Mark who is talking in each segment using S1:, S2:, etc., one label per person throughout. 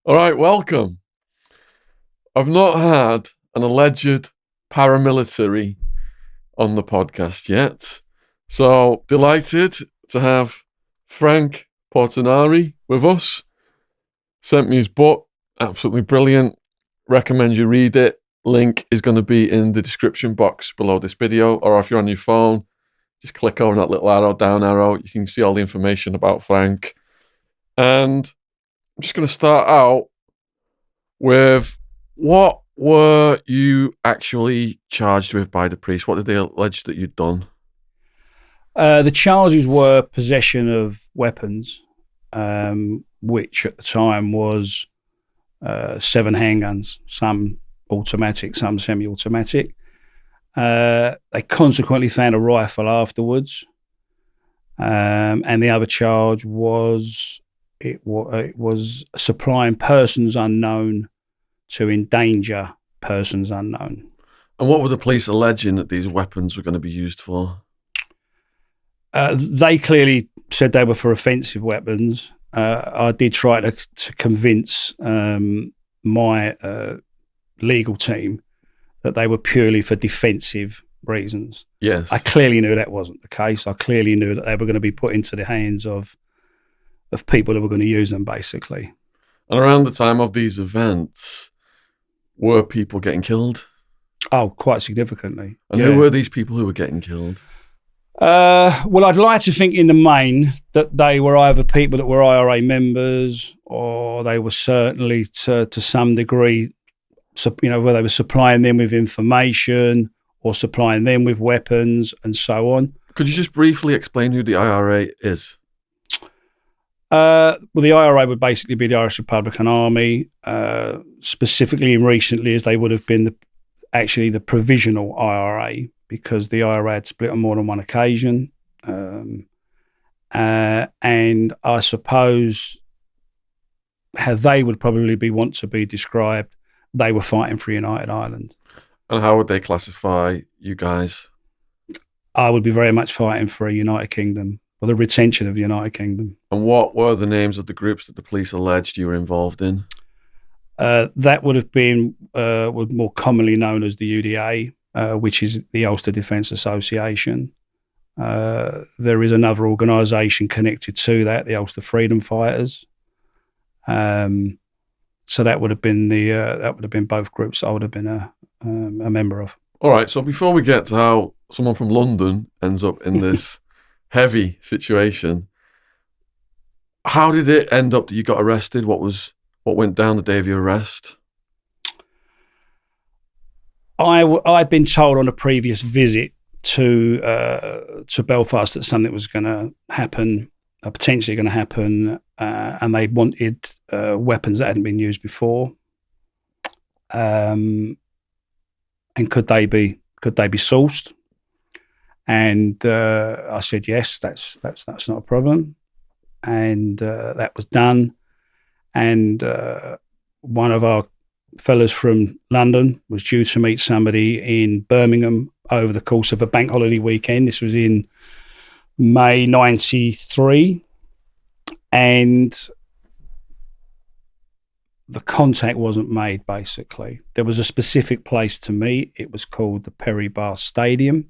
S1: All right, welcome. I've not had an alleged paramilitary on the podcast yet, so delighted to have Frank Portinari with us. Sent me his book, absolutely brilliant. Recommend you read it. Link is going to be in the description box below this video, or if you're on your phone, just click over that little arrow, down arrow. You can see all the information about Frank. And I'm just going to start out with, what were you actually charged with by the police? What did they allege that you'd done?
S2: The charges were possession of weapons, which at the time was 7 handguns, some automatic, some semi-automatic. They consequently found a rifle afterwards, and the other charge was it was supplying persons unknown to endanger persons unknown.
S1: And what were the police alleging that these weapons were going to be used for?
S2: They clearly said they were for offensive weapons. I did try to convince my legal team that they were purely for defensive reasons.
S1: Yes.
S2: I clearly knew that wasn't the case. I clearly knew that they were going to be put into the hands of people that were going to use them, basically.
S1: And around the time of these events, were people getting killed?
S2: Oh, quite significantly.
S1: And who were these people who were getting killed?
S2: Well, I'd like to think in the main that they were either people that were IRA members, or they were certainly to some degree, where they were supplying them with information or supplying them with weapons and so on. Could
S1: you just briefly explain who the IRA is?
S2: Well, the IRA would basically be the Irish Republican Army, specifically and recently as they would have been actually the provisional IRA, because the IRA had split on more than one occasion. And I suppose how they would probably want to be described, they were fighting for United Ireland.
S1: And how would they classify you guys?
S2: I would be very much fighting for a United Kingdom, or the retention of the United Kingdom.
S1: And what were the names of the groups that the police alleged you were involved in?
S2: That would have been more commonly known as the UDA, which is the Ulster Defence Association. There is another organisation connected to that, the Ulster Freedom Fighters. So that would have been both groups I would have been a member of.
S1: All right. So before we get to how someone from London ends up in this heavy situation, how did it end up that you got arrested? What went down the day of your arrest?
S2: I'd been told on a previous visit to Belfast that something was going to happen, potentially going to happen, and they wanted weapons that hadn't been used before. And could they be sourced? And I said yes, that's not a problem, and that was done. And one of our fellas from London was due to meet somebody in Birmingham over the course of a bank holiday weekend. This was in May '93, and the contact wasn't made, basically. There was a specific place to meet. It was called the Perry Bar Stadium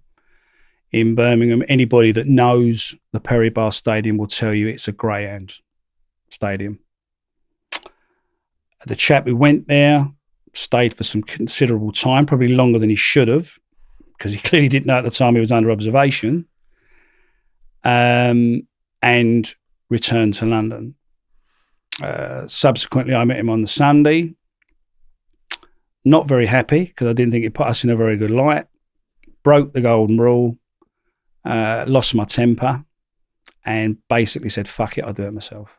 S2: in Birmingham. Anybody that knows the Perry Bar Stadium will tell you it's a greyhound stadium. The chap who went there stayed for some considerable time, probably longer than he should have, because he clearly didn't know at the time he was under observation, and returned to London. Subsequently, I met him on the Sunday. Not very happy, because I didn't think it put us in a very good light. Broke the golden rule, lost my temper, and basically said, fuck it, I'll do it myself.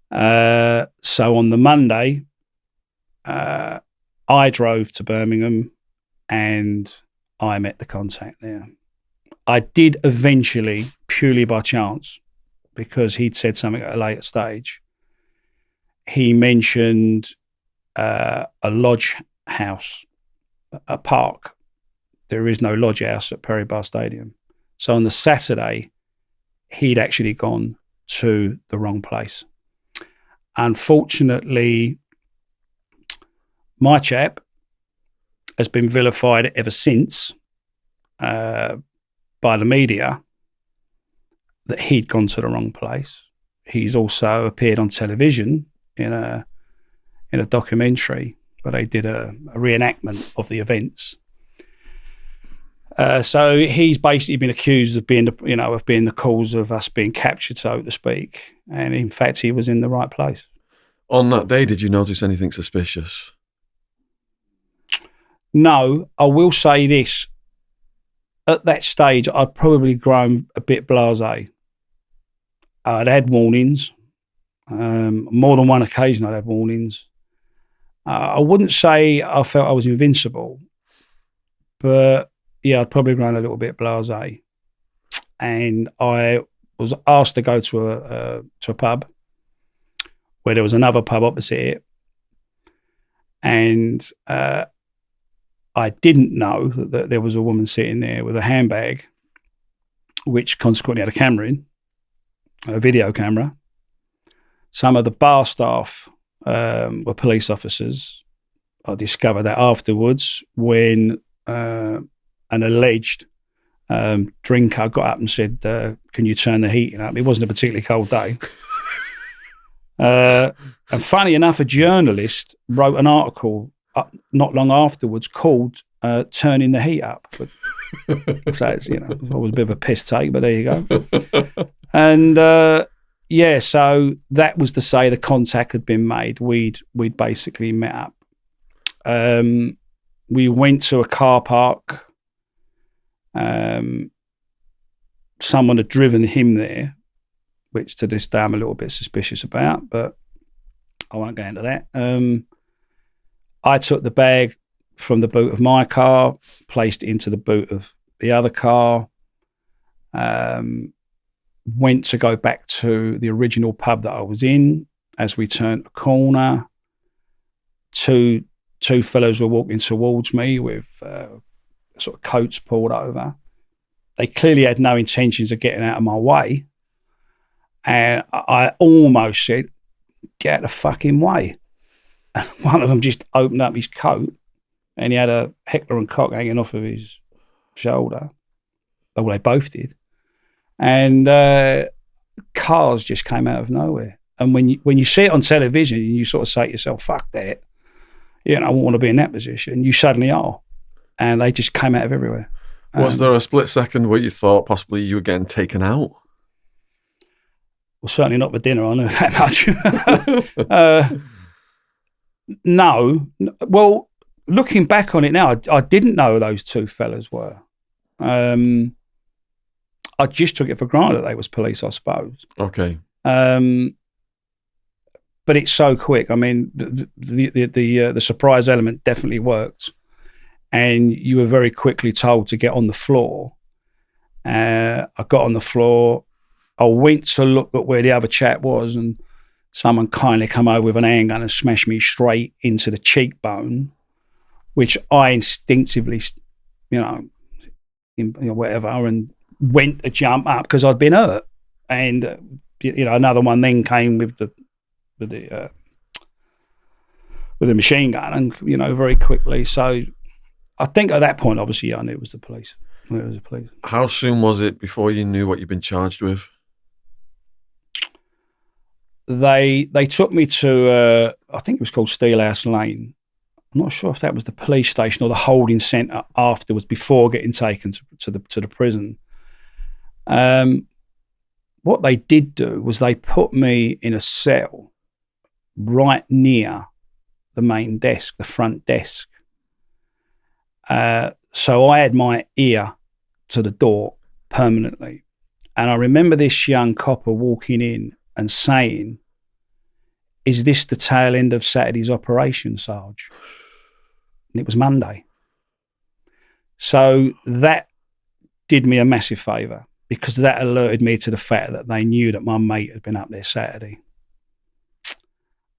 S2: So on the Monday, I drove to Birmingham and I met the contact there. I did eventually, purely by chance, because he'd said something at a later stage, he mentioned a lodge house, a park. There is no lodge house at Perry Bar Stadium. So on the Saturday, he'd actually gone to the wrong place. unfortunately, my chap has been vilified ever since by the media that he'd gone to the wrong place. He's also appeared on television in a documentary where they did a reenactment of the events. So he's basically been accused of being the cause of us being captured, so to speak. And in fact, he was in the right place.
S1: On that day, did you notice anything suspicious?
S2: No, I will say this. At that stage, I'd probably grown a bit blasé. I'd had warnings. More than one occasion I'd had warnings. I wouldn't say I felt I was invincible, but yeah, I'd probably grown a little bit blasé. And I was asked to go to a pub where there was another pub opposite it. And I didn't know that there was a woman sitting there with a handbag, which consequently had a camera in, a video camera. Some of the bar staff were police officers. I discovered that afterwards when an alleged drinker got up and said, can you turn the heating up? It wasn't a particularly cold day. And funny enough, a journalist wrote an article not long afterwards called Turning the Heat Up. So it's, always a bit of a piss take, but there you go. And so that was to say the contact had been made. We'd basically met up. We went to a car park. Someone had driven him there, which to this day I'm a little bit suspicious about, but I won't go into that. I took the bag from the boot of my car, placed it into the boot of the other car, went to go back to the original pub that I was in. As we turned a corner, two fellows were walking towards me with sort of coats pulled over. They clearly had no intentions of getting out of my way. And I almost said, get out of the fucking way. And one of them just opened up his coat and he had a Heckler and Koch hanging off of his shoulder. Well, they both did. And cars just came out of nowhere. And when you see it on television and you sort of say to yourself, fuck that, I wouldn't want to be in that position, you suddenly are. And they just came out of everywhere.
S1: Was there a split second where you thought possibly you were getting taken out?
S2: Well, certainly not for dinner, I know that much. No. Well, looking back on it now, I didn't know who those two fellas were. I just took it for granted they was police, I suppose.
S1: Okay.
S2: But it's so quick. I mean, the surprise element definitely worked. And you were very quickly told to get on the floor. I got on the floor. I went to look at where the other chap was, and someone kindly come over with an handgun and smashed me straight into the cheekbone, which I instinctively, whatever, and went to jump up because I'd been hurt. And another one then came with the machine gun, and very quickly. So I think at that point, obviously, I knew it was the police.
S1: How soon was it before you knew what you'd been charged with?
S2: They took me to I think it was called Steelhouse Lane. I'm not sure if that was the police station or the holding centre afterwards, before getting taken to the prison. What they did do was they put me in a cell right near the main desk, the front desk. So I had my ear to the door permanently. And I remember this young copper walking in and saying, "Is this the tail end of Saturday's operation, Sarge?" And it was Monday. So that did me a massive favour, because that alerted me to the fact that they knew that my mate had been up there Saturday.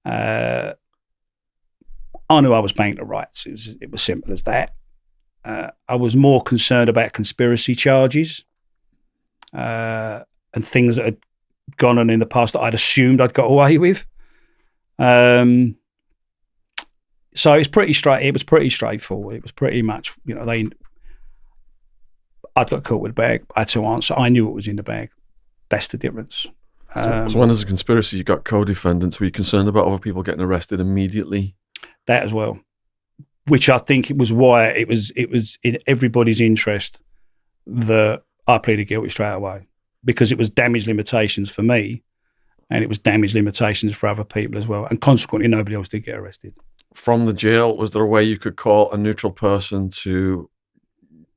S2: I knew I was paying the rights. It was simple as that. I was more concerned about conspiracy charges and things that had gone on in the past that I'd assumed I'd got away with. So it's pretty straight. It was pretty straightforward. It was pretty much, I'd got caught with a bag. I had to answer. I knew what was in the bag. That's the difference.
S1: So when there's a conspiracy, you got co-defendants. Were you concerned about other people getting arrested immediately?
S2: That as well, which I think it was why it was in everybody's interest that I pleaded guilty straight away, because it was damage limitations for me, and it was damage limitations for other people as well, and consequently nobody else did get arrested.
S1: From the jail, was there a way you could call a neutral person to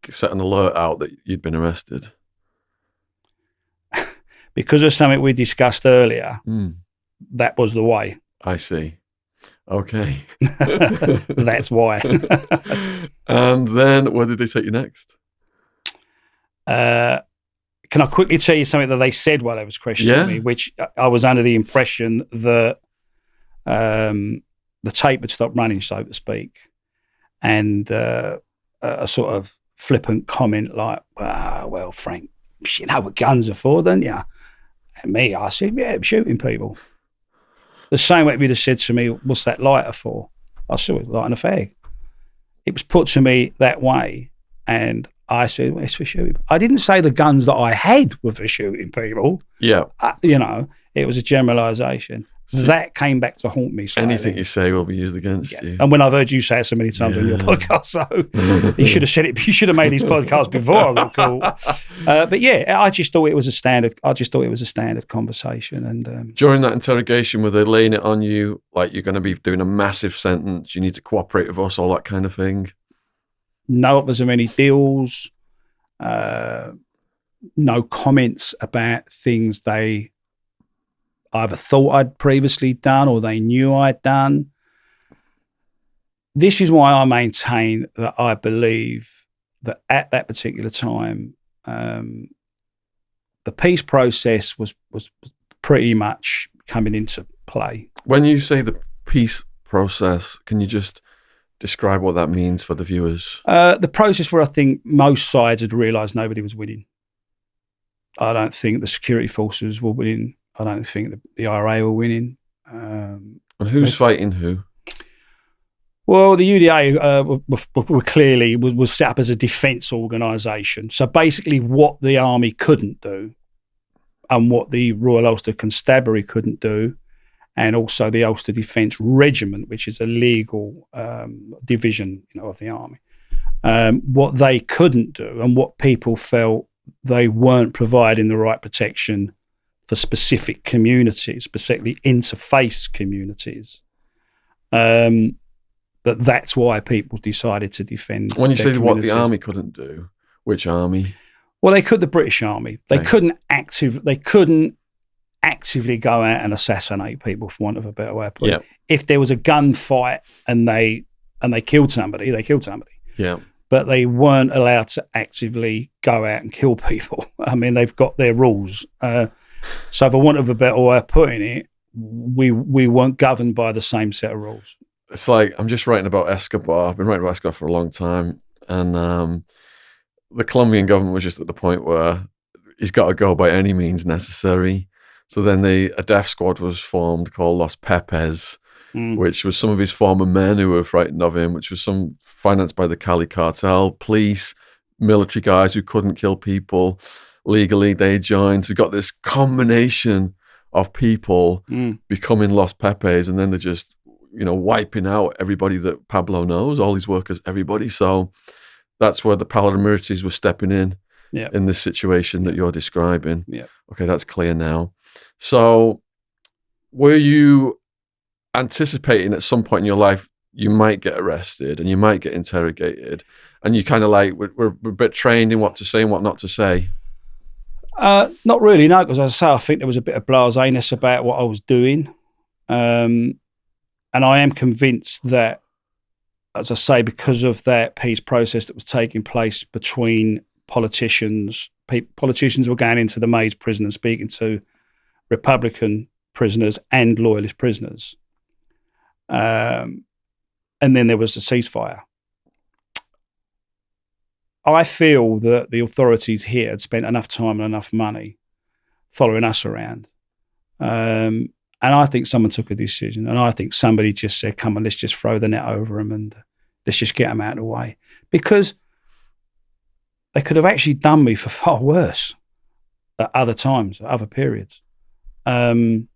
S1: set an alert out that you'd been arrested?
S2: Because of something we discussed earlier, that was the way.
S1: I see. Okay.
S2: That's why.
S1: And then where did they take you next?
S2: Can I quickly tell you something that they said while they was questioning me, which I was under the impression that the tape had stopped running, so to speak, and a sort of flippant comment like, well, Frank, you know what guns are for, don't you? And me, I said, yeah, I'm shooting people. The same way if you'd have said to me, what's that lighter for? I said, it's lighting a fag. It was put to me that way, and I said, well, it's for shooting. I didn't say the guns that I had were for shooting people.
S1: Yeah.
S2: It was a generalisation. That came back to haunt me slightly.
S1: Anything you say will be used against you.
S2: And when I've heard you say it so many times on your podcast, so you should have said it. You should have made these podcasts before I got caught. But yeah, I just thought it was a standard. Conversation. And
S1: during that interrogation, were they laying it on you like you're going to be doing a massive sentence? You need to cooperate with us, all that kind of thing.
S2: No offers of any deals. No comments about things they either thought I'd previously done or they knew I'd done. This is why I maintain that I believe that at that particular time, the peace process was pretty much coming into play.
S1: When you say the peace process, can you just describe what that means for the viewers?
S2: The process where I think most sides had realised nobody was winning. I don't think the security forces were winning. I don't think the IRA were winning.
S1: And who's fighting who?
S2: Well, the UDA were clearly was set up as a defence organisation. So basically what the army couldn't do and what the Royal Ulster Constabulary couldn't do, and also the Ulster Defence Regiment, which is a legal division of the army, what they couldn't do and what people felt they weren't providing the right protection for specific communities, specifically interface communities, that's why people decided to defend.
S1: When you say what the army couldn't do, which army?
S2: Well, they could. The British Army. They couldn't actively go out and assassinate people, for want of a better way of putting it. If there was a gunfight and they killed somebody, they killed somebody.
S1: Yeah.
S2: But they weren't allowed to actively go out and kill people. I mean, they've got their rules. So for want of a better way of putting it, we weren't governed by the same set of rules.
S1: It's like, I'm just writing about Escobar. I've been writing about Escobar for a long time. And the Colombian government was just at the point where he's got to go by any means necessary. So then a death squad was formed called Los Pepes, which was some of his former men who were frightened of him, which was some financed by the Cali cartel, police, military guys who couldn't kill people legally. They joined. So got this combination of people becoming Los Pepes, and then they're just, wiping out everybody that Pablo knows, all his workers, everybody. So that's where the paramilitaries were stepping in this situation that you're describing.
S2: Yeah.
S1: Okay, that's clear now. So were you anticipating at some point in your life you might get arrested and you might get interrogated, and you kind of we're a bit trained in what to say and what not to say?
S2: Not really, no, because as I say, I think there was a bit of blaseness about what I was doing. And I am convinced that, as I say, because of that peace process that was taking place between politicians were going into the Maze prison and speaking to Republican prisoners and Loyalist prisoners. And then there was the ceasefire. I feel that the authorities here had spent enough time and enough money following us around. And I think someone took a decision, and I think somebody just said, come on, let's just throw the net over them and let's just get them out of the way. Because they could have actually done me for far worse at other times, at other periods. And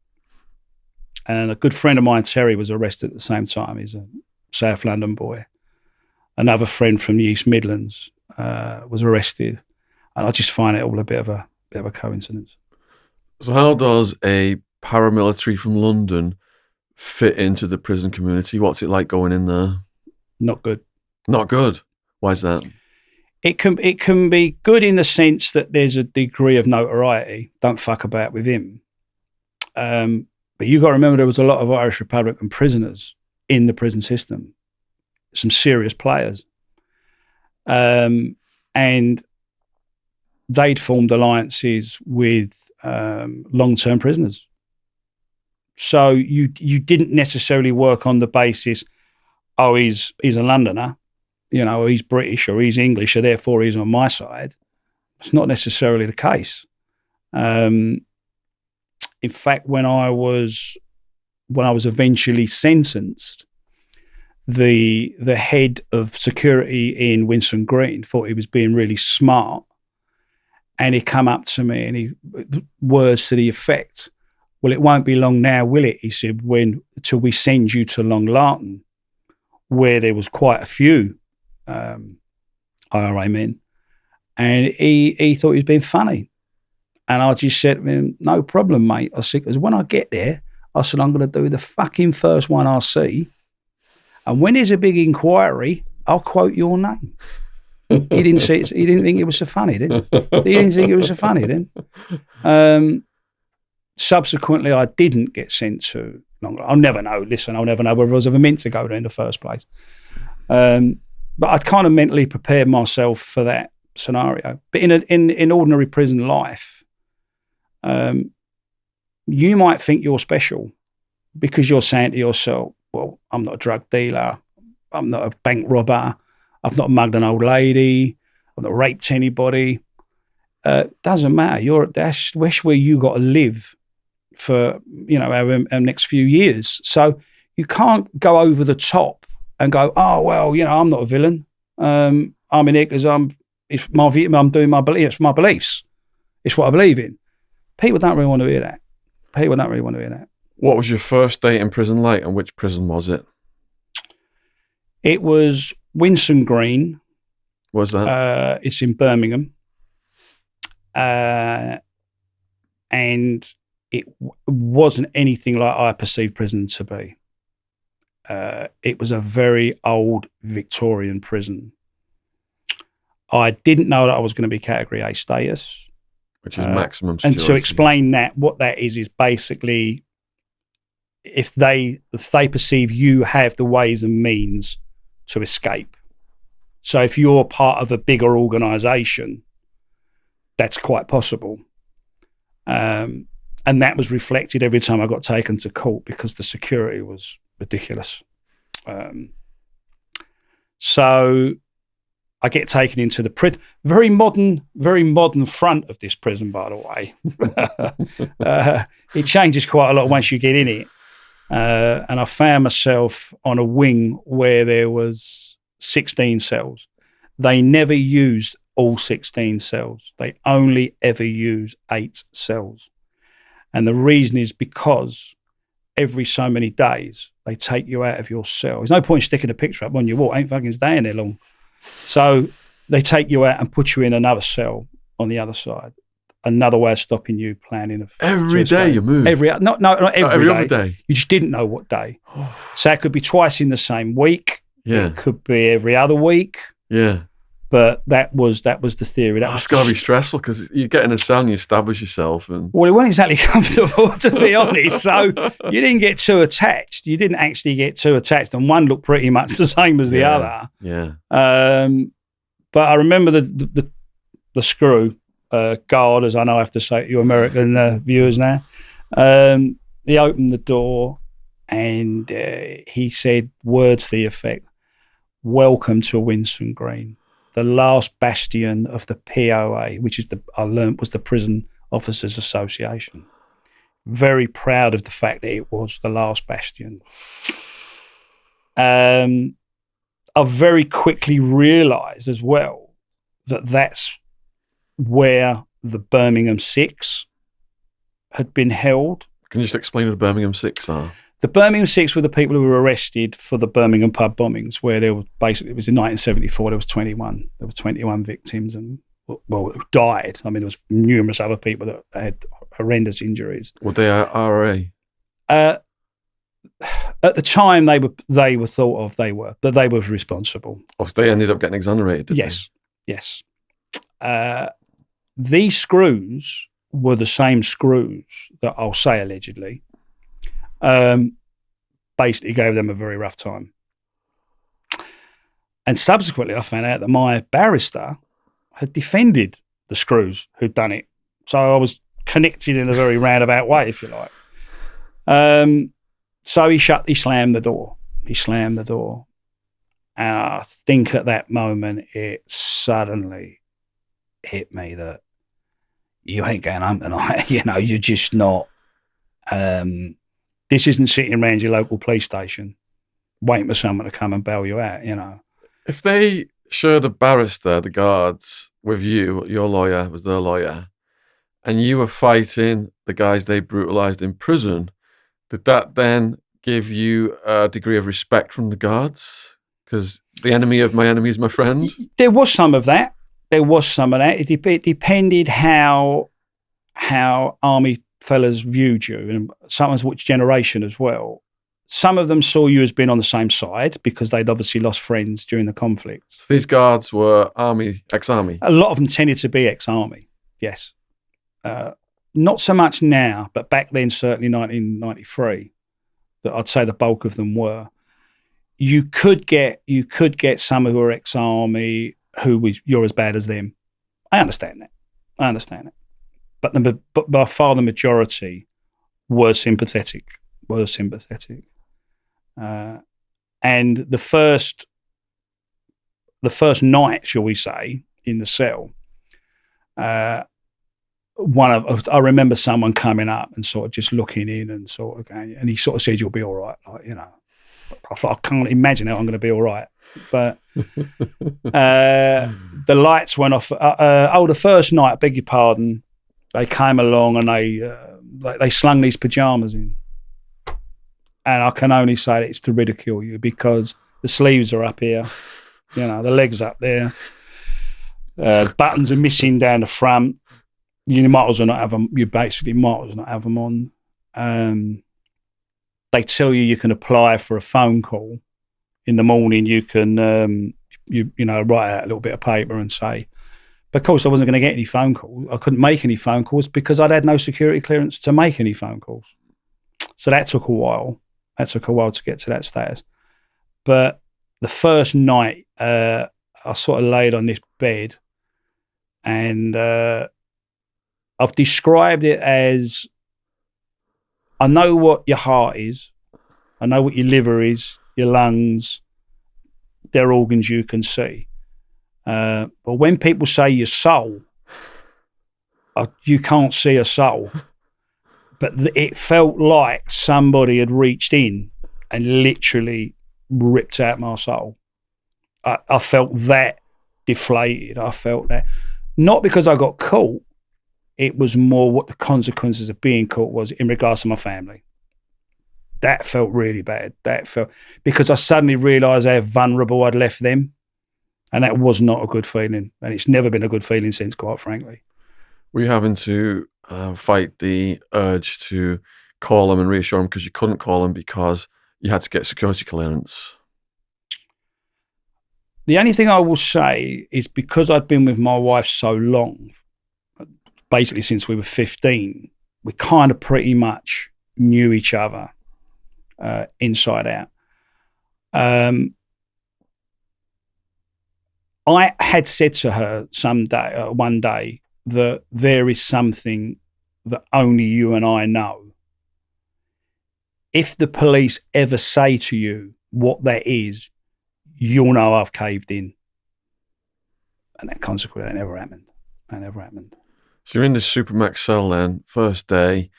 S2: a good friend of mine, Terry, was arrested at the same time. He's a South London boy. Another friend from the East Midlands was arrested. And I just find it all a bit of a coincidence.
S1: So how does a paramilitary from London fit into the prison community? What's it like going in there?
S2: Not good.
S1: Not good? Why is that?
S2: It can be good in the sense that there's a degree of notoriety. Don't fuck about with him. But you got to remember there was a lot of Irish Republican prisoners in the prison system. Some serious players. And they'd formed alliances with long-term prisoners. So you didn't necessarily work on the basis, oh, he's a Londoner, or he's British or he's English, so therefore he's on my side. It's not necessarily the case. In fact, when I was eventually sentenced, the head of security in Winson Green thought he was being really smart, and he come up to me and he words to the effect, "Well, it won't be long now, will it?" He said, "till we send you to Long Lartin, where there was quite a few IRA men," and he thought he was being funny. And I just said to him, "No problem, mate." I said, "Because when I get there," I said, "I'm going to do the fucking first one I see. And when there's a big inquiry, I'll quote your name." He didn't see it. He didn't think it was so funny, did he? He didn't think it was so funny, did he? Subsequently, I didn't get sent to Long Lartin. I'll never know. Listen, I'll never know whether I was ever meant to go there in the first place. But I'd kind of mentally prepared myself for that scenario. But in ordinary prison life, you might think you're special because you're saying to yourself, "Well, I'm not a drug dealer. I'm not a bank robber. I've not mugged an old lady. I've not raped anybody." Doesn't matter. That's where you got to live for our next few years. So you can't go over the top and go, "Oh well, I'm not a villain. I'm in here because I'm doing my beliefs. It's my beliefs. It's what I believe in." People don't really want to hear that.
S1: What was your first day in prison like, and which prison was it?
S2: It was Winson Green.
S1: Was that?
S2: It's in Birmingham. And it wasn't anything like I perceived prison to be. It was a very old Victorian prison. I didn't know that I was going to be Category A status.
S1: Which is maximum security.
S2: And to explain that, what that is basically if they perceive you have the ways and means to escape. So if you're part of a bigger organisation, that's quite possible. And that was reflected every time I got taken to court because the security was ridiculous. So I get taken into the very modern front of this prison, by the way. It changes quite a lot once you get in it. And I found myself on a wing where there was 16 cells. They never used all 16 cells. They only ever use 8 cells. And the reason is because every so many days they take you out of your cell. There's no point sticking a picture up on your wall. I ain't fucking staying there long. So they take you out and put you in another cell on the other side. Another way of stopping you planning.
S1: Every day you move?
S2: Not every
S1: other day.
S2: You just didn't know what day. So it could be twice in the same week.
S1: Yeah.
S2: It could be every other week.
S1: Yeah.
S2: But that was the theory.
S1: It's got to be stressful because you get in a cell and you establish yourself. Well,
S2: it wasn't exactly comfortable, to be honest. So you didn't get too attached. You didn't actually get too attached, and one looked pretty much the same as the other.
S1: Yeah.
S2: But I remember the screw guard, as I know I have to say to you American viewers now. He opened the door and he said words to the effect, "Welcome to Winson Green, the last bastion of the POA," which is I learned was the Prison Officers Association. very proud of the fact that it was the last bastion. I very quickly realised as well that that's where the Birmingham Six had been held.
S1: Can you just explain what the Birmingham Six are?
S2: The Birmingham Six were the people who were arrested for the Birmingham pub bombings, where there was basically, it was in 1974, there was 21. There were 21 victims and, well, who died. I mean, there was numerous other people that had horrendous injuries.
S1: Were they RA?
S2: At the time, they were thought of, but they were responsible.
S1: Oh, they ended up getting exonerated, didn't
S2: Yes. These screws were the same screws that, I'll say allegedly, basically gave them a very rough time. And subsequently, I found out that my barrister had defended the screws who'd done it. So I was connected in a very roundabout way, if you like. So he slammed the door. And I think at that moment, it suddenly hit me that you ain't going home tonight. You're just not. This isn't sitting around your local police station waiting for someone to come and bail you out,
S1: If they shared a barrister, the guards, with you, your lawyer was their lawyer, and you were fighting the guys they brutalised in prison, did that then give you a degree of respect from the guards? Because the enemy of my enemy is my friend?
S2: There was some of that. It depended how army fellas viewed you, and sometimes which generation as well. Some of them saw you as being on the same side because they'd obviously lost friends during the conflicts.
S1: So these guards were ex-army?
S2: A lot of them tended to be ex-army, yes. Not so much now, but back then, certainly 1993, that I'd say the bulk of them were. You could get some who were ex-army you're as bad as them. I understand that. But by far the majority were sympathetic. And the first night, shall we say, in the cell, I remember someone coming up and sort of just looking in and sort of going, and he sort of said, "You'll be all right." I thought, I can't imagine how I'm going to be all right. But the lights went off. The first night, I beg your pardon, they came along and they slung these pajamas in. And I can only say that it's to ridicule you because the sleeves are up here, the legs up there, buttons are missing down the front. You might as well not have them. You basically might as well not have them on. They tell you can apply for a phone call in the morning. You can, write out a little bit of paper and say. But of course, I wasn't going to get any phone calls. I couldn't make any phone calls because I'd had no security clearance to make any phone calls. So that took a while. To get to that status. But the first night, I sort of laid on this bed and I've described it as, I know what your heart is. I know what your liver is, your lungs, they're organs you can see. But when people say your soul, you can't see a soul. But it felt like somebody had reached in and literally ripped out my soul. I felt that deflated. I felt that. Not because I got caught. It was more what the consequences of being caught was in regards to my family. That felt really bad. Because I suddenly realised how vulnerable I'd left them. And that was not a good feeling. And it's never been a good feeling since, quite frankly.
S1: Were you having to fight the urge to call them and reassure them because you couldn't call them because you had to get security clearance?
S2: The only thing I will say is because I'd been with my wife so long, basically since we were 15, we kind of pretty much knew each other inside out. I had said to her one day, that there is something that only you and I know. If the police ever say to you what that is, you'll know I've caved in. And that consequently, that never happened.
S1: So you're in this Supermax cell then, first day,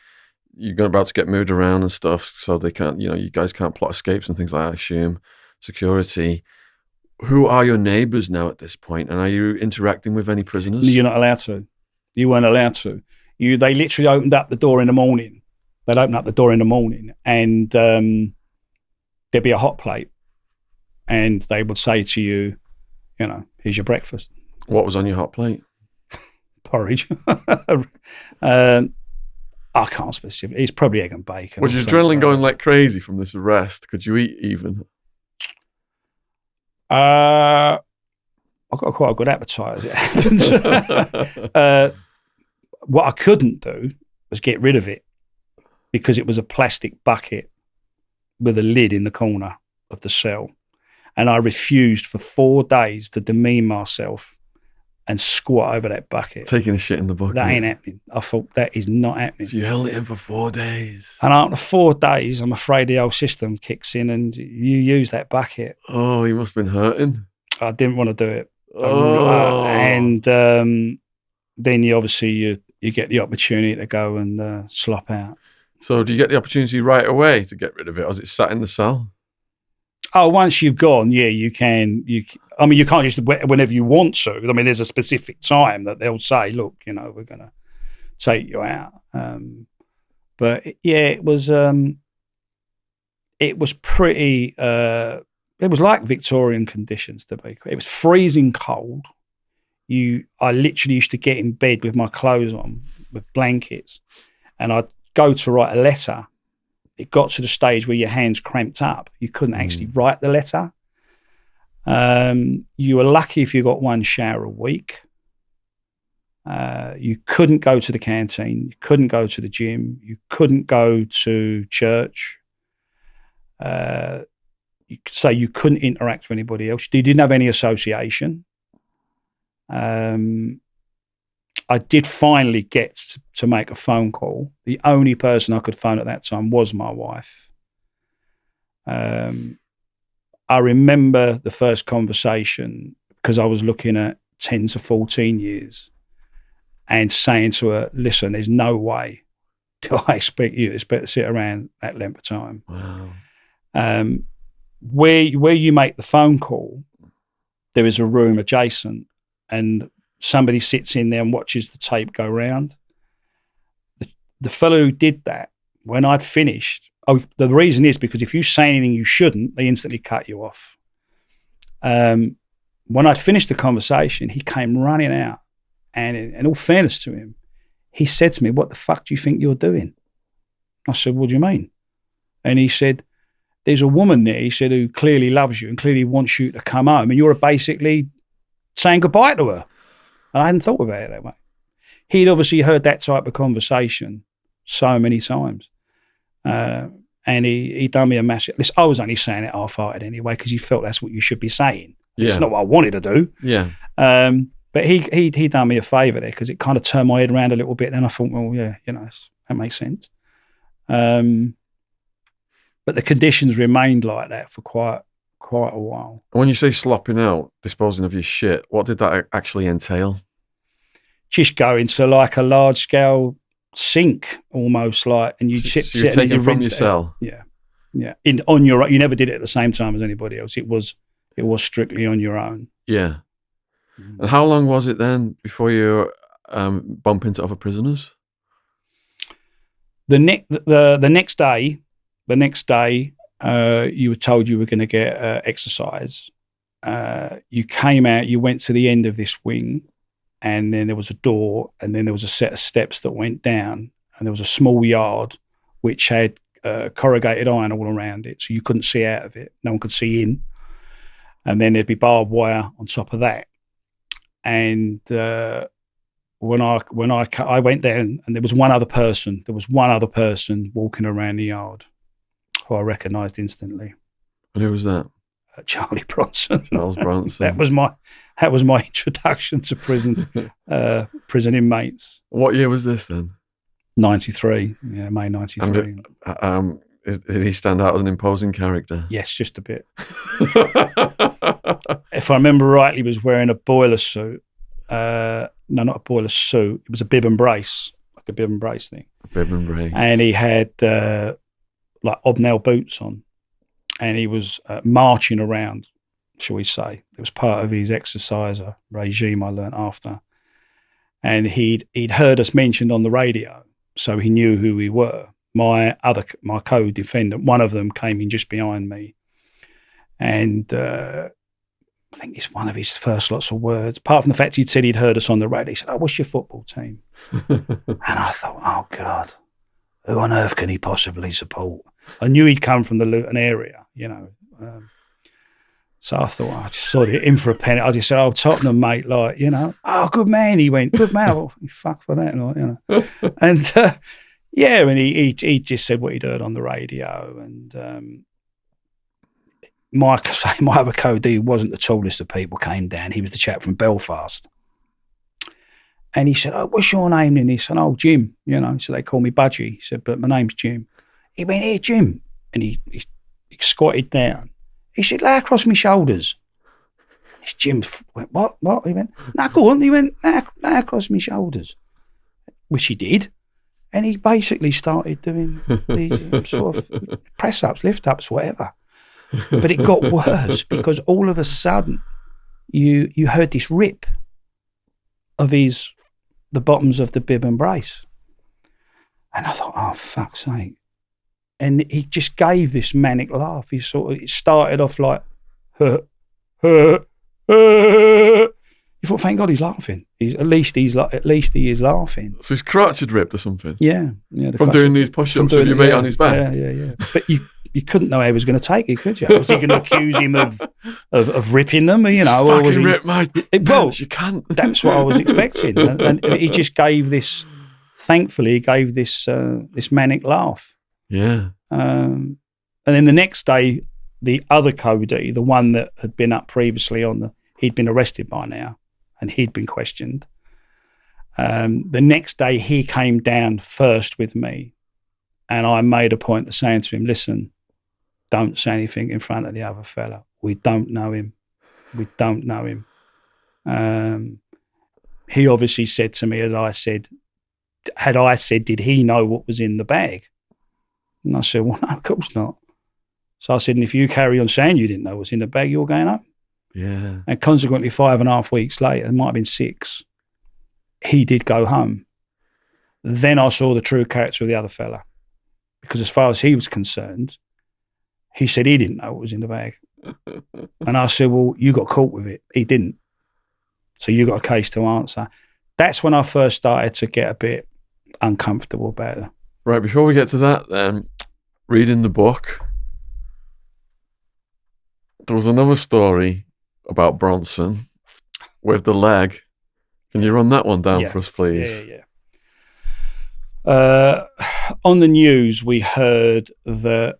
S1: you're about to get moved around and stuff, so they can't, you guys can't plot escapes and things like that, I assume. Security. Who are your neighbours now at this point, and are you interacting with any prisoners?
S2: You're not allowed to. You weren't allowed to. They literally opened up the door in the morning. They'd open up the door in the morning, and there'd be a hot plate, and they would say to you, here's your breakfast.
S1: What was on your hot plate?
S2: Porridge. I can't specifically. It's probably egg and bacon.
S1: Was your adrenaline going like crazy from this arrest? Could you eat even?
S2: I've got quite a good appetite, as it happens. What I couldn't do was get rid of it, because it was a plastic bucket with a lid in the corner of the cell. And I refused for 4 days to demean myself and squat over that bucket.
S1: Taking a shit in the bucket.
S2: That ain't happening. I thought, that is not happening.
S1: So you held it in for 4 days.
S2: And after 4 days, I'm afraid the old system kicks in and you use that bucket.
S1: Oh, you must have been hurting.
S2: I didn't want to do it.
S1: Oh.
S2: And then you get the opportunity to go and slop out.
S1: So do you get the opportunity right away to get rid of it, or is it sat in the cell?
S2: Oh, once you've gone, yeah, you can. You can't just whenever you want to. I mean, there's a specific time that they'll say, look, we're going to take you out. But yeah, it was pretty. It was like Victorian conditions, to be clear. It was freezing cold. I literally used to get in bed with my clothes on, with blankets, and I'd go to write a letter. It got to the stage where your hands cramped up. You couldn't actually write the letter. You were lucky if you got 1 shower a week. You couldn't go to the canteen. You couldn't go to the gym. You couldn't go to church. You couldn't interact with anybody else. You didn't have any association. I did finally get to make a phone call. The only person I could phone at that time was my wife. I remember the first conversation, because I was looking at 10 to 14 years, and saying to her, listen, there's no way do I expect you to sit around that length of time.
S1: Wow.
S2: Where you make the phone call, there is a room adjacent, and somebody sits in there and watches the tape go round. The fellow who did that, when I'd finished, the reason is because if you say anything you shouldn't, they instantly cut you off. When I'd finished the conversation, he came running out, and in all fairness to him, he said to me, what the fuck do you think you're doing? I said, what do you mean? And he said, there's a woman there, he said, who clearly loves you and clearly wants you to come home, and you're basically saying goodbye to her. And I hadn't thought about it that way. He'd obviously heard that type of conversation so many times. And he done me a massive... Listen, I was only saying it half-hearted anyway, because he felt that's what you should be saying.
S1: Yeah.
S2: It's not what I wanted to do.
S1: Yeah.
S2: But he done me a favour there, because it kind of turned my head around a little bit. Then I thought, well, yeah, that makes sense. But the conditions remained like that for quite a while.
S1: When you say slopping out, disposing of your shit, what did that actually entail?
S2: Just go into like a large scale sink, almost like, and you sit
S1: you're taking from your cell.
S2: Yeah. On your own. You never did it at the same time as anybody else. It was strictly on your own.
S1: Yeah. And how long was it then before you bump into other prisoners?
S2: The next day, you were told you were going to get exercise. You came out. You went to the end of this wing. And then there was a door, and then there was a set of steps that went down, and there was a small yard which had corrugated iron all around it, so you couldn't see out of it. No one could see in. And then there'd be barbed wire on top of that. And when I went down, and there was one other person walking around the yard who I recognised instantly.
S1: And who was that?
S2: Charlie Bronson.
S1: Charles Bronson.
S2: That was my introduction to prison inmates.
S1: What year was this then?
S2: 93. Yeah, May 93.
S1: Did he stand out as an imposing character?
S2: Yes, just a bit. If I remember rightly, he was wearing a boiler suit. No, not a boiler suit. It was a bib and brace, like a bib and brace thing.
S1: Bib and brace.
S2: And he had like hobnail boots on, and he was marching around, shall we say. It was part of his exercise regime I learnt after. And he'd heard us mentioned on the radio, so he knew who we were. My co-defendant, one of them came in just behind me, and I think it's one of his first lots of words, apart from the fact he'd said he'd heard us on the radio, he said, "Oh, what's your football team?" And I thought, oh God, who on earth can he possibly support? I knew he'd come from the Luton area, you know. So I thought, I just sort of in for a penny. I just said, "Oh, Tottenham, mate, like, you know." "Oh, good man." He went, "Good man." Oh, fuck for that, like, you know. And yeah, and he just said what he'd heard on the radio. And my other co-D wasn't the tallest of people, came down. He was the chap from Belfast. And he said, "Oh, what's your name?" And he said, "Oh, Jim." You know, so they call me Budgie. He said, "But my name's Jim." He went, "Here, Jim." And he squatted down. He said, "Lay across my shoulders." Jim went, "What? What?" He went, "No, go on." He went, lay across my shoulders, which he did. And he basically started doing these sort of press-ups, lift-ups, whatever. But it got worse because all of a sudden you heard this rip of the bottoms of the bib and brace. And I thought, oh, fuck's sake. And he just gave this manic laugh. It started off like, you thought, thank God he's laughing. At least he is laughing.
S1: So his crotch had ripped or something?
S2: Yeah.
S1: From doing these push-ups with your mate on his back?
S2: Yeah. But you couldn't know how he was going to take it, could you? Was he going to accuse him of ripping them, you know?
S1: Or was he rip my pants, you can't. That's
S2: what I was expecting. And he just gave this, thankfully, he gave this manic laugh.
S1: Yeah.
S2: And then the next day, the other Cody, the one that had been up previously he'd been arrested by now and he'd been questioned. The next day he came down first with me, and I made a point of saying to him, "Listen, don't say anything in front of the other fella. We don't know him. He obviously said to me, as I said, had I said, did he know what was in the bag? And I said, well, no, of course not. So I said, and if you carry on saying you didn't know what's in the bag, you're going home.
S1: Yeah.
S2: And consequently, 5.5 weeks later, it might have been 6, he did go home. Then I saw the true character of the other fella. Because as far as he was concerned, he said he didn't know what was in the bag. And I said, well, you got caught with it. He didn't. So you got a case to answer. That's when I first started to get a bit uncomfortable about it.
S1: Right, before we get to that, reading the book, there was another story about Bronson with the leg. Can you run that one down for us, please?
S2: Yeah. On the news, we heard that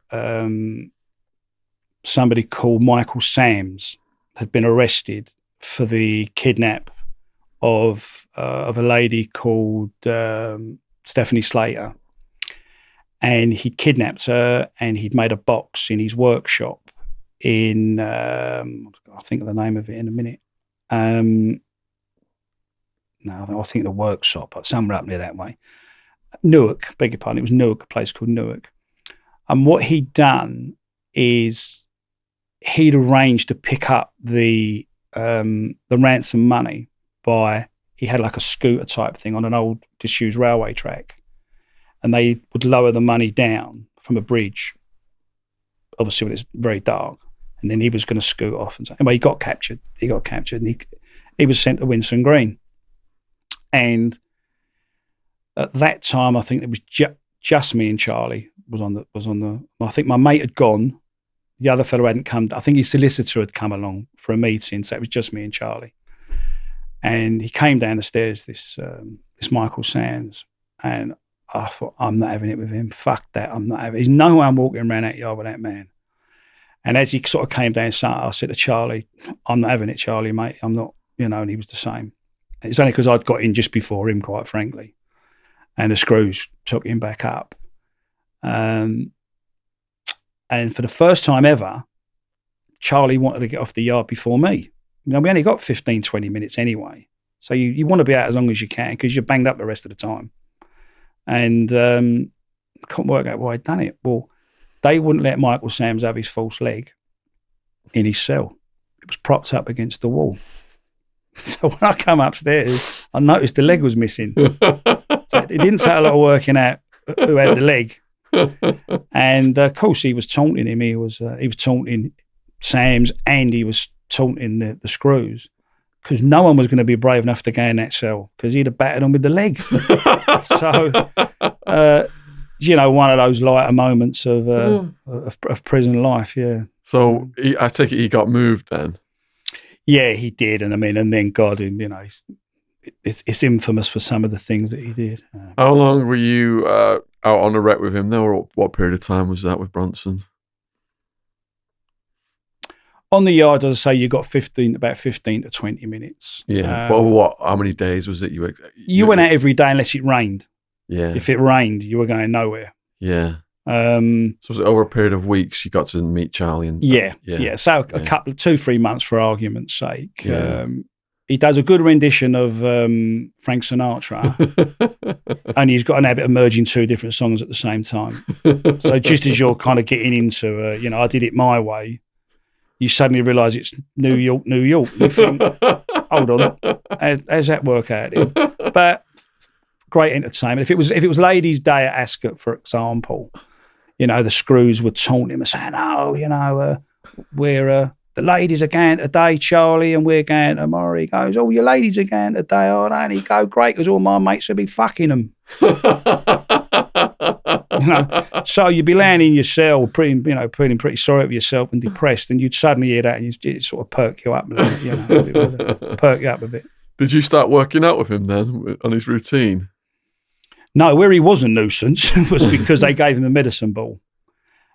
S2: somebody called Michael Sams had been arrested for the kidnap of a lady called Stephanie Slater. And he'd kidnapped her and he'd made a box in his workshop in, I'll think of the name of it in a minute. No, I think the workshop, somewhere up near that way. Newark, beg your pardon, it was Newark, a place called Newark. And what he'd done is he'd arranged to pick up the ransom money he had like a scooter type thing on an old disused railway track. And they would lower the money down from a bridge, obviously when it's very dark. And then he was going to scoot off. And so, anyway, he got captured and he was sent to Winson Green. And at that time, I think it was just me and Charlie was on the. I think my mate had gone. The other fellow hadn't come. I think his solicitor had come along for a meeting, so it was just me and Charlie. And he came down the stairs, this Michael Sams, and I thought, I'm not having it with him. Fuck that, I'm not having it. There's no way I'm walking around that yard with that man. And as he sort of came down, I said to Charlie, I'm not having it, Charlie, mate. I'm not, and he was the same. It's only because I'd got in just before him, quite frankly. And the screws took him back up. And for the first time ever, Charlie wanted to get off the yard before me. We only got 15, 20 minutes anyway. So you want to be out as long as you can because you're banged up the rest of the time. and couldn't work out why he'd done it. Well, they wouldn't let Michael Sams have his false leg in his cell. It was propped up against the wall. So when I come upstairs, I noticed the leg was missing. So it didn't take a lot of working out who had the leg. And of course, he was taunting him. He was taunting Sams, and he was taunting the screws, because no one was going to be brave enough to go in that cell because he'd have battered him with the leg. So, one of those lighter moments of prison life. Yeah.
S1: So I take it he got moved then.
S2: Yeah, he did, and then God, it's infamous for some of the things that he did.
S1: How long were you out on a wreck with him though, or what period of time was that with Bronson?
S2: On the yard, as I say, you got about 15 to 20 minutes.
S1: Yeah. Well, how many days was it?
S2: You went out every day unless it rained.
S1: Yeah.
S2: If it rained, you were going nowhere.
S1: Yeah. So was it over a period of weeks you got to meet Charlie? And
S2: So a couple of 2-3 months for argument's sake.
S1: Yeah.
S2: He does a good rendition of Frank Sinatra, and he's got an habit of merging 2 different songs at the same time. So just as you're kind of getting into, I did it my way, you suddenly realise it's New York, New York. You think, hold on, how's that work out here? But great entertainment. If it was Ladies' Day at Ascot, for example, the screws would taunt him and saying, we're the ladies are going today, Charlie, and we're going tomorrow. He goes, your ladies are going today, aren't they? And he go, great, because all my mates will be fucking them. So you'd be laying in your cell, feeling pretty sorry for yourself and depressed, and you'd suddenly hear that, and it sort of perk you up a bit, perk you up a bit.
S1: Did you start working out with him then on his routine?
S2: No, where he was a nuisance was because they gave him a medicine ball.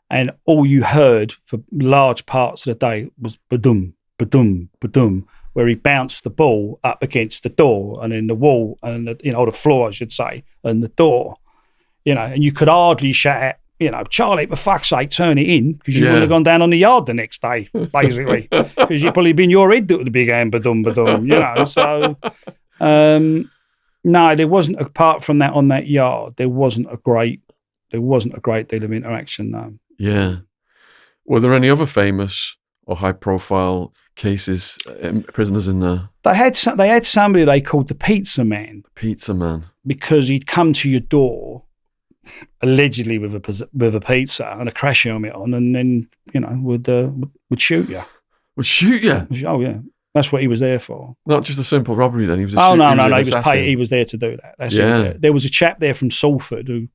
S2: And all you heard for large parts of the day was ba-dum, ba-dum, ba-dum, where he bounced the ball up against the door and then the wall and the floor, I should say, and the door. And you could hardly shout out, Charlie, for fuck's sake, turn it in, because you wouldn't have gone down on the yard the next day, basically, because you'd probably been your head that would be going ba-dum, ba-dum, So, no, there wasn't, apart from that on that yard, there wasn't a great deal of interaction, no.
S1: Yeah. Were there any other famous or high-profile cases, prisoners in there?
S2: They had somebody they called the Pizza Man.
S1: Pizza Man. Because
S2: he'd come to your door, allegedly with a pizza and a crash helmet on, and then would shoot you.
S1: Would shoot you?
S2: Oh yeah, that's what he was there for.
S1: Not just a simple robbery. Then he was.
S2: He was there to do that. There was a chap there from Salford who,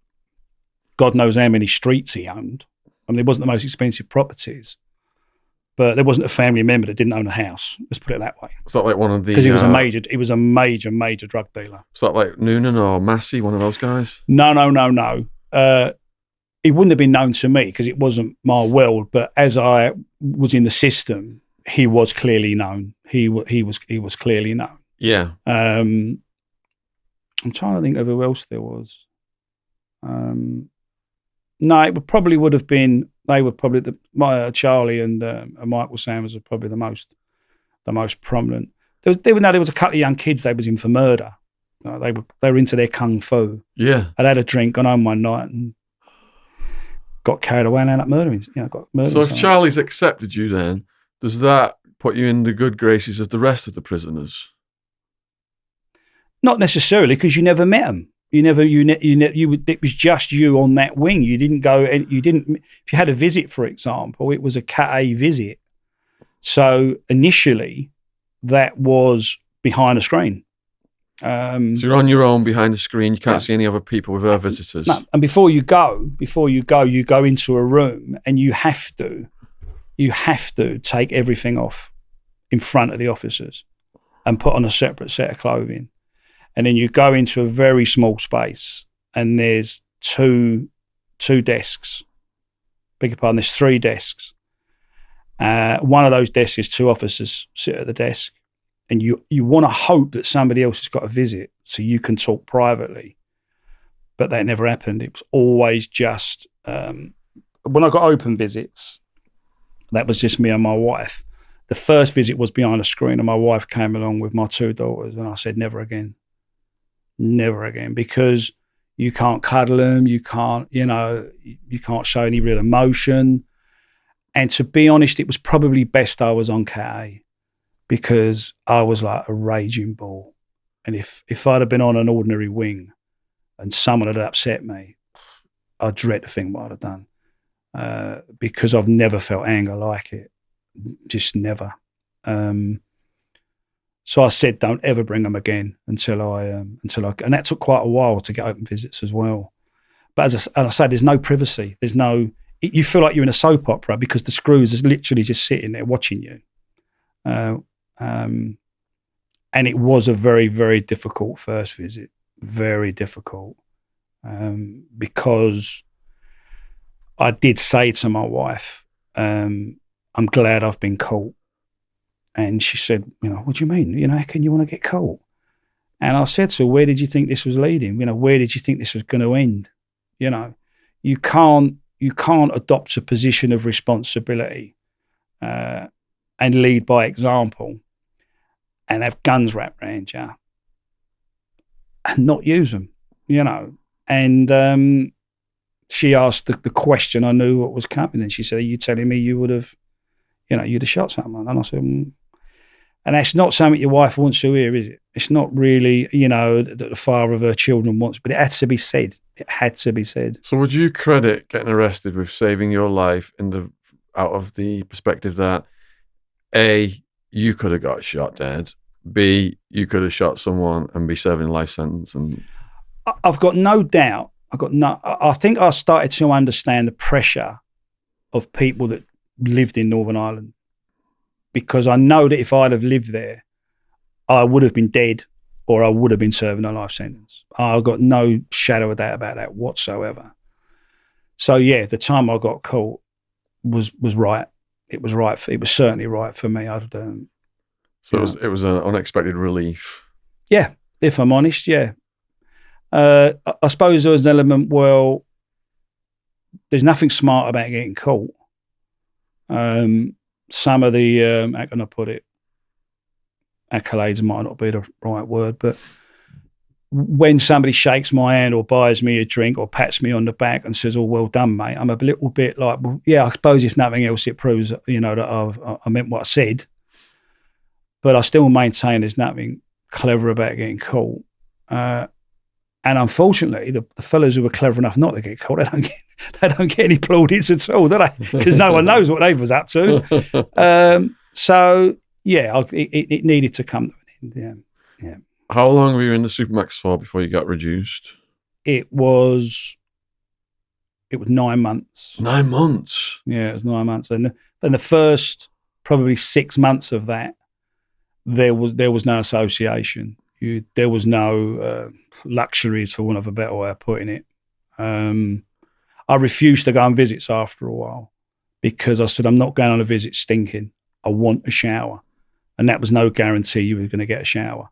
S2: God knows how many streets he owned. It wasn't the most expensive properties, but there wasn't a family member that didn't own a house. Let's put it that way.
S1: Was that like one of the?
S2: Because he was a major drug dealer.
S1: Was that like Noonan or Massey, one of those guys?
S2: No. He wouldn't have been known to me because it wasn't my world. But as I was in the system, he was clearly known. He was clearly known.
S1: Yeah.
S2: I'm trying to think of who else there was. No, it probably would have been. They were probably Charlie and Michael Sams were probably the most prominent. There was a couple of young kids. They was in for murder. They were into their kung fu.
S1: Yeah,
S2: I'd had a drink, gone home one night, and got carried away and ended up murdering. Got murdered.
S1: So if Charlie's accepted you, then does that put you in the good graces of the rest of the prisoners?
S2: Not necessarily, because you never met them. It was just you on that wing. You didn't go. If you had a visit, for example, it was a Cat A visit. So initially, that was behind a screen.
S1: So you're on your own behind the screen. You can't see any other people with other visitors.
S2: No. And before you go, you go into a room and you have to take everything off in front of the officers and put on a separate set of clothing. And then you go into a very small space and there's two desks. Beg your pardon, there's 3 desks. One of those desks is 2 officers sit at the desk. And you want to hope that somebody else has got a visit so you can talk privately. But that never happened. It was always just, when I got open visits, that was just me and my wife. The first visit was behind a screen and my wife came along with my 2 daughters and I said, never again. Never again. Because You can't cuddle them. You can't, you can't show any real emotion. And to be honest, it was probably best I was on Cat A, because I was like a raging bull. And if I'd have been on an ordinary wing and someone had upset me, I dread to think what I'd have done, because I've never felt anger like it, just never. So I said, don't ever bring them again until I, and that took quite a while to get open visits as well. But as I say, there's no privacy. There's no, you feel like you're in a soap opera because the screws is literally just sitting there watching you. And it was a very, very difficult first visit, very difficult, because I did say to my wife, I'm glad I've been caught. And she said, what do you mean? How can you want to get caught? And I said to her, where did you think this was leading? Where did you think this was going to end? You can't adopt a position of responsibility and lead by example and have guns wrapped around you and not use them, And she asked the question. I knew what was coming, and she said, "Are you telling me you would have, you'd have shot someone?" And I said, and that's not something your wife wants to hear, is it? It's not really, that the father of her children wants, but it had to be said. It had to be said.
S1: So would you credit getting arrested with saving your life out of the perspective that A, you could have got shot dead, B, you could have shot someone and be serving a life sentence? And
S2: I've got no doubt. I think I started to understand the pressure of people that lived in Northern Ireland, because I know that if I'd have lived there, I would have been dead or I would have been serving a life sentence. I've got no shadow of doubt about that whatsoever. So yeah, the time I got caught was right. It was right. It was certainly right for me.
S1: So it was an unexpected relief.
S2: Yeah, if I'm honest, yeah. I suppose there was an element, well, there's nothing smart about getting caught. Some of the, how can I put it? Accolades might not be the right word, but when somebody shakes my hand or buys me a drink or pats me on the back and says, "Oh, well done, mate," I'm a little bit like, well, yeah, I suppose if nothing else, it proves, that I meant what I said. But I still maintain there's nothing clever about getting caught. And unfortunately, the fellas who were clever enough not to get caught, they don't get any plaudits at all, do they? Because no one knows what they was up to. So yeah, it needed to come to an end. Yeah.
S1: How long were you in the Supermax for before you got reduced?
S2: It was 9 months.
S1: 9 months.
S2: Yeah, it was 9 months, and the first probably 6 months of that, there was no association. There was no luxuries, for want of a better way of putting it. I refused to go on visits after a while because I said, I'm not going on a visit stinking. I want a shower. And that was no guarantee you were going to get a shower.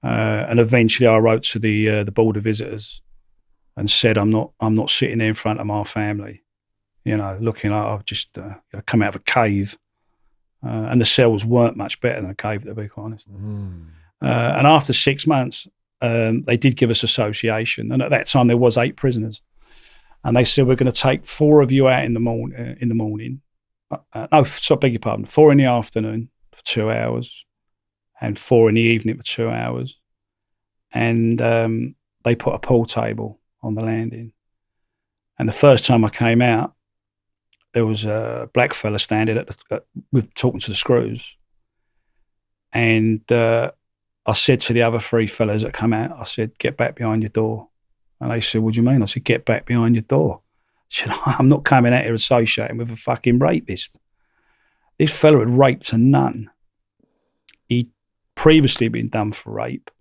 S2: And eventually I wrote to the board of visitors and said, I'm not sitting there in front of my family, looking like I've just come out of a cave. And the cells weren't much better than a cave, to be quite honest. And after 6 months, they did give us association. And at that time, there was 8 prisoners. And they said, we're going to take 4 of you out in the morning. No, so I beg your pardon, 4 in the afternoon for 2 hours and 4 in the evening for 2 hours. And they put a pool table on the landing. And the first time I came out, there was a black fella standing with talking to the screws. And I said to the other 3 fellas that come out, I said, get back behind your door. And they said, what do you mean? I said, get back behind your door. I said, I'm not coming out here associating with a fucking rapist. This fella had raped a nun. He'd previously been done for rape.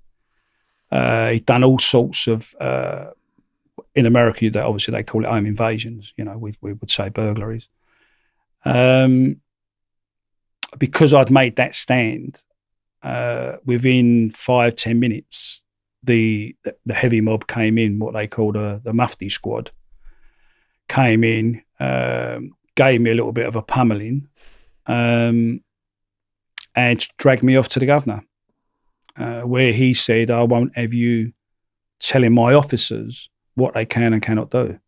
S2: He'd done all sorts of, in America, obviously they call it home invasions. We would say burglaries. Because I'd made that stand, within 5-10 minutes, the heavy mob came in, what they called the Mufti squad, came in, gave me a little bit of a pummeling, and dragged me off to the governor, where he said, I won't have you telling my officers what they can and cannot do.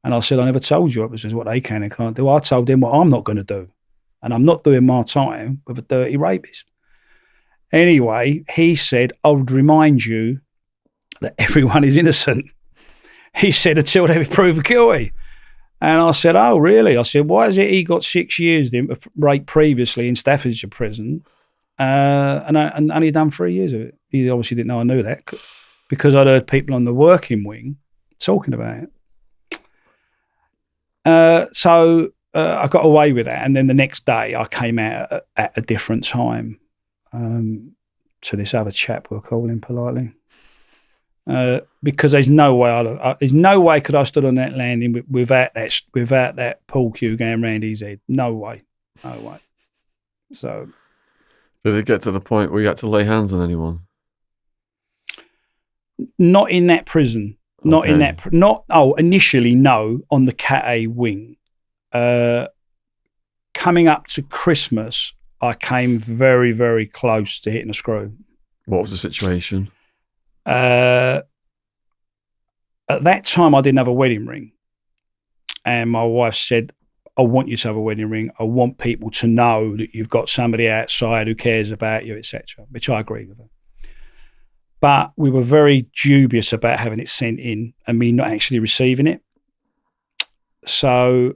S2: And I said, I never told you it was what they can and can't do. I told them what I'm not going to do. And I'm not doing my time with a dirty rapist. Anyway, he said, I would remind you that everyone is innocent. He said, until they prove guilty. And I said, oh, really? I said, why is it he got 6 years for rape previously in Staffordshire prison and only done 3 years of it? He obviously didn't know I knew that because I'd heard people on the working wing talking about it. So I got away with that. And then the next day I came out at a different time to this other chap, we'll call him politely. Because there's no way could I have stood on that landing without that pool cue going round his head. No way. So,
S1: did it get to the point where you had to lay hands on anyone?
S2: Not in that prison. Not in that. Initially no, on the Cat A wing. Coming up to Christmas, I came very, very close to hitting a screw.
S1: What was the situation?
S2: At that time, I didn't have a wedding ring. And my wife said, I want you to have a wedding ring. I want people to know that you've got somebody outside who cares about you, etc., which I agree with her. But we were very dubious about having it sent in and me not actually receiving it. So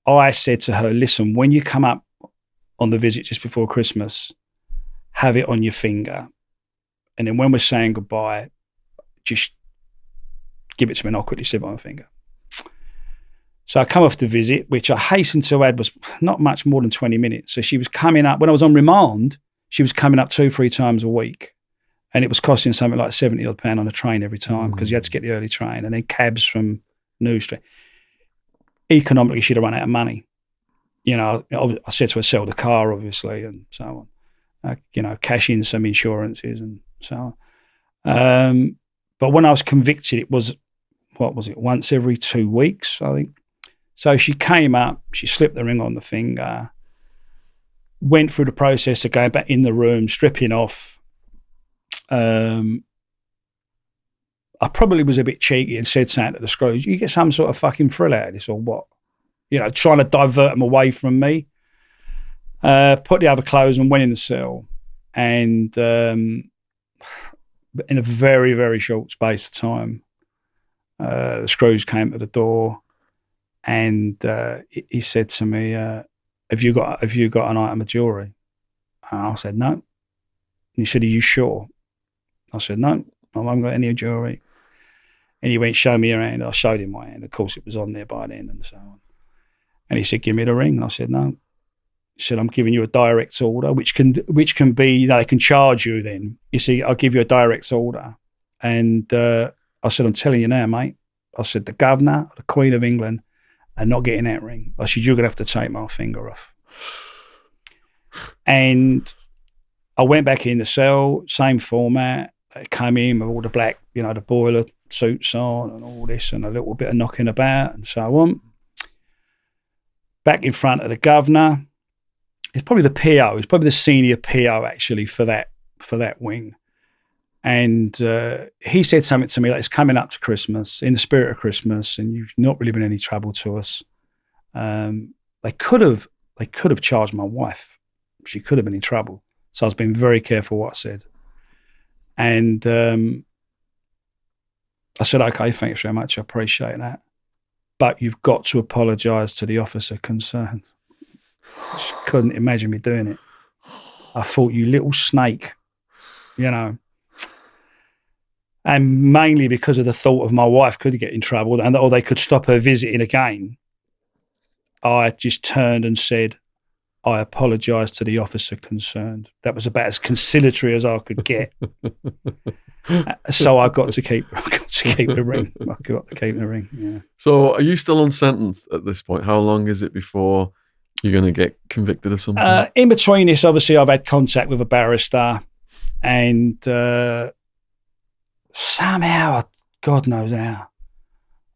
S2: I said to her, listen, when you come up on the visit just before Christmas, have it on your finger. And then when we're saying goodbye, just give it to me and I'll quickly slip it on my finger. So I come off the visit, which I hastened to add was not much more than 20 minutes. So she was coming up, when I was on remand, she was coming up 2-3 times a week. And it was costing something like £70 on a train every time because you had to get the early train and then cabs from New Street. Economically, she'd have run out of money. You know, I said to her, sell the car, obviously, and so on. Cash in some insurances and so on. But when I was convicted, it was, once every 2 weeks, I think. So she came up, she slipped the ring on the finger, went through the process of going back in the room, stripping off. I probably was a bit cheeky and said something to the screws, you get some sort of fucking thrill out of this or what? Trying to divert them away from me. Put the other clothes on, went in the cell. And in a very, very short space of time, the screws came to the door and he said to me, have you got an item of jewellery? And I said, no. And he said, are you sure? I said, no, I haven't got any jewellery. And he went, show me your hand. I showed him my hand. Of course, it was on there by then and so on. And he said, give me the ring. And I said, no. He said, I'm giving you a direct order, which can be, they can charge you then. You see, I'll give you a direct order. And I said, I'm telling you now, mate. I said, the governor, the Queen of England are not getting that ring. I said, you're going to have to take my finger off. And I went back in the cell, same format. I came in with all the black, the boiler suits on and all this and a little bit of knocking about and so on. Back in front of the governor. It's probably the PO. It's probably the senior PO actually for that wing. And he said something to me like, it's coming up to Christmas, in the spirit of Christmas, and you've not really been any trouble to us. They could have charged my wife. She could have been in trouble. So I was being very careful what I said. And I said, okay, thanks very much. I appreciate that. But you've got to apologise to the officer concerned. Just couldn't imagine me doing it. I thought, you little snake, And mainly because of the thought of my wife could get in trouble or they could stop her visiting again, I just turned and said, I apologise to the officer concerned. That was about as conciliatory as I could get. So I got to keep the ring. I got to keep the ring. Yeah. So
S1: are you still on sentence at this point? How long is it before you're going to get convicted of something?
S2: In between this, obviously, I've had contact with a barrister, and somehow, God knows how,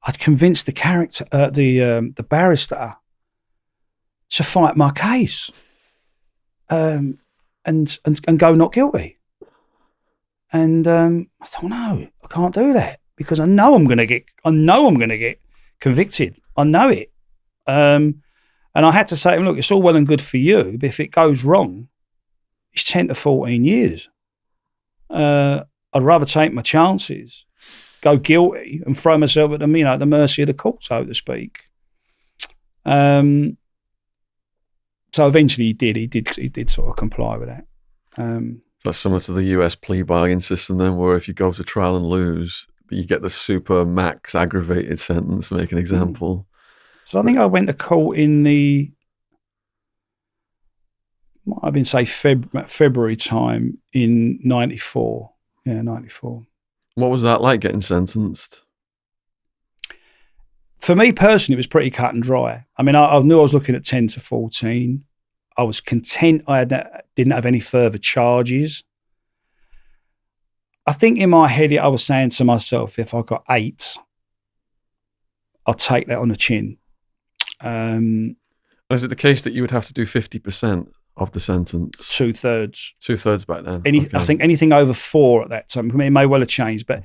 S2: I'd convinced the barrister to fight my case and go not guilty. And I thought, no, I can't do that because I know I'm going to get convicted. I know it. And I had to say to him, look, it's all well and good for you, but if it goes wrong, it's 10 to 14 years. I'd rather take my chances, go guilty, and throw myself at the mercy of the court, so to speak. So eventually he did sort of comply with that.
S1: That's similar to the US plea bargain system then, where if you go to trial and lose, you get the Supermax aggravated sentence, to make an example.
S2: So I think I went to court in February time in 94. Yeah, 94.
S1: What was that like, getting sentenced?
S2: For me personally, it was pretty cut and dry. I mean, I knew I was looking at 10 to 14. I was content I didn't have any further charges. I think in my head, I was saying to myself, if I got 8, I'll take that on the chin.
S1: Is it the case that you would have to do 50% of the sentence?
S2: 2/3.
S1: 2/3 back then.
S2: I think anything over 4 at that time, it may well have changed, but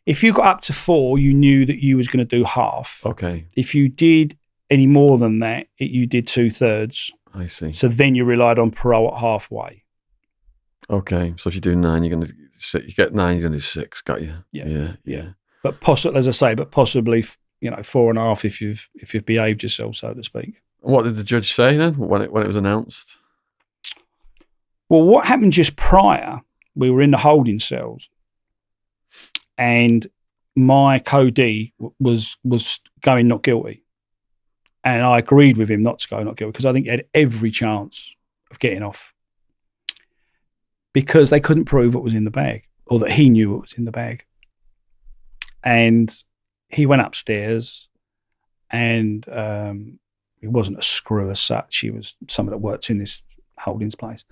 S2: if you got up to 4, you knew that you was going to do half.
S1: Okay.
S2: If you did any more than that, you did 2/3.
S1: I see.
S2: So then you relied on parole at halfway.
S1: Okay. So if you do 9, you're going to you get 9, you're going to do 6. Got you. Yeah.
S2: But possibly, as I say, 4.5 if you've behaved yourself, so to speak.
S1: What did the judge say then when it was announced?
S2: Well, what happened just prior, we were in the holding cells, and my co-D was going not guilty. And I agreed with him not to go not guilty because I think he had every chance of getting off, because they couldn't prove what was in the bag, or that he knew what was in the bag. And he went upstairs, and he wasn't a screw as such. He was someone that worked in this holdings place.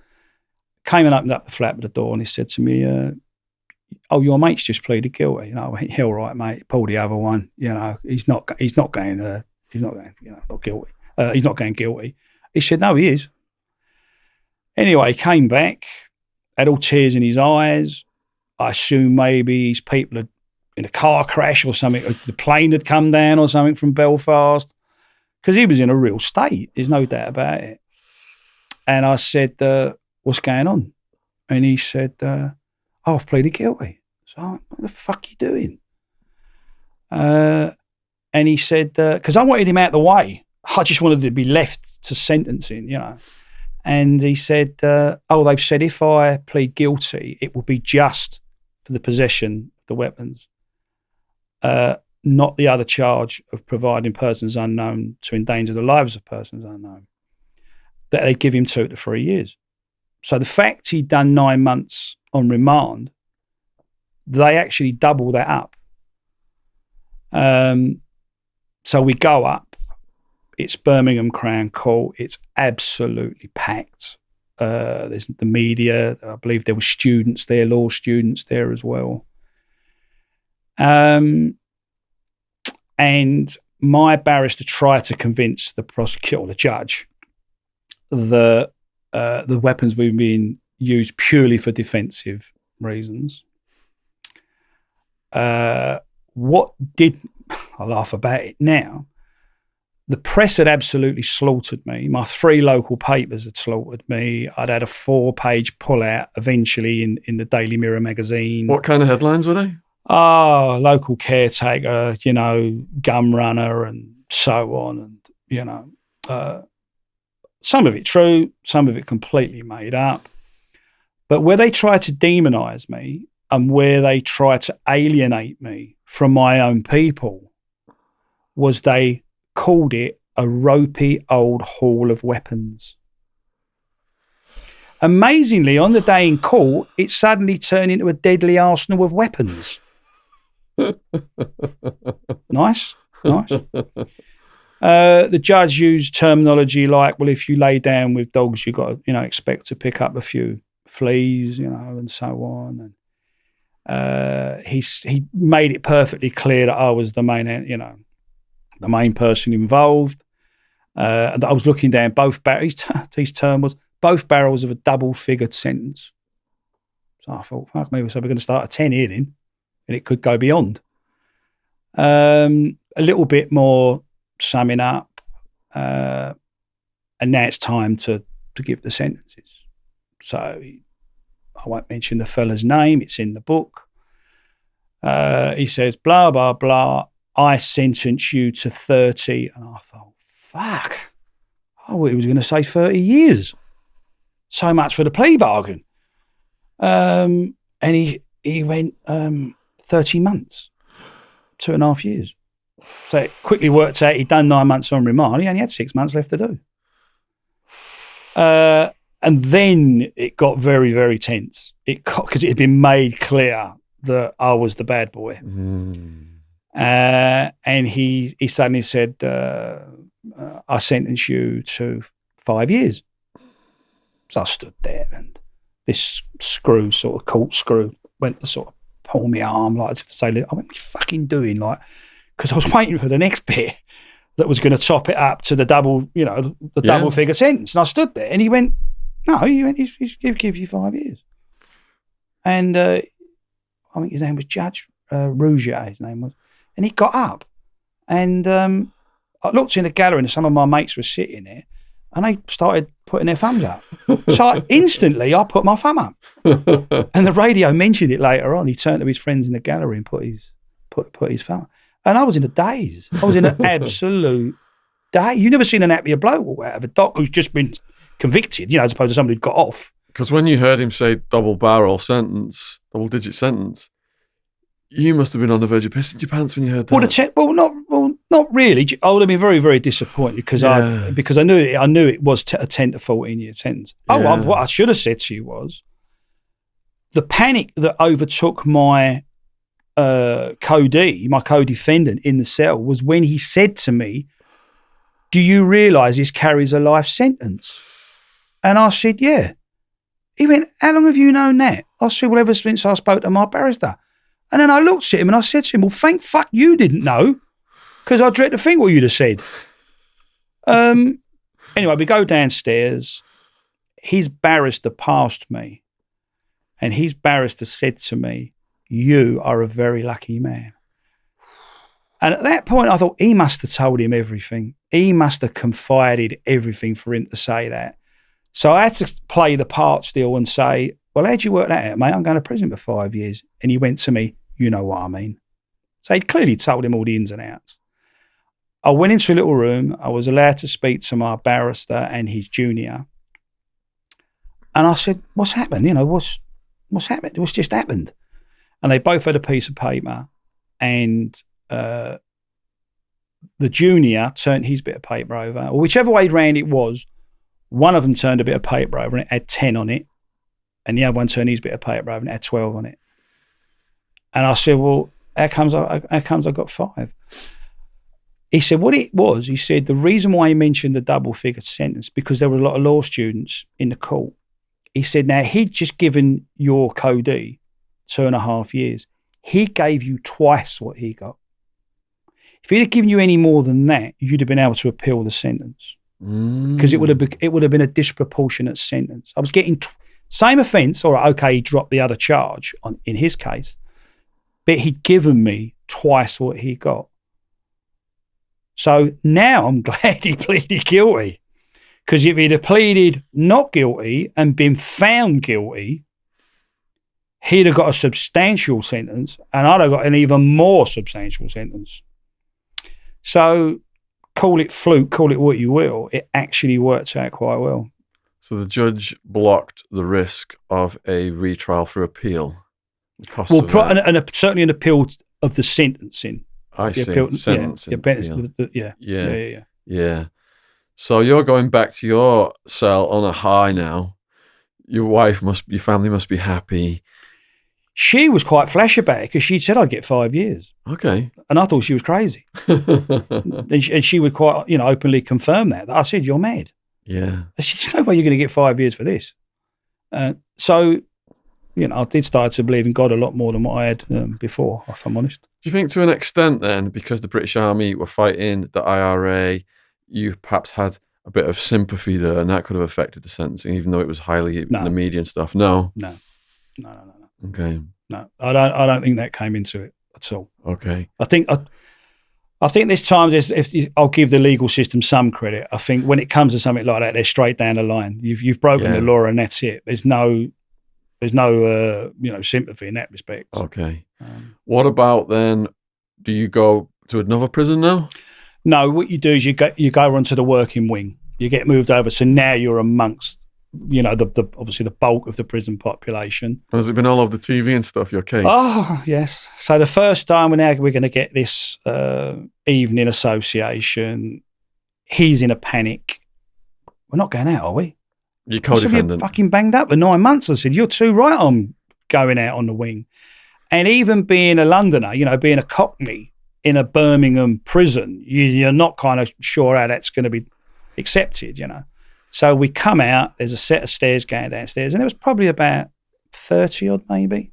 S2: Came and opened up the flat with the door, and he said to me, "Oh, your mate's just pleaded guilty." I went, "Yeah, all right, mate. Pull the other one. He's not going not guilty. He's not going guilty." He said, "No, he is." Anyway, he came back, had all tears in his eyes. I assume maybe his people had in a car crash or something. The plane had come down or something from Belfast, because he was in a real state. There's no doubt about it. And I said, "What's going on?" And he said, "Oh, I've pleaded guilty." So, "What the fuck are you doing?" And he said, because I wanted him out of the way. I just wanted to be left to sentencing, And he said, "Oh, they've said if I plead guilty, it will be just for the possession of the weapons, not the other charge of providing persons unknown to endanger the lives of persons unknown, that they give him 2 to 3 years." So the fact he'd done 9 months on remand, they actually double that up. So we go up. It's Birmingham Crown Court. It's absolutely packed. There's the media. I believe there were students there, law students there as well. And my barrister tried to convince the prosecutor, or the judge, that the weapons were being used purely for defensive reasons. I laugh about it now. The press had absolutely slaughtered me. My 3 local papers had slaughtered me. I'd had a 4-page pullout eventually in the Daily Mirror magazine.
S1: What kind of headlines were they?
S2: Oh, local caretaker, Gunrunner and so on. And, some of it true, some of it completely made up. But where they tried to demonize me and where they tried to alienate me from my own people was they called it a ropey old haul of weapons. Amazingly, on the day in court, it suddenly turned into a deadly arsenal of weapons. Nice. The judge used terminology like, well, if you lay down with dogs, you've got to, expect to pick up a few fleas, and so on. And he made it perfectly clear that I was the main person involved. And that I was looking down both barrels. His term was both barrels of a double-figured sentence. So I thought, fuck me, so we're going to start at 10 here then, and it could go beyond. A little bit more summing up, and now it's time to give the sentences. So I won't mention the fella's name. It's in the book. He says, blah, blah, blah. I sentence you to 30. And I thought, fuck. I thought he was going to say 30 years. So much for the plea bargain. And he went 30 months, 2.5 years. So it quickly worked out he'd done 9 months on remand. He only had 6 months left to do. And then it got very, very tense. Because it had been made clear that I was the bad boy. And he suddenly said, I sentence you to 5 years. So I stood there, and this screw, sort of court screw, went to sort of pull my arm, like as if to say, I went, what are you fucking doing? Like, because I was waiting for the next bit that was going to top it up to the double, double figure sentence. And I stood there, and he went, no, he's give you 5 years. And I think his name was Judge Rougier, his name was. And he got up, and I looked in the gallery, and some of my mates were sitting there, and they started putting their thumbs up. So instantly, I put my thumb up. And the radio mentioned it later on. He turned to his friends in the gallery and put his thumb up. And I was in a daze. I was in an absolute daze. You've never seen an happier bloke walk out of a dock who's just been convicted, as opposed to somebody who'd got off.
S1: Because when you heard him say double-digit sentence, you must have been on the verge of pissing your pants when you heard that.
S2: Not really. I would have been very, very disappointed because I knew it was a 10 to 14 year sentence. Yeah. What I should have said to you was the panic that overtook my co-defendant in the cell was when he said to me, "Do you realise this carries a life sentence?" And I said, "Yeah." He went, "How long have you known that?" I said, "Well, ever since I spoke to my barrister." And then I looked at him and I said to him, "Well, thank fuck you didn't know, because I dread to think what you'd have said." Anyway, we go downstairs. His barrister passed me, and his barrister said to me, "You are a very lucky man." And at that point, I thought he must have told him everything. He must have confided everything for him to say that. So I had to play the part still and say, "Well, how'd you work that out, mate? I'm going to prison for 5 years." And he went to me, "You know what I mean." So he'd clearly told him all the ins and outs. I went into a little room. I was allowed to speak to my barrister and his junior. And I said, "What's happened? What's happened? What's just happened?" And they both had a piece of paper. And the junior turned his bit of paper over, or whichever way round it was, one of them turned a bit of paper over and it had 10 on it. And the other one turned his bit of paper over and it had 12 on it. And I said, "Well, how comes I got 5? He said, what it was, he said, the reason why he mentioned the double figure sentence, because there were a lot of law students in the court. He said, now he'd just given your co-D 2.5 years. He gave you twice what he got. If he'd have given you any more than that, you'd have been able to appeal the sentence. Because it would have been a disproportionate sentence. I was getting same offence, all right, okay, he dropped the other charge in his case, but he'd given me twice what he got. So now I'm glad he pleaded guilty, because if he'd have pleaded not guilty and been found guilty, he'd have got a substantial sentence and I'd have got an even more substantial sentence. So call it fluke, call it what you will, it actually worked out quite well.
S1: So the judge blocked the risk of a retrial for appeal.
S2: Certainly an appeal of the sentencing.
S1: I see. Sentencing.
S2: Yeah.
S1: So you're going back to your cell on a high now. Your family must be happy.
S2: She was quite flash about it because she'd said I'd get 5 years.
S1: Okay.
S2: And I thought she was crazy. and she would quite, openly confirm that. I said, "You're mad."
S1: Yeah.
S2: There's no way you're going to get 5 years for this. So, I did start to believe in God a lot more than what I had before, if I'm honest.
S1: Do you think to an extent then, because the British Army were fighting the IRA, you perhaps had a bit of sympathy there and that could have affected the sentencing, even though it was highly in the media and stuff? No?
S2: No.
S1: Okay.
S2: No, I don't think that came into it. at all.
S1: Okay.
S2: I think there's times I'll give the legal system some credit. I think when it comes to something like that, they're straight down the line. You've broken the law and that's it. There's no sympathy in that respect.
S1: Okay. What about then? Do you go to another prison now?
S2: No, what you do is you go onto the working wing. You get moved over, so now you're amongst the obviously the bulk of the prison population.
S1: Has it been all over the TV and stuff? Your case?
S2: Oh yes. So the first time we're going to get this evening association. He's in a panic. We're not going out, are we?
S1: You're co-defendant.
S2: You're fucking banged up for 9 months. I said, you're too right on going out on the wing. And even being a Londoner, being a Cockney in a Birmingham prison, you're not kind of sure how that's going to be accepted, So we come out, there's a set of stairs going downstairs, and there was probably about 30 odd maybe,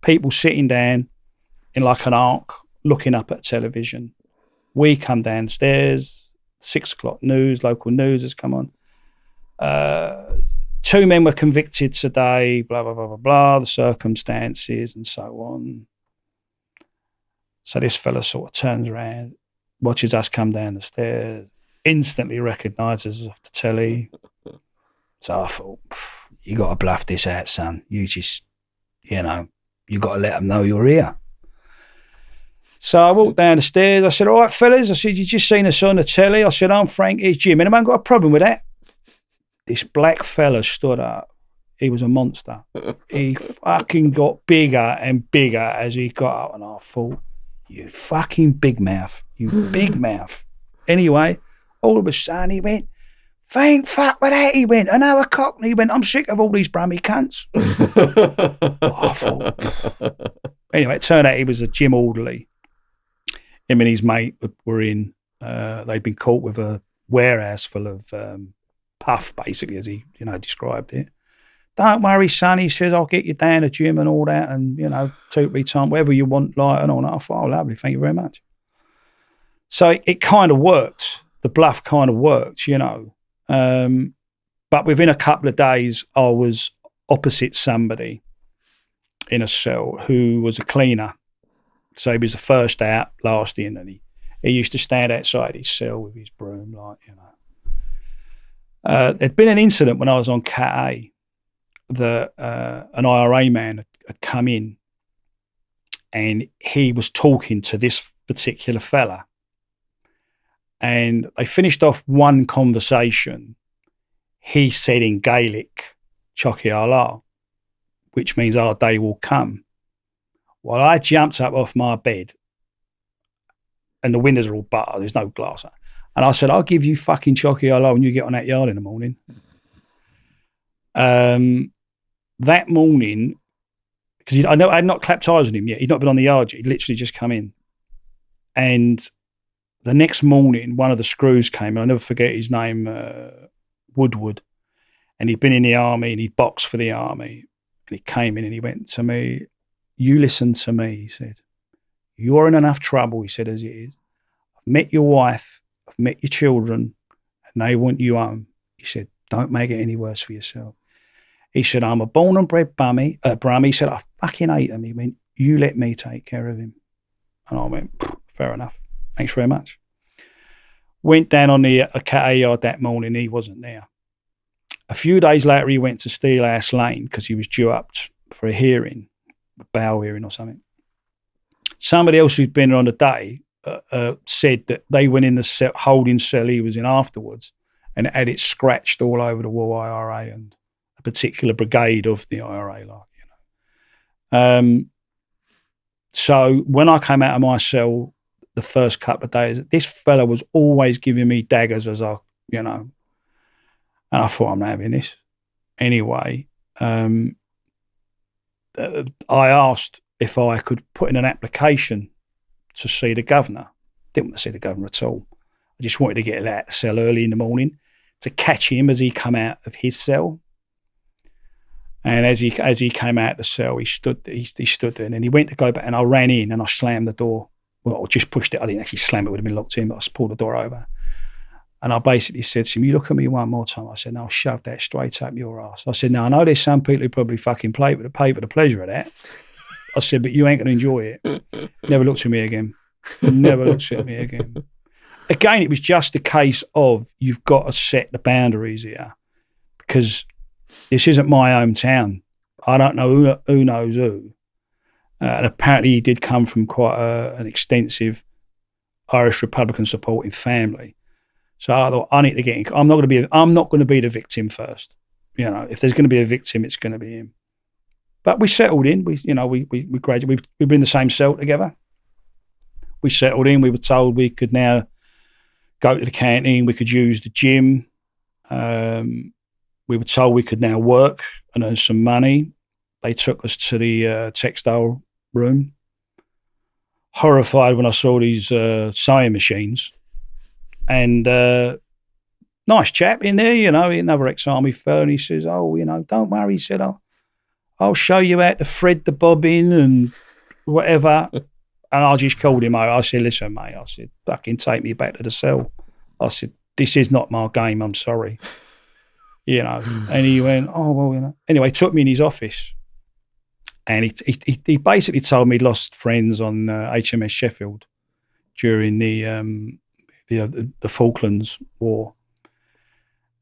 S2: people sitting down in like an arc, looking up at television. We come downstairs, 6 o'clock news, local news has come on. 2 men were convicted today, blah, blah, blah, blah, blah, the circumstances and so on. So this fella sort of turns around, watches us come down the stairs, instantly recognises us off the telly. So I thought, you got to bluff this out, son. You just, you got to let them know you're here. So I walked down the stairs. I said, all right, fellas. I said, you just seen us on the telly. I said, I'm Frank, here's Jim. Anyone got a problem with that? This black fella stood up. He was a monster. He fucking got bigger and bigger as he got up. And I thought, you fucking big mouth. You big mouth. Anyway, all of a sudden he went, thank fuck with that. He went, another Cockney. He went, I'm sick of all these Brummie cunts. I thought. Anyway, it turned out he was a gym orderly. Him and his mate were in, they'd been caught with a warehouse full of puff, basically, as he, described it. Don't worry, son, he says, I'll get you down to gym and all that, and, 2-3 times, whatever you want, like, and all that. I thought, oh, lovely, thank you very much. So it kind of worked. The bluff kind of worked, but within a couple of days, I was opposite somebody in a cell who was a cleaner. So he was the first out, last in, and he used to stand outside his cell with his broom, like, There'd been an incident when I was on Cat A that an IRA man had come in and he was talking to this particular fella. And they finished off one conversation. He said in Gaelic, Choki Allah, which means our day will come. Well, I jumped up off my bed and the windows are all barred, there's no glass. And I said, I'll give you fucking Choki Allah when you get on that yard in the morning. That morning, because I had not clapped eyes on him yet. He'd not been on the yard yet. He'd literally just come in. And the next morning, one of the screws came, and I'll never forget his name, Woodward. And he'd been in the army and he'd boxed for the army. And he came in and he went to me, you listen to me, he said. You're in enough trouble, he said, as it is. I've met your wife, I've met your children, and they want you home. He said, don't make it any worse for yourself. He said, I'm a born and bred Brummie. He said, I fucking hate him. He went, you let me take care of him. And I went, fair enough. Thanks very much. Went down on the Cat A yard that morning. He wasn't there. A few days later, he went to Steelhouse Lane because he was due up for a hearing, a bail hearing or something. Somebody else who'd been there on the day said that they went in the holding cell he was in afterwards and had it scratched all over the wall, IRA and a particular brigade of the IRA, So when I came out of my cell the first couple of days, this fella was always giving me daggers as and I thought, I'm not having this. Anyway, I asked if I could put in an application to see the governor. Didn't want to see the governor at all. I just wanted to get out of the cell early in the morning to catch him as he come out of his cell. And as he came out of the cell, he stood there, and then he went to go back, and I ran in and I slammed the door. Well, I just pushed it. I didn't actually slam it; would have been locked in, but I just pulled the door over. And I basically said to him, you look at me one more time. I said, no, I'll shove that straight up your ass. I said, now, I know there's some people who probably fucking pay for the pleasure of that. I said, but you ain't going to enjoy it. Never looked at me again. Never looked at me again. Again, it was just a case of you've got to set the boundaries here because this isn't my hometown. I don't know who knows who. And apparently he did come from quite an extensive Irish Republican supporting family. So I thought I need to get in. I'm not going to be the victim first. You know, if there's going to be a victim, it's going to be him. But we settled in. We graduated. We've been in the same cell together. We settled in. We were told we could now go to the canteen. We could use the gym. We were told we could now work and earn some money. They took us to the textile room. Horrified when I saw these sewing machines. And nice chap in there, you know, another ex-army fellow. And he says, oh, you know, don't worry. He said, I'll show you how to thread the bobbin and whatever. And I just called him out. I said, listen, mate, I said, fucking take me back to the cell. I said, this is not my game. I'm sorry. You know, and he went, oh, well, you know. Anyway, he took me in his office. And he basically told me he'd lost friends on HMS Sheffield during the Falklands War.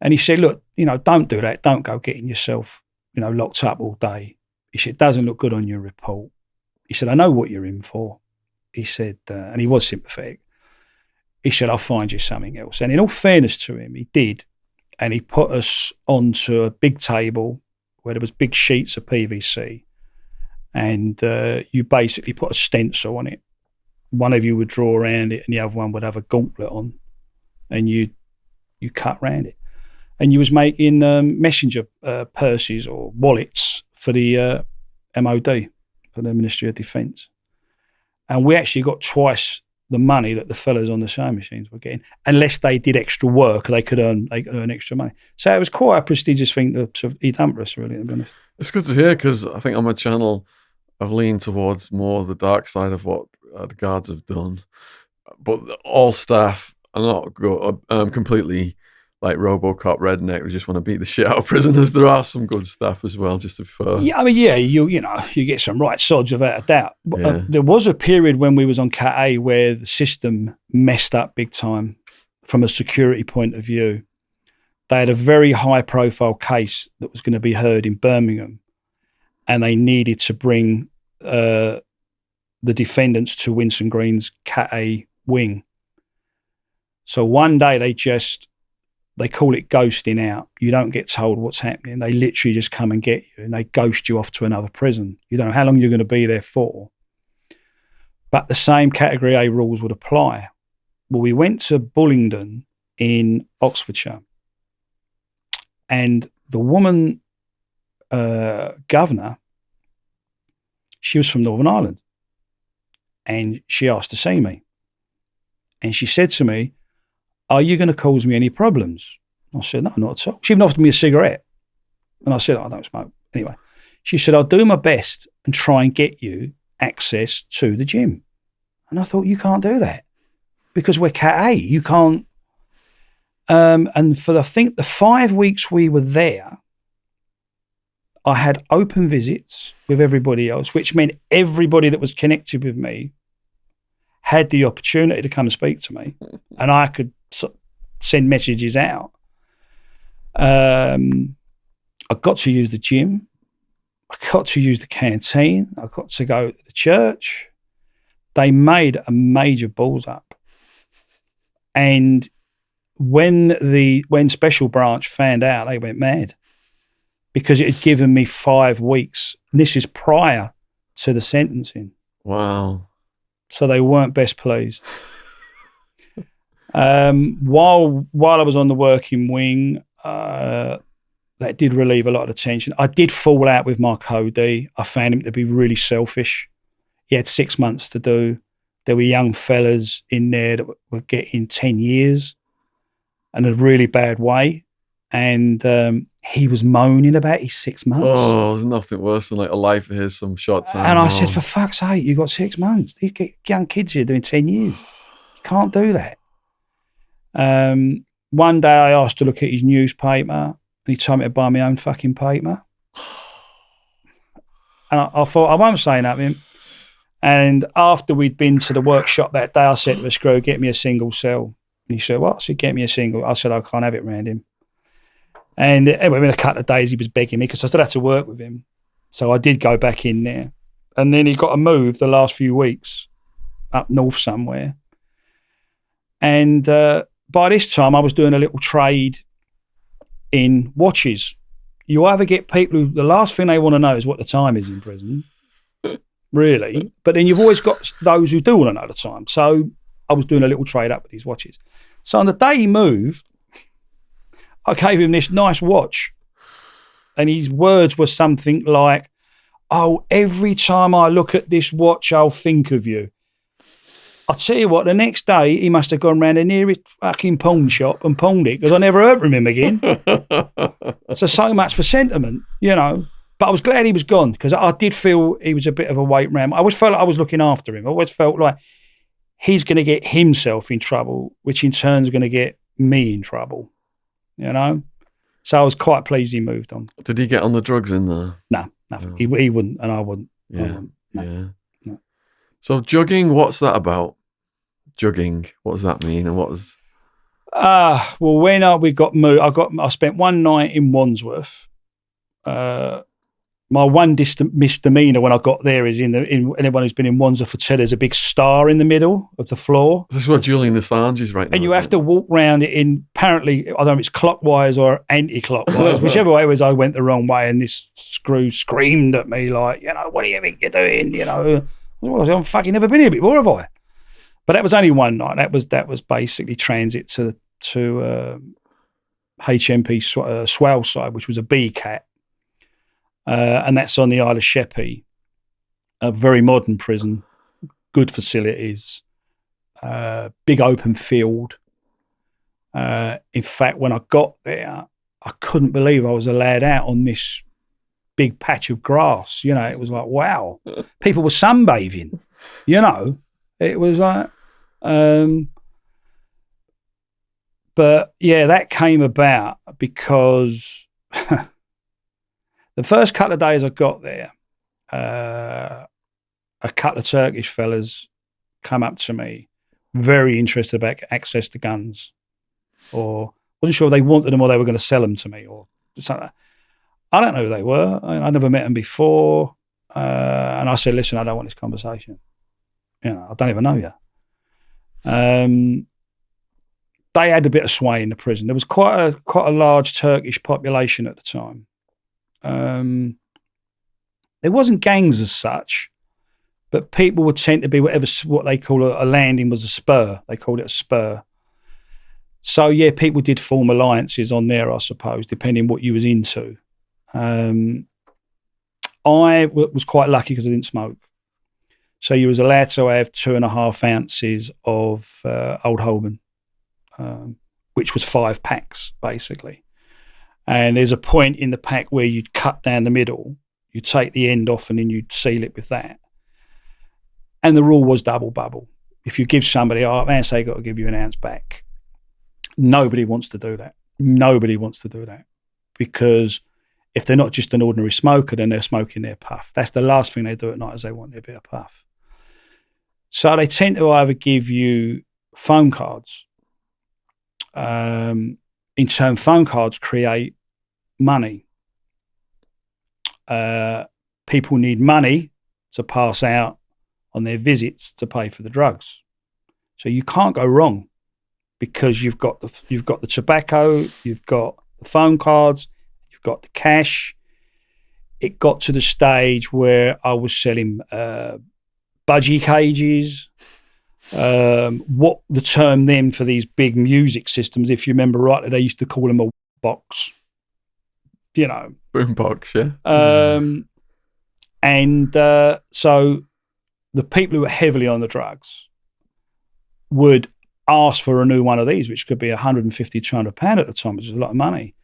S2: And he said, look, you know, don't do that. Don't go getting yourself, you know, locked up all day. He said, it doesn't look good on your report. He said, I know what you're in for. He said, and he was sympathetic. He said, I'll find you something else. And in all fairness to him, he did. And he put us onto a big table where there was big sheets of PVC. And you basically put a stencil on it. One of you would draw around it and the other one would have a gauntlet on. And you cut around it. And you was making messenger purses or wallets for the MOD, for the Ministry of Defence. And we actually got twice the money that the fellas on the sewing machines were getting, unless they did extra work, they could earn extra money. So it was quite a prestigious thing he done for us, really, to be honest.
S1: It's good to hear because I think on my channel I've leaned towards more the dark side of what the guards have done. But all staff are not completely like RoboCop redneck. We just want to beat the shit out of prisoners. There are some good staff as well, just to be fair.
S2: Yeah, I mean, yeah, you know, you get some right sods without a doubt.
S1: Yeah.
S2: There was a period when we was on Cat A where the system messed up big time from a security point of view. They had a very high-profile case that was going to be heard in Birmingham, and they needed to bring the defendants to Winson Green's Cat A wing. So one day they call it ghosting out. You don't get told what's happening. They literally just come and get you and they ghost you off to another prison. You don't know how long you're going to be there for. But the same Category A rules would apply. Well, we went to Bullingdon in Oxfordshire, and the woman governor, she was from Northern Ireland, and she asked to see me. And she said to me, are you going to cause me any problems? I said, no, not at all. She even offered me a cigarette. And I said, I don't smoke. Anyway, she said, I'll do my best and try and get you access to the gym. And I thought, you can't do that because we're Cat A. You can't. And for, I think, the 5 weeks we were there, I had open visits with everybody else, which meant everybody that was connected with me had the opportunity to come and speak to me, and I could send messages out. I got to use the gym. I got to use the canteen. I got to go to the church. They made a major balls up. And when Special Branch found out, they went mad because it had given me 5 weeks. And this is prior to the sentencing.
S1: Wow.
S2: So they weren't best pleased. While I was on the working wing, that did relieve a lot of the tension. I did fall out with my co-D. I found him to be really selfish. He had 6 months to do. There were young fellas in there that were getting 10 years in a really bad way. And he was moaning about his 6 months.
S1: Oh, there's nothing worse than like a life of his, some short time.
S2: And I said, for fuck's sake, you got 6 months. You get young kids here doing 10 years. You can't do that. One day I asked to look at his newspaper and he told me to buy my own fucking paper. And I thought, I won't say nothing. And after we'd been to the workshop that day, I said to the screw, get me a single cell. And he said, what? I said, get me a single. I said, I can't have it round him. And anyway, in a couple of days, he was begging me because I still had to work with him. So I did go back in there. And then he got a move the last few weeks up north somewhere. And by this time, I was doing a little trade in watches. You either get people who, the last thing they want to know is what the time is in prison, really. But then you've always got those who do want to know the time. So I was doing a little trade up with these watches. So on the day he moved, I gave him this nice watch. And his words were something like, oh, every time I look at this watch, I'll think of you. I'll tell you what, the next day, he must have gone round the nearest fucking pawn shop and pawned it because I never heard from him again. So much for sentiment, you know. But I was glad he was gone because I did feel he was a bit of a weight ram. I always felt like I was looking after him. I always felt like he's going to get himself in trouble, which in turn is going to get me in trouble, you know. So I was quite pleased he moved on.
S1: Did he get on the drugs in there?
S2: No, nothing.
S1: No.
S2: He wouldn't, and I wouldn't.
S1: Yeah,
S2: I wouldn't. No.
S1: yeah.
S2: No.
S1: So jugging, what's that about? Jugging, what does that mean, and what is?
S2: Well, when we got moved, I spent one night in Wandsworth. My one misdemeanor when I got there is in anyone who's been in Wandsworth will tell there's a big star in the middle of the floor.
S1: This is what Julian Assange is right now.
S2: And you have to walk around it in, apparently, I don't know if it's clockwise or anti-clockwise, whichever way it was, I went the wrong way, and this screw screamed at me like, you know, what do you think you're doing? You know, well, I said, I've fucking never been here before, have I? But that was only one night. That was basically transit to HMP Swaleside, which was a B cat. And that's on the Isle of Sheppey, a very modern prison, good facilities, big open field. In fact, when I got there, I couldn't believe I was allowed out on this big patch of grass. You know, it was like, wow. People were sunbathing, you know. It was like, but yeah, that came about because the first couple of days I got there, a couple of Turkish fellas come up to me, very interested about access to guns, or wasn't sure if they wanted them or they were going to sell them to me or something. I don't know who they were. I never met them before. And I said, listen, I don't want this conversation. You know, I don't even know you. They had a bit of sway in the prison. There was quite a large Turkish population at the time. There wasn't gangs as such, but people would tend to be what they call a landing was a spur. They called it a spur. So yeah, people did form alliances on there, I suppose, depending what you was into. I was quite lucky because I didn't smoke. So you was allowed to have 2.5 ounces of Old Holman, which was 5 packs, basically. And there's a point in the pack where you'd cut down the middle, you take the end off and then you'd seal it with that. And the rule was double bubble. If you give somebody, oh man, say got to give you an ounce back. Nobody wants to do that. Nobody wants to do that. Because if they're not just an ordinary smoker, then they're smoking their puff. That's the last thing they do at night is they want their bit of puff. So they tend to either give you phone cards. In turn, phone cards create money. People need money to pass out on their visits to pay for the drugs. So you can't go wrong because you've got the tobacco, you've got the phone cards, you've got the cash. It got to the stage where I was selling budgie cages. What the term then for these big music systems, if you remember rightly, they used to call them a box. You know,
S1: Boombox, yeah.
S2: So the people who were heavily on the drugs would ask for a new one of these, which could be £150, £200 at the time, which is a lot of money.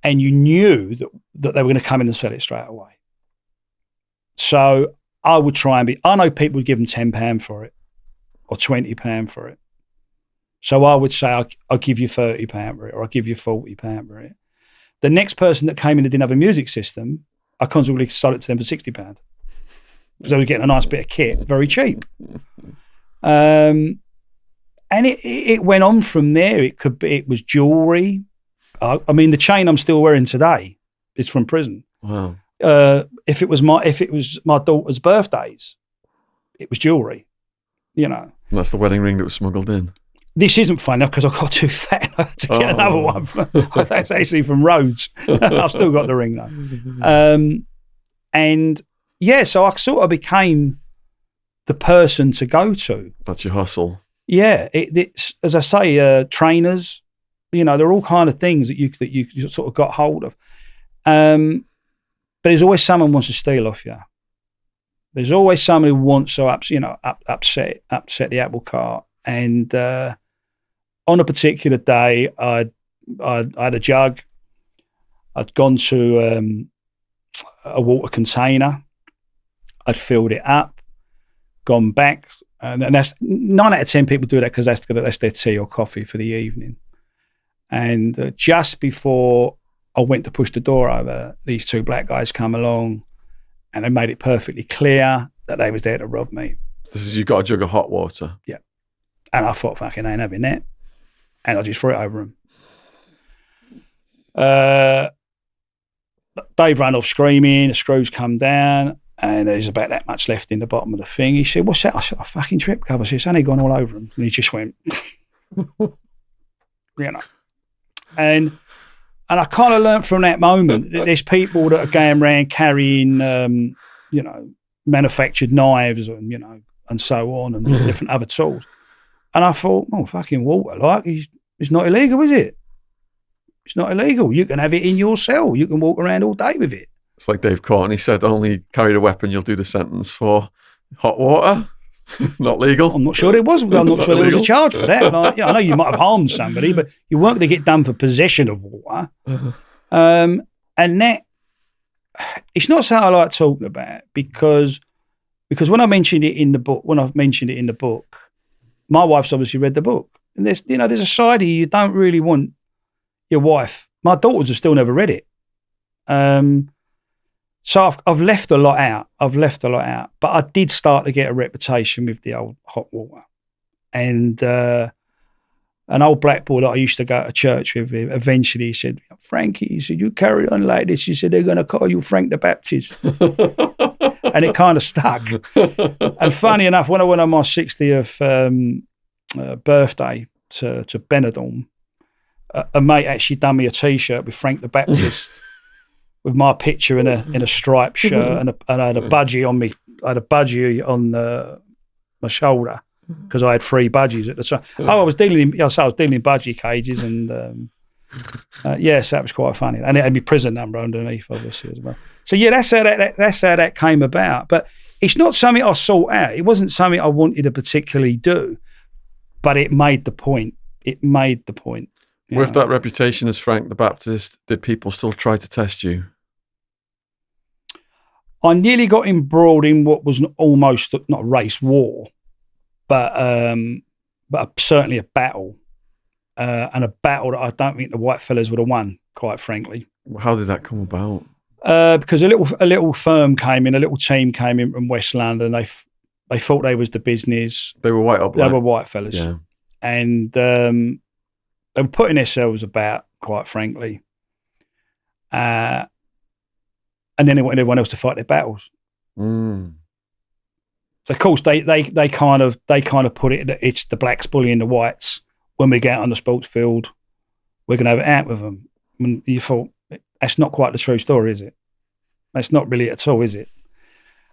S2: And you knew that they were going to come in and sell it straight away. So I would try and I know people would give them £10 for it or £20 for it. So I would say, I'll give you £30 for it, or I'll give you £40 for it. The next person that came in that didn't have a music system, I constantly sold it to them for £60. because they were getting a nice bit of kit, very cheap. And it went on from there. It was jewelry. I mean, the chain I'm still wearing today is from prison.
S1: Wow.
S2: If it was my daughter's birthdays, it was jewelry. You know.
S1: And that's the wedding ring that was smuggled in.
S2: This isn't fun enough because I got too fat to get another one. That's actually from Rhodes. I've still got the ring though. And yeah, so I sort of became the person to go to.
S1: That's your hustle.
S2: Yeah, it's as I say, trainers. You know, there are all kind of things that you sort of got hold of. But there's always someone wants to steal off you. There's always someone who wants to upset the apple cart. And on a particular day, I had a jug. I'd gone to a water container. I'd filled it up, gone back, and that's 9 out of 10 people do that because that's their tea or coffee for the evening. And just before I went to push the door over, these two black guys come along, and they made it perfectly clear that they was there to rob me.
S1: This is, you got a jug of hot water.
S2: Yeah. And I thought, fucking, I ain't having that. And I just threw it over them. Dave ran off screaming, the screws come down, and there's about that much left in the bottom of the thing. He said, what's that? I said, a fucking trip cover. I said, it's only gone all over him. And he just went, you know. And I kind of learned from that moment that there's people that are going around carrying, manufactured knives and, and so on and different other tools. And I thought, oh, fucking water, like, it's not illegal, is it? It's not illegal. You can have it in your cell. You can walk around all day with it. It's
S1: like Dave Courtney said, only carry a weapon, you'll do the sentence for hot water. Not legal.
S2: I'm not sure it was. I'm not sure there was a charge for that. Like, I know you might have harmed somebody, but you weren't going to get done for possession of water. And that, it's not something I like talking about because when I mentioned it in the book, my wife's obviously read the book. And there's a side of you don't really want your wife. My daughters have still never read it. So I've left a lot out. But I did start to get a reputation with the old hot water. And an old black boy that I used to go to church with, eventually he said, Frankie, he said, you carry on like this. He said, they're going to call you Frank the Baptist. And it kind of stuck. And funny enough, when I went on my 60th birthday to Benidorm, a mate actually done me a T-shirt with Frank the Baptist with my picture in a striped shirt and I had a budgie on me. I had a budgie on my shoulder because I had 3 budgies at the time. I was dealing in budgie cages and yes, that was quite funny. And it had my prison number underneath, obviously, as well. So yeah, that's how that came about. But it's not something I sought out. It wasn't something I wanted to particularly do, but it made the point. With
S1: that reputation as Frank the Baptist, did people still try to test you?
S2: I nearly got embroiled in what was almost not a race war, but certainly a battle, and a battle that I don't think the white fellas would have won, quite frankly.
S1: How did that come about?
S2: Because a little firm came in, a little team came in from West London. They thought they was the business.
S1: They were white or black?
S2: They were white fellas,
S1: yeah.
S2: And they were putting themselves about, quite frankly. And then they wanted everyone else to fight their battles.
S1: Mm.
S2: So of course they kind of put it that it's the blacks bullying the whites. When we get out on the sports field, we're going to have it out with them. And you thought, that's not quite the true story, is it? That's not really at all, is it?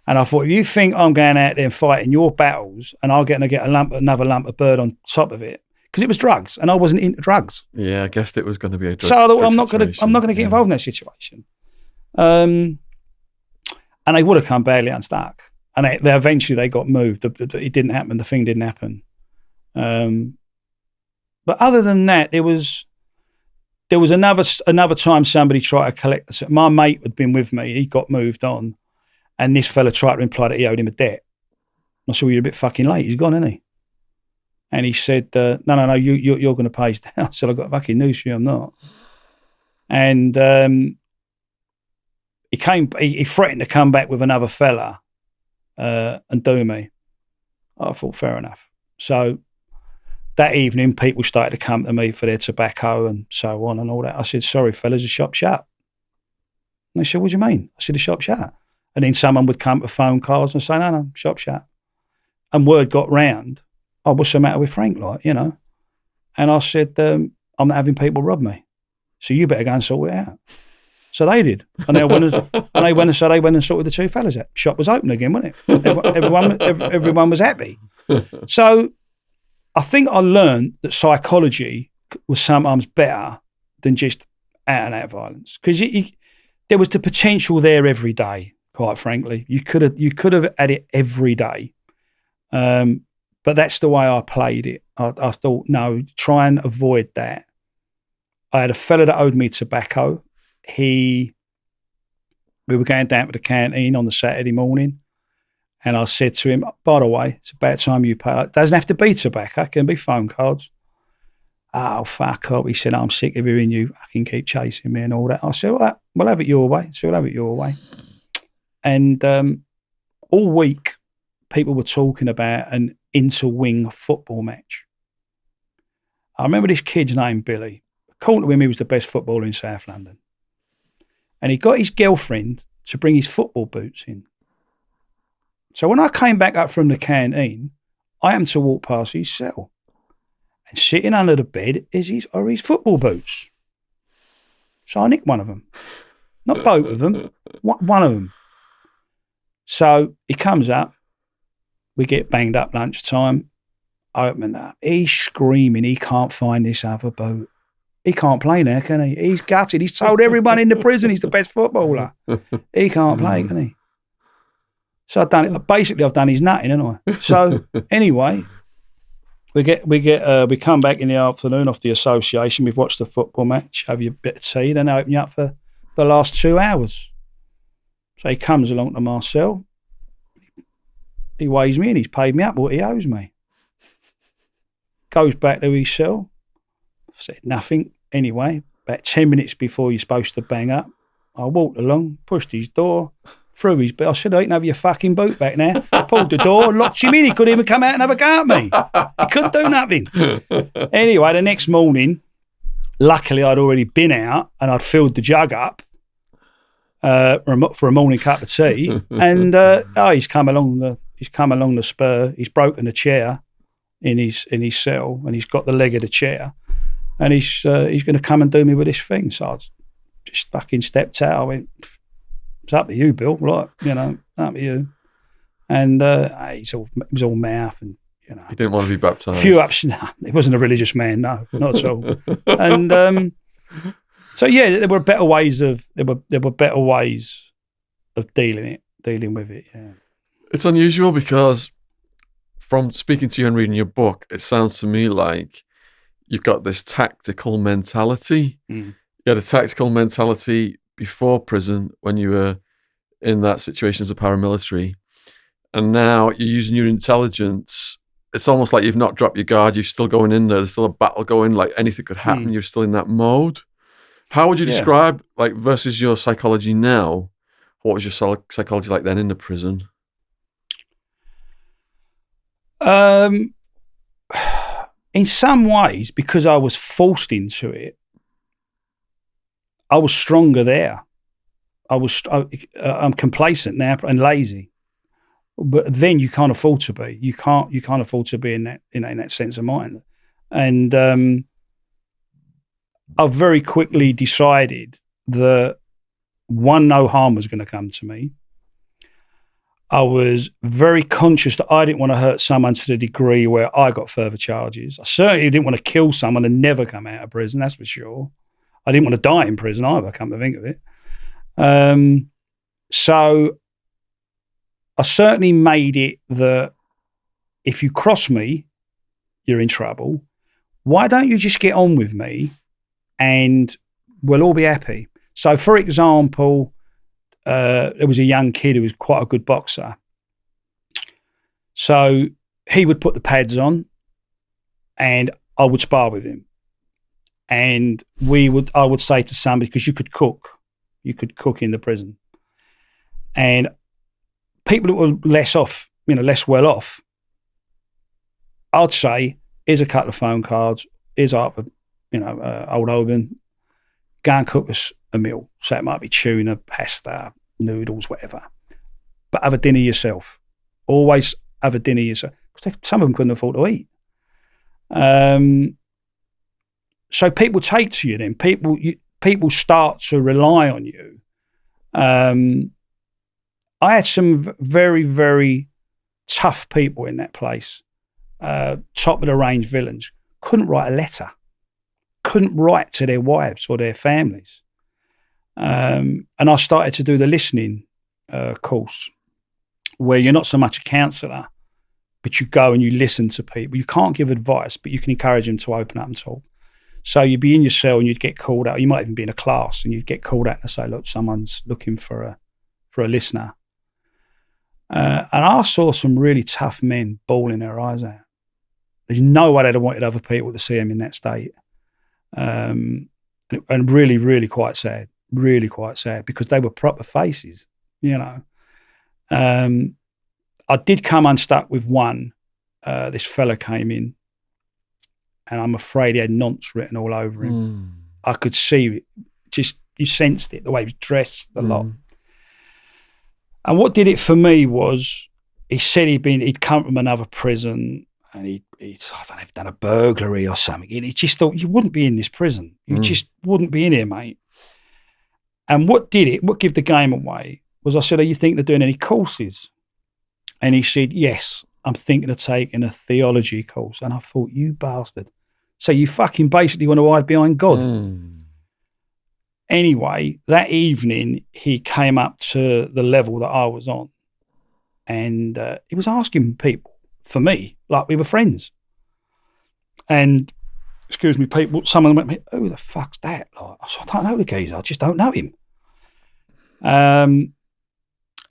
S2: And I thought, if you think I'm going out there and fighting your battles and I'm going to get another lump of bird on top of it, because it was drugs and I wasn't into drugs.
S1: Yeah, I guessed it was going to be a drug.
S2: So I thought, I'm not going to get involved in that situation. And they would have come badly unstuck. And they eventually got moved. It didn't happen. The thing didn't happen. But other than that, there was another time somebody tried to collect. My mate had been with me. He got moved on, and this fella tried to imply that he owed him a debt. I said, well, you're a bit fucking late. He's gone, isn't he? And he said, no, you're going to pay his debt. I said, I've got fucking news for you, I'm not. And he threatened to come back with another fella and do me. I thought, fair enough. So that evening, people started to come to me for their tobacco and so on and all that. I said, sorry, fellas, the shop's shut. And they said, what do you mean? I said, the shop's shut. And then someone would come to phone calls and say, no, shop's shut. And word got round, oh, what's the matter with Frank, like, you know? And I said, I'm not having people rob me. So you better go and sort it out. So they did. And they went and sorted the two fellas out. Shop was open again, wasn't it? Everyone was happy. So I think I learned that psychology was sometimes better than just out-and-out violence. Because there was the potential there every day, quite frankly. You could have had it every day. But that's the way I played it. I thought, no, try and avoid that. I had a fella that owed me tobacco. We were going down to the canteen on the Saturday morning, and I said to him, by the way, it's about time you pay. It doesn't have to be tobacco, it can be phone cards. Oh, fuck up. He said, I'm sick of hearing you fucking keep chasing me and all that. I said, well, we'll have it your way. So we'll have it your way. And all week, people were talking about an inter-wing football match. I remember this kid's name, Billy. According to him, he was the best footballer in South London. And he got his girlfriend to bring his football boots in. So when I came back up from the canteen, I happened to walk past his cell. And sitting under the bed are his football boots. So I nicked one of them. Not both of them, one of them. So he comes up. We get banged up lunchtime. I open up. He's screaming he can't find this other boot. He can't play now, can he? He's gutted. He's told everyone in the prison he's the best footballer. He can't play, can he? So I've done it. Basically, I've done his nutting, haven't I? So anyway, we come back in the afternoon off the association. We've watched the football match, have you a bit of tea, then open you up for the last 2 hours. So he comes along to my cell. He weighs me in. He's paid me up what he owes me. Goes back to his cell. Said nothing. Anyway, about 10 minutes before you're supposed to bang up, I walked along, pushed his door, threw his boot. I said, I ain't have your fucking boot back now. I pulled the door, locked him in. He couldn't even come out and have a go at me. He couldn't do nothing. Anyway, the next morning, luckily I'd already been out and I'd filled the jug up for a morning cup of tea. And he's come along the spur. He's broken a chair in his cell, and he's got the leg of the chair. And he's going to come and do me with this thing. So I just fucking stepped out. I went, it's up to you, Bill. Right, up to you. And it was all mouth, and
S1: he didn't want to be baptized.
S2: Few ups. No, he wasn't a religious man. No, not at all. And so yeah, there were better ways of dealing with it. Yeah,
S1: it's unusual because from speaking to you and reading your book, it sounds to me like you've got this tactical mentality. You had a tactical mentality before prison when you were in that situation as a paramilitary. And now you're using your intelligence. It's almost like you've not dropped your guard. You're still going in there. There's still a battle going. Like anything could happen. You're still in that mode. How would you describe, like, versus your psychology now? What was your psychology like then in the prison?
S2: In some ways, because I was forced into it, I was stronger there. I'm complacent now and lazy, but then you can't afford to be. You can't afford to be in that sense of mind. And I very quickly decided that no harm was going to come to me. I was very conscious that I didn't want to hurt someone to the degree where I got further charges. I certainly didn't want to kill someone and never come out of prison, that's for sure. I didn't want to die in prison either, come to think of it. So I certainly made it that if you cross me, you're in trouble. Why don't you just get on with me and we'll all be happy? So, for example, there was a young kid who was quite a good boxer. So he would put the pads on and I would spar with him. And I would say to somebody, because you could cook in the prison. And people who were less off, less well off, I'd say, here's a couple of phone cards, here's Arthur, old Oban, go and cook us a meal. So it might be tuna, pasta, noodles, whatever. But have a dinner yourself. Always have a dinner yourself. Because some of them couldn't afford to eat. So people take to you then. People start to rely on you. I had some very, very tough people in that place. Top of the range villains. Couldn't write a letter. Couldn't write to their wives or their families. And I started to do the listening course, where you're not so much a counsellor, but you go and you listen to people. You can't give advice, but you can encourage them to open up and talk. So you'd be in your cell and you'd get called out. You might even be in a class and you'd get called out and say, look, someone's looking for a listener. And I saw some really tough men bawling their eyes out. There's no way they'd have wanted other people to see them in that state. And really, really quite sad. Really quite sad, because they were proper faces, I did come unstuck with one. This fella came in, and I'm afraid he had nonce written all over him. I could see it. Just, you sensed it, the way he was dressed, the lot. And what did it for me was, he said he'd come from another prison, and I don't know, he'd done a burglary or something. And he just thought, you wouldn't be in this prison. You just wouldn't be in here, mate. And what gave the game away was, I said, are you thinking of doing any courses? And he said, yes, I'm thinking of taking a theology course. And I thought, you bastard. So you fucking basically want to hide behind God. Anyway, that evening, he came up to the level that I was on. And he was asking people for me, like we were friends. And, excuse me, people, someone went, who the fuck's that? Like, I said, I don't know the geezer, I just don't know him. Anyway,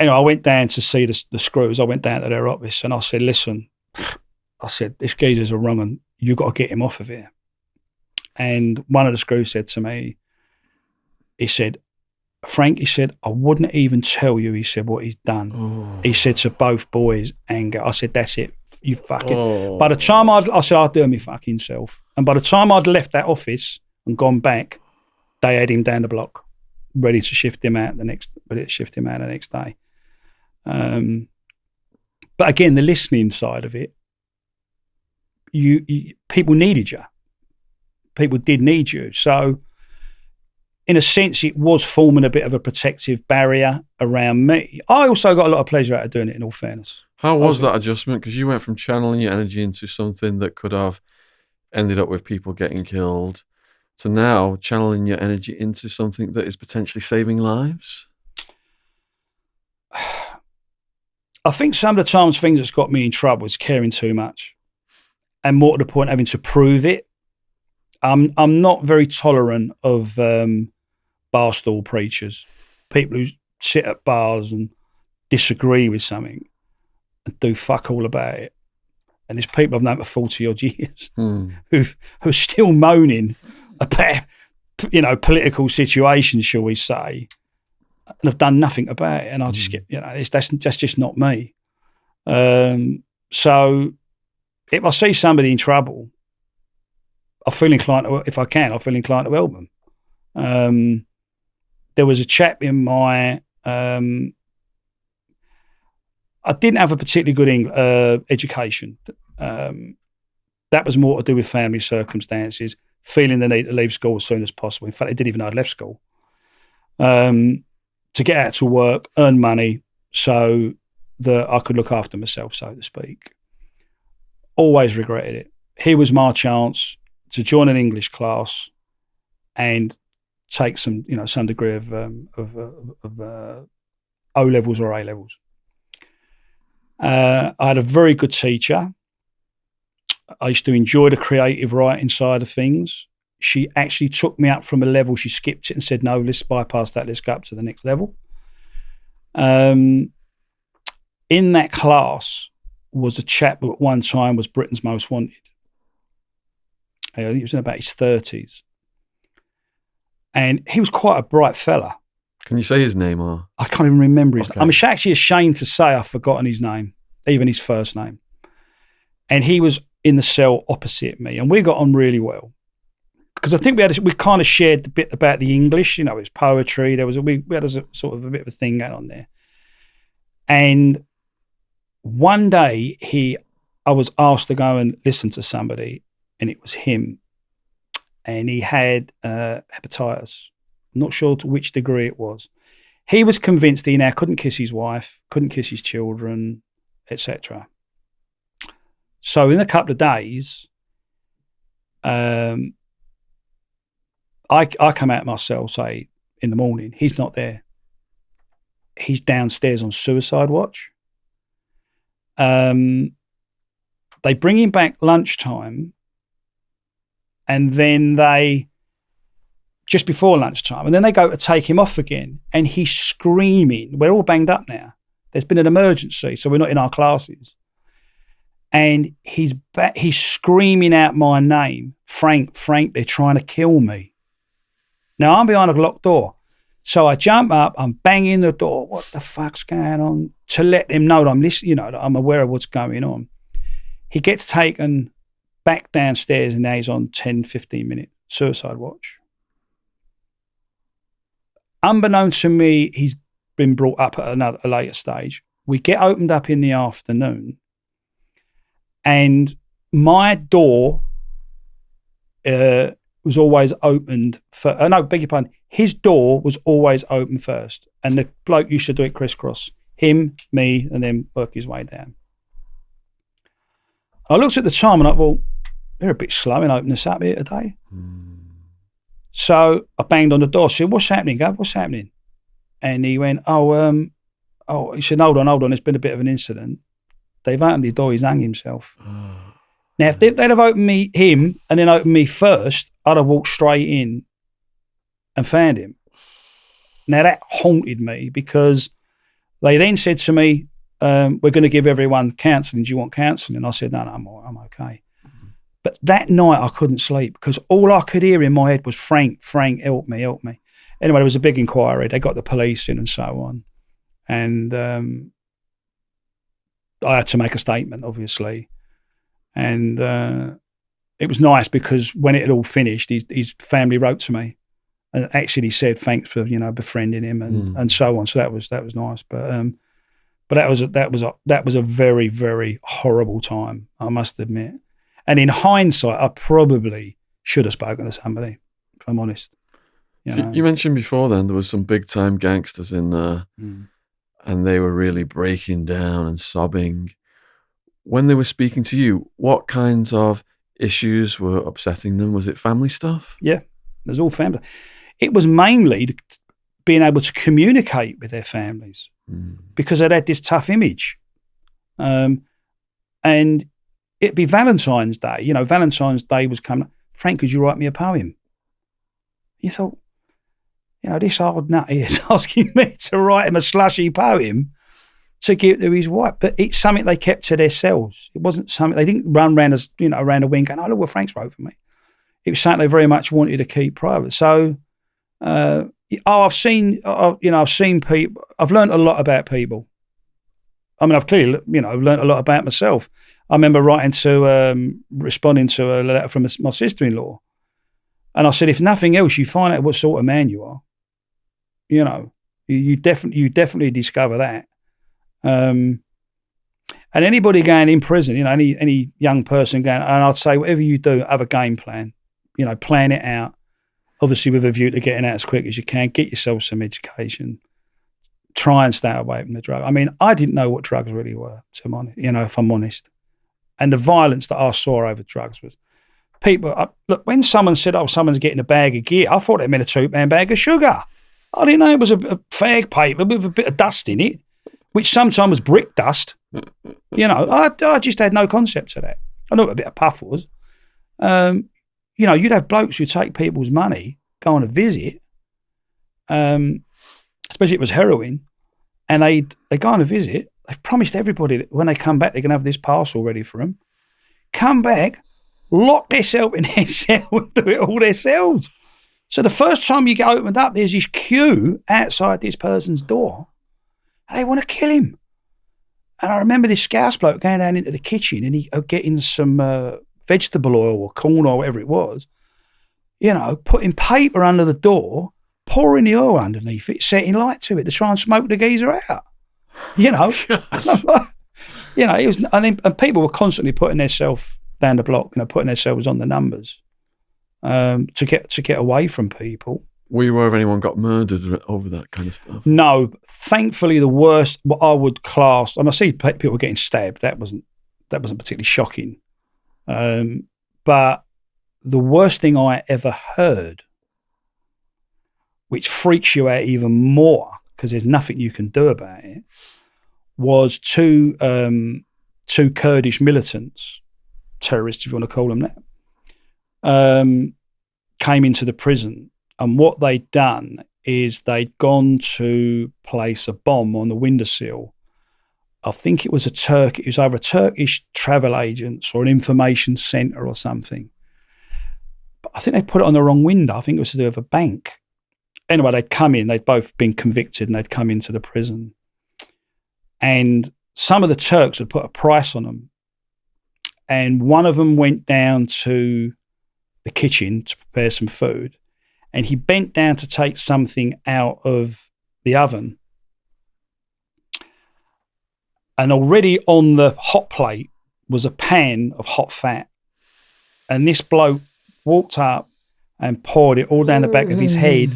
S2: I went down to see the screws. I went down to their office and I said, listen, this geezer's a wrong one. You've got to get him off of here. And one of the screws said to me, he said, Frank, he said, I wouldn't even tell you, he said, what he's done. Oh. He said to both boys, anger. I said, that's it. You fucking. Oh. By the time I said, I'd do it my fucking self. And by the time I'd left that office and gone back, they had him down the block, ready to shift him out the next day. But again, the listening side of it, you people needed you. People did need you. So in a sense, it was forming a bit of a protective barrier around me. I also got a lot of pleasure out of doing it, in all fairness.
S1: How was that adjustment? Because you went from channeling your energy into something that could have ended up with people getting killed to now channeling your energy into something that is potentially saving lives.
S2: I think some of the times things that's got me in trouble is caring too much, and more to the point, having to prove it. I'm not very tolerant of barstool preachers, people who sit at bars and disagree with something and do fuck all about it. And there's people I've known for 40 odd years who are still moaning about, political situations, shall we say, and have done nothing about it. And I just get, that's just not me. So if I see somebody in trouble, I feel inclined to, if I can, I feel inclined to help them. There was a chap in my, I didn't have a particularly good education. That was more to do with family circumstances, feeling the need to leave school as soon as possible. In fact, I didn't even know I'd left school. To get out to work, earn money so that I could look after myself, so to speak. Always regretted it. Here was my chance to join an English class and take some degree of O levels or A levels. I had a very good teacher. I used to enjoy the creative writing side of things. She actually took me up from a level. She skipped it and said, no, let's bypass that. Let's go up to the next level. In that class was a chap who at one time was Britain's most wanted. He was in about his 30s. And he was quite a bright fella.
S1: Can you say his name or?
S2: I can't even remember his
S1: Okay.
S2: name. I'm actually ashamed to say I've forgotten his name, even his first name. And he was in the cell opposite me, and we got on really well. Because I think we kind of shared the bit about the English, it was poetry. We had a sort of a bit of a thing going on there. And one day I was asked to go and listen to somebody, and it was him. And he had hepatitis. I'm not sure to which degree it was. He was convinced he now couldn't kiss his wife, couldn't kiss his children, etc. So in a couple of days, I come out of my cell, say, in the morning. He's not there. He's downstairs on suicide watch. They bring him back lunchtime, and then just before lunchtime, and then they go to take him off again, and he's screaming. We're all banged up now. There's been an emergency, so we're not in our classes. And he's screaming out my name, Frank, they're trying to kill me. Now, I'm behind a locked door. So I jump up, I'm banging the door. What the fuck's going on? To let them know that I'm listening, that I'm aware of what's going on. He gets taken back downstairs, and now he's on 10, 15-minute suicide watch. Unbeknownst to me, he's been brought up at a later stage. We get opened up in the afternoon, and my door was always opened for, beg your pardon, his door was always open first, and the bloke used to do it crisscross. Him, me, and then work his way down. I looked at the time and I thought, well, they're a bit slow in opening this up here today. So I banged on the door, said, what's happening, Gav? What's happening? And he went, he said, hold on, there's been a bit of an incident. They've opened the door, he's hung himself. Now, if they'd have opened him and then opened me first, I'd have walked straight in and found him. Now, that haunted me because they then said to me, we're going to give everyone counselling. Do you want counselling? I said, no, I'm okay. But that night I couldn't sleep because all I could hear in my head was, Frank, help me. Anyway, there was a big inquiry. They got the police in and so on. And I had to make a statement, obviously. And it was nice because when it had all finished, his family wrote to me and actually said thanks for befriending him and so on. So that was nice. But that was a very, very horrible time, I must admit. And in hindsight, I probably should have spoken to somebody, if I'm honest.
S1: You mentioned before then there was some big time gangsters in there, and they were really breaking down and sobbing. When they were speaking to you, what kinds of issues were upsetting them? Was it family stuff?
S2: Yeah, it was all family. It was mainly being able to communicate with their families because they'd had this tough image. And it'd be Valentine's Day. Valentine's Day was coming up. Frank, could you write me a poem? You thought, this old nut is asking me to write him a slushy poem to give to his wife, but it's something they kept to themselves. It wasn't something they didn't run around around a wing going, "Oh, look what Frank's wrote for me." It was something they very much wanted to keep private. So, I've seen people. I've learned a lot about people. I mean, I've clearly, learned a lot about myself. I remember responding to a letter from my sister-in-law, and I said, if nothing else, you find out what sort of man you are. You definitely discover that. And anybody going in prison, any young person going, and I'd say whatever you do, have a game plan. Plan it out. Obviously, with a view to getting out as quick as you can. Get yourself some education. Try and stay away from the drug. I mean, I didn't know what drugs really were, if I'm honest. And the violence that I saw over drugs was people. Look, when someone said, "Oh, someone's getting a bag of gear," I thought it meant a 2-pound bag of sugar. I didn't know it was a fag paper with a bit of dust in it, which sometimes was brick dust. I just had no concept of that. I know what a bit of puff was. You'd have blokes who take people's money, go on a visit, especially if it was heroin, and they go on a visit. They've promised everybody that when they come back, they're going to have this parcel ready for them. Come back, lock themselves in their cell and do it all themselves. So the first time you get opened up, there's this queue outside this person's door. And they want to kill him. And I remember this Scouse bloke going down into the kitchen and he getting some vegetable oil or corn oil, whatever it was, putting paper under the door, pouring the oil underneath it, setting light to it to try and smoke the geezer out. It was, and people were constantly putting themselves down the block, putting themselves on the numbers to get away from people.
S1: Were you aware of anyone got murdered over that kind of stuff?
S2: No, thankfully the worst, what I would class, and I see people getting stabbed. That wasn't particularly shocking, but the worst thing I ever heard, which freaks you out even more because there's nothing you can do about it, was two Kurdish militants, terrorists if you want to call them that, came into the prison. And what they'd done is they'd gone to place a bomb on the windowsill. I think it was either a Turkish travel agent or an information centre or something. But I think they put it on the wrong window. I think it was to do with a bank. Anyway, they'd come in. They'd both been convicted and they'd come into the prison. And some of the Turks had put a price on them. And one of them went down to the kitchen to prepare some food. And he bent down to take something out of the oven. And already on the hot plate was a pan of hot fat. And this bloke walked up and poured it all down the back of his head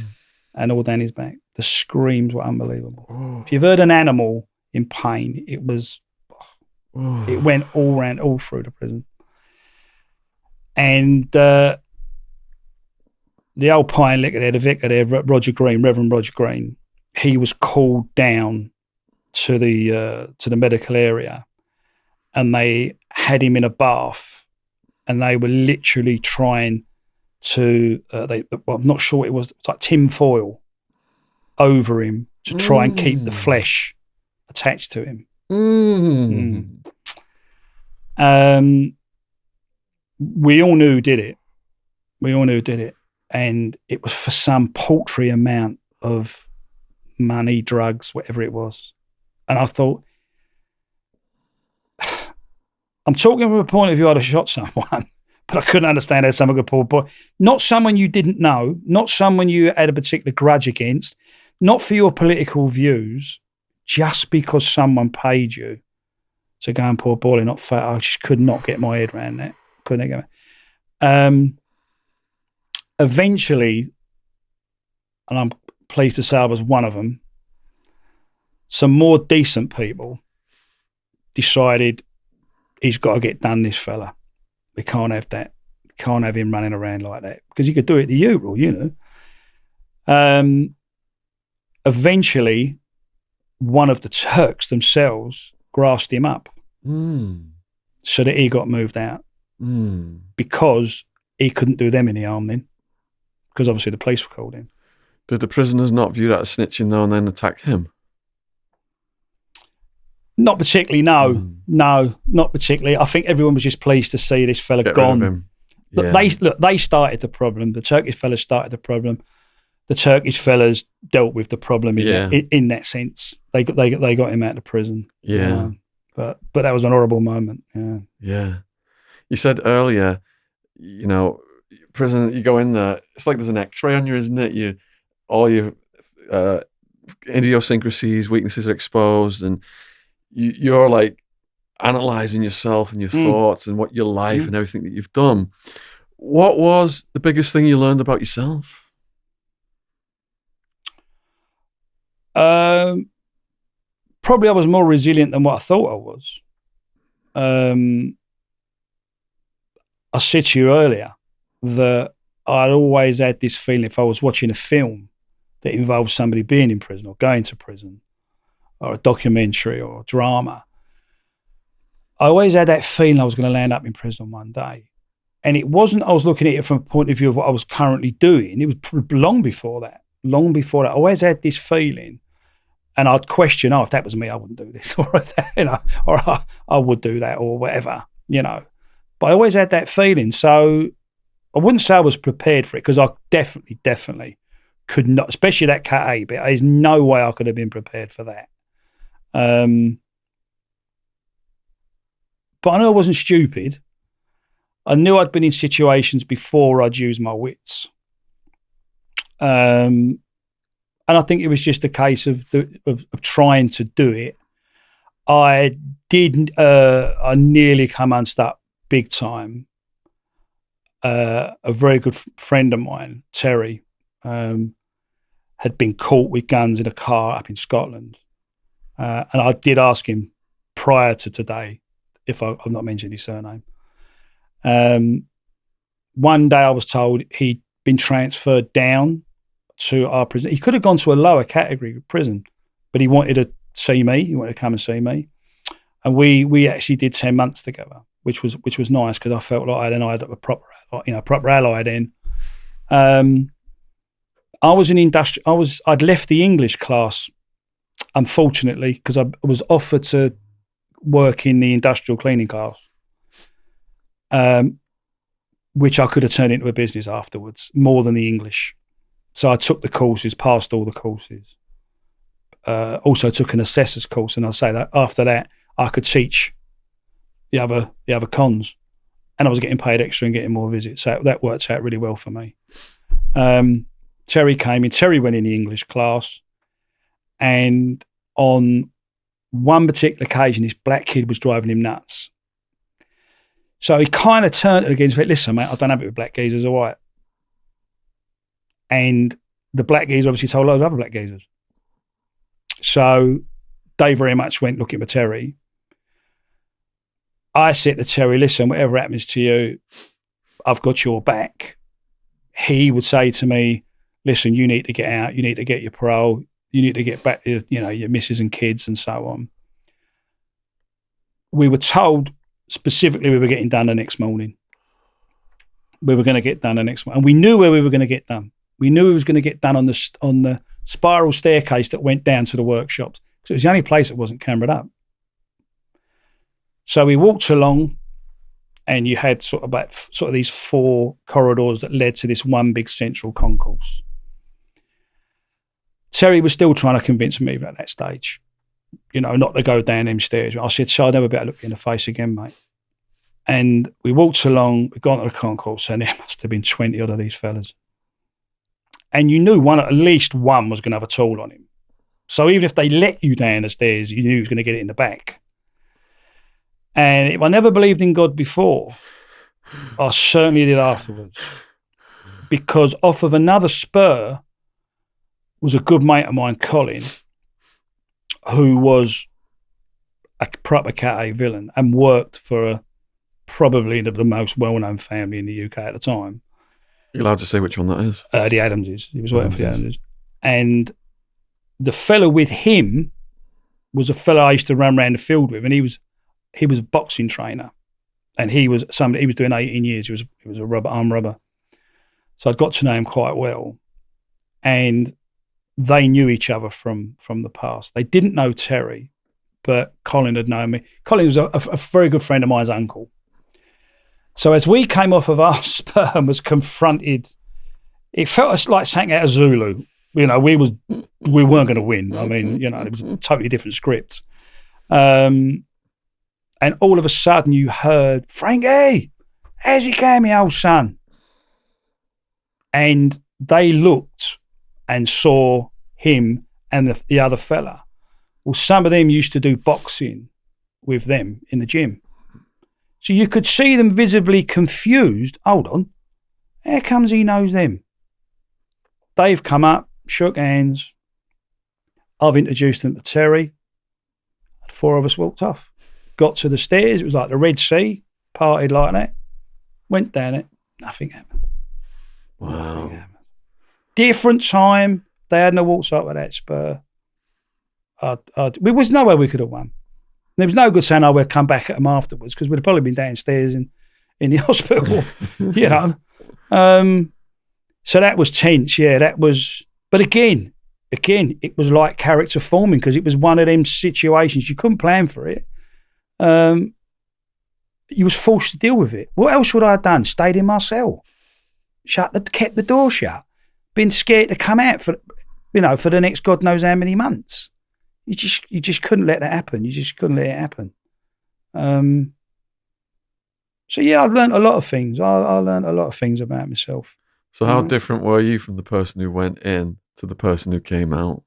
S2: and all down his back. The screams were unbelievable. If you've heard an animal in pain, it went all through the prison. And the old pine licker there, the vicar there, Reverend Roger Green, he was called down to the medical area, and they had him in a bath, and they were literally trying to. I'm not sure what it was like tin foil over him to try and keep the flesh attached to him. We all knew who did it. And it was for some paltry amount of money, drugs, whatever it was. And I thought, I'm talking from a point of view I'd have shot someone, but I couldn't understand how someone could pull a boy. Not someone you didn't know, not someone you had a particular grudge against, not for your political views, just because someone paid you to go and pour a ball in. I just could not get my head around that. Couldn't get it. Eventually, and I'm pleased to say I was one of them, some more decent people decided he's got to get done, this fella. We can't have that. Can't have him running around like that because he could do it to you, Eventually, one of the Turks themselves grassed him up so that he got moved out because he couldn't do them any harm then. Because obviously the police were called in.
S1: Did the prisoners not view that as snitching though and then attack him?
S2: Not particularly, no. No, not particularly. I think everyone was just pleased to see this fella gone. They started the problem. The Turkish fellas started the problem. The Turkish fellas dealt with the problem in that sense. They got him out of prison.
S1: Yeah.
S2: But that was an horrible moment. Yeah.
S1: Yeah. You said earlier, prison, you go in there, it's like there's an x-ray on you, isn't it? All your idiosyncrasies, weaknesses are exposed, and you're like analysing yourself and your thoughts and what your life and everything that you've done. What was the biggest thing you learned about yourself?
S2: Probably I was more resilient than what I thought I was. I said to you earlier that I'd always had this feeling if I was watching a film that involved somebody being in prison or going to prison or a documentary or a drama, I always had that feeling I was going to land up in prison one day. And it wasn't I was looking at it from a point of view of what I was currently doing. It was long before that. I always had this feeling, and I'd question, if that was me, I wouldn't do this, or I would do that, or whatever, But I always had that feeling. So I wouldn't say I was prepared for it, because I definitely could not, especially that Cat A bit. There's no way I could have been prepared for that. But I knew I wasn't stupid. I knew I'd been in situations before I'd used my wits. And I think it was just a case of trying to do it. I nearly come unstuck big time. A very good friend of mine, Terry, had been caught with guns in a car up in Scotland. And I did ask him prior to today, if I've not mentioned his surname. One day I was told he'd been transferred down to our prison. He could have gone to a lower category prison, but he wanted to see me. He wanted to come and see me. And we actually did 10 months together, which was nice, because I felt like I had a proper ally then. I'd left the English class, unfortunately, because I was offered to work in the industrial cleaning class, which I could have turned into a business afterwards, more than the English. So I took the courses, passed all the courses. Also took an assessor's course, and I'll say that after that I could teach the other cons, and I was getting paid extra and getting more visits. So that worked out really well for me. Terry came in. Terry went in the English class, and on one particular occasion, this black kid was driving him nuts. So he kind of turned to the geezer and said, "Listen, mate, I don't have it with black geezers, all right." And the black geezer obviously told loads of other black geezers. So they very much went looking for Terry. I said to Terry, "Listen, whatever happens to you, I've got your back." He would say to me, "Listen, you need to get out. You need to get your parole. You need to get back to, your missus and kids," and so on. We were told specifically we were getting done the next morning. We were going to get done the next morning. And we knew where we were going to get done. We knew it was going to get done on the spiral staircase that went down to the workshops, because it was the only place that wasn't cambered up. So we walked along, and you had sort of these 4 corridors that led to this one big central concourse. Terry was still trying to convince me at that stage, not to go down them stairs. I said, "So I'd never better look you in the face again, mate." And we walked along, we got to the concourse, and there must have been 20 odd of these fellas. And you knew at least one was going to have a tool on him. So even if they let you down the stairs, you knew he was going to get it in the back. And if I never believed in God before, I certainly did afterwards. Because off of another spur was a good mate of mine, Colin, who was a proper Cat A villain and worked for probably the most well-known family in the UK at the time.
S1: You're allowed to say which one that is?
S2: The Adamses. He was working for the Adamses. And the fella with him was a fella I used to run around the field with, and he was a boxing trainer, and he was doing 18 years. He was a arm rubber. So I'd got to know him quite well, and they knew each other from the past. They didn't know Terry, but Colin had known me. Colin was a very good friend of mine's uncle. So as we came off of our spur and was confronted, it felt like something out of Zulu. We weren't going to win. I mean, it was a totally different script. And all of a sudden you heard, "Frankie, how's it going, my old son?" And they looked and saw him and the other fella. Well, some of them used to do boxing with them in the gym. So you could see them visibly confused. Hold on, how comes he knows them? They've come up, shook hands. I've introduced them to Terry. 4 of us walked off. Got to the stairs. It was like the Red Sea. Partied like that. Went down it. Nothing happened.
S1: Wow.
S2: Nothing happened. Different time. They hadn't walked up with that spur. There was no way we could have won. There was no good saying, "Oh, we'll come back at them afterwards," because we'd have probably been downstairs in the hospital, So that was tense. Yeah, that was. But again, it was like character forming, because it was one of them situations you couldn't plan for it. You was forced to deal with it. What else would I have done? Stayed in my cell. kept the door shut, been scared to come out for the next God knows how many months. You just couldn't let that happen. You just couldn't let it happen. So yeah, I learned a lot of things. I learned a lot of things about myself.
S1: So how different were you from the person who went in to the person who came out?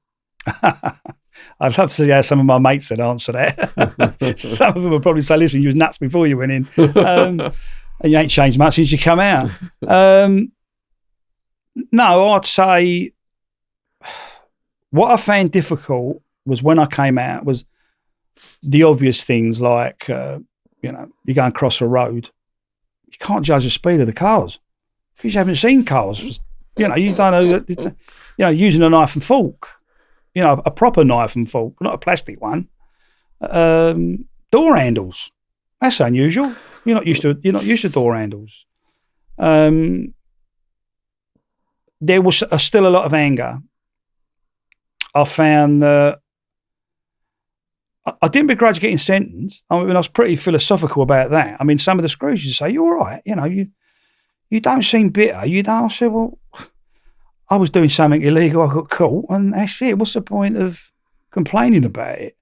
S2: I'd love to see how some of my mates would answer that. Some of them would probably say, listen, you was nuts before you went in. And you ain't changed much since you come out. No, I'd say what I found difficult was when I came out was the obvious things like, you go and cross a road. You can't judge the speed of the cars because you haven't seen cars. You don't know, using a knife and fork, a proper knife and fork, not a plastic one. Door handles. That's unusual. You're not used to door handles. There was still a lot of anger. I found that I didn't begrudge getting sentenced. I mean, I was pretty philosophical about that. I mean, some of the screws used to say, "You're all right. You don't seem bitter. You don't." I said, "Well, I was doing something illegal. I got caught, and that's it. What's the point of complaining about it?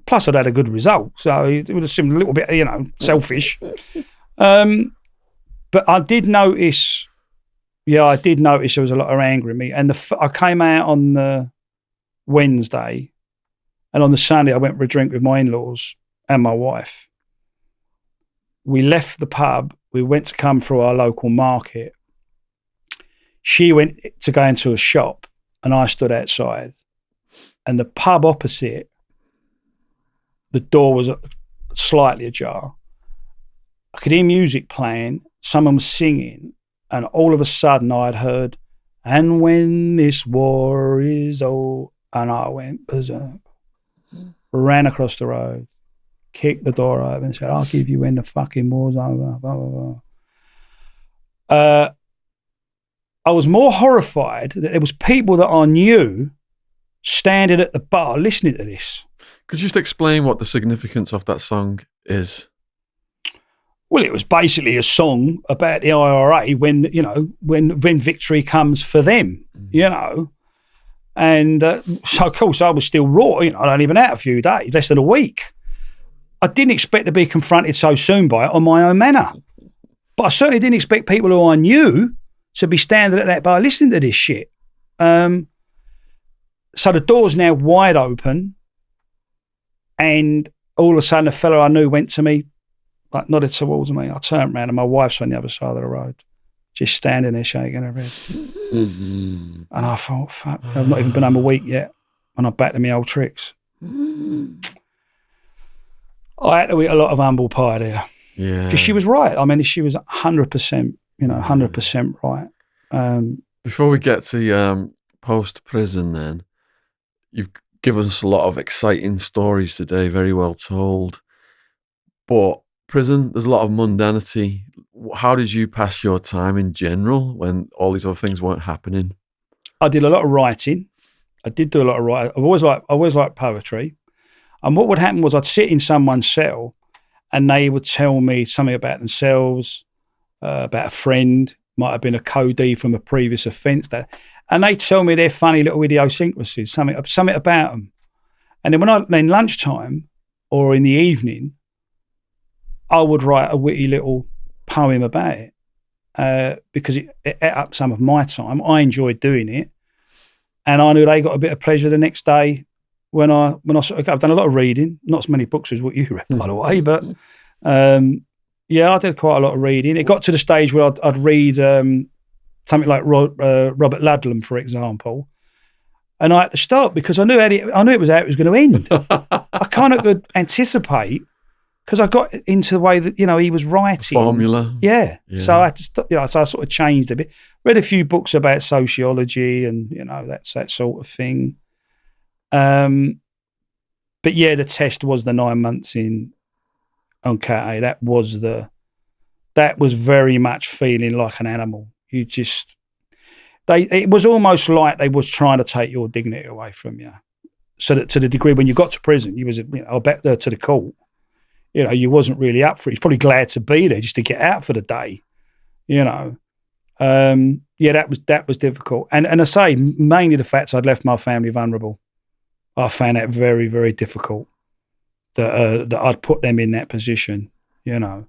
S2: Plus, I'd had a good result, so it would have seemed a little bit, selfish." But I did notice. Yeah, I did notice there was a lot of anger in me, and I came out on the Wednesday. And on the Sunday, I went for a drink with my in-laws and my wife. We left the pub. We went to come through our local market. She went to go into a shop, and I stood outside. And the pub opposite, the door was slightly ajar. I could hear music playing. Someone was singing. And all of a sudden, I'd heard, "And when this war is over," and I went berserk. Ran across the road, kicked the door open and said, "I'll give you when the fucking war's over." Blah, blah, blah. I was more horrified that there was people that I knew standing at the bar listening to this.
S1: Could you just explain what the significance of that song is?
S2: Well, it was basically a song about the IRA when victory comes for them, And so, of course, I was still raw. I'd only been out a few days, less than a week. I didn't expect to be confronted so soon by it on my own manner. But I certainly didn't expect people who I knew to be standing at that bar listening to this shit. So the door's now wide open. And all of a sudden, a fellow I knew went to me, like nodded towards me. I turned around and my wife's on the other side of the road, just standing there shaking her head. And I thought, fuck, I've not even been home a week yet, and I'm back to my old tricks. I had to eat a lot of humble pie there.
S1: Yeah.
S2: Because she was right. I mean, she was 100%, 100% right.
S1: Before we get to post-prison then, you've given us a lot of exciting stories today, very well told. But prison, there's a lot of mundanity. How did you pass your time in general when all these other things weren't happening?
S2: I did a lot of writing. I did do a lot of writing. I always liked poetry. And what would happen was I'd sit in someone's cell and they would tell me something about themselves, about a friend, might have been a co-D from a previous offence. And they'd tell me their funny little idiosyncrasies, something about them. And then in lunchtime or in the evening, I would write a witty little poem about it because it ate up some of my time. I enjoyed doing it. And I knew they got a bit of pleasure the next day when I sort of, I've done a lot of reading, not as many books as what you read, by the way, but I did quite a lot of reading. It got to the stage where I'd read something like Robert Ludlum, for example, and I had to stop because I knew it was how it was going to end. I kind of could anticipate because I got into the way that he was writing
S1: formula.
S2: Yeah. So I had to stop. So I sort of changed a bit. Read a few books about sociology and that's that sort of thing. But yeah, the test was the 9 months on Cat A. That was very much feeling like an animal. It was almost like they was trying to take your dignity away from you. So that to the degree when you got to prison, you was, I bet to the court, you wasn't really up for it. You're probably glad to be there just to get out for the day, that was difficult. And I say mainly the fact I'd left my family vulnerable. I found that very, very difficult that I'd put them in that position, you know.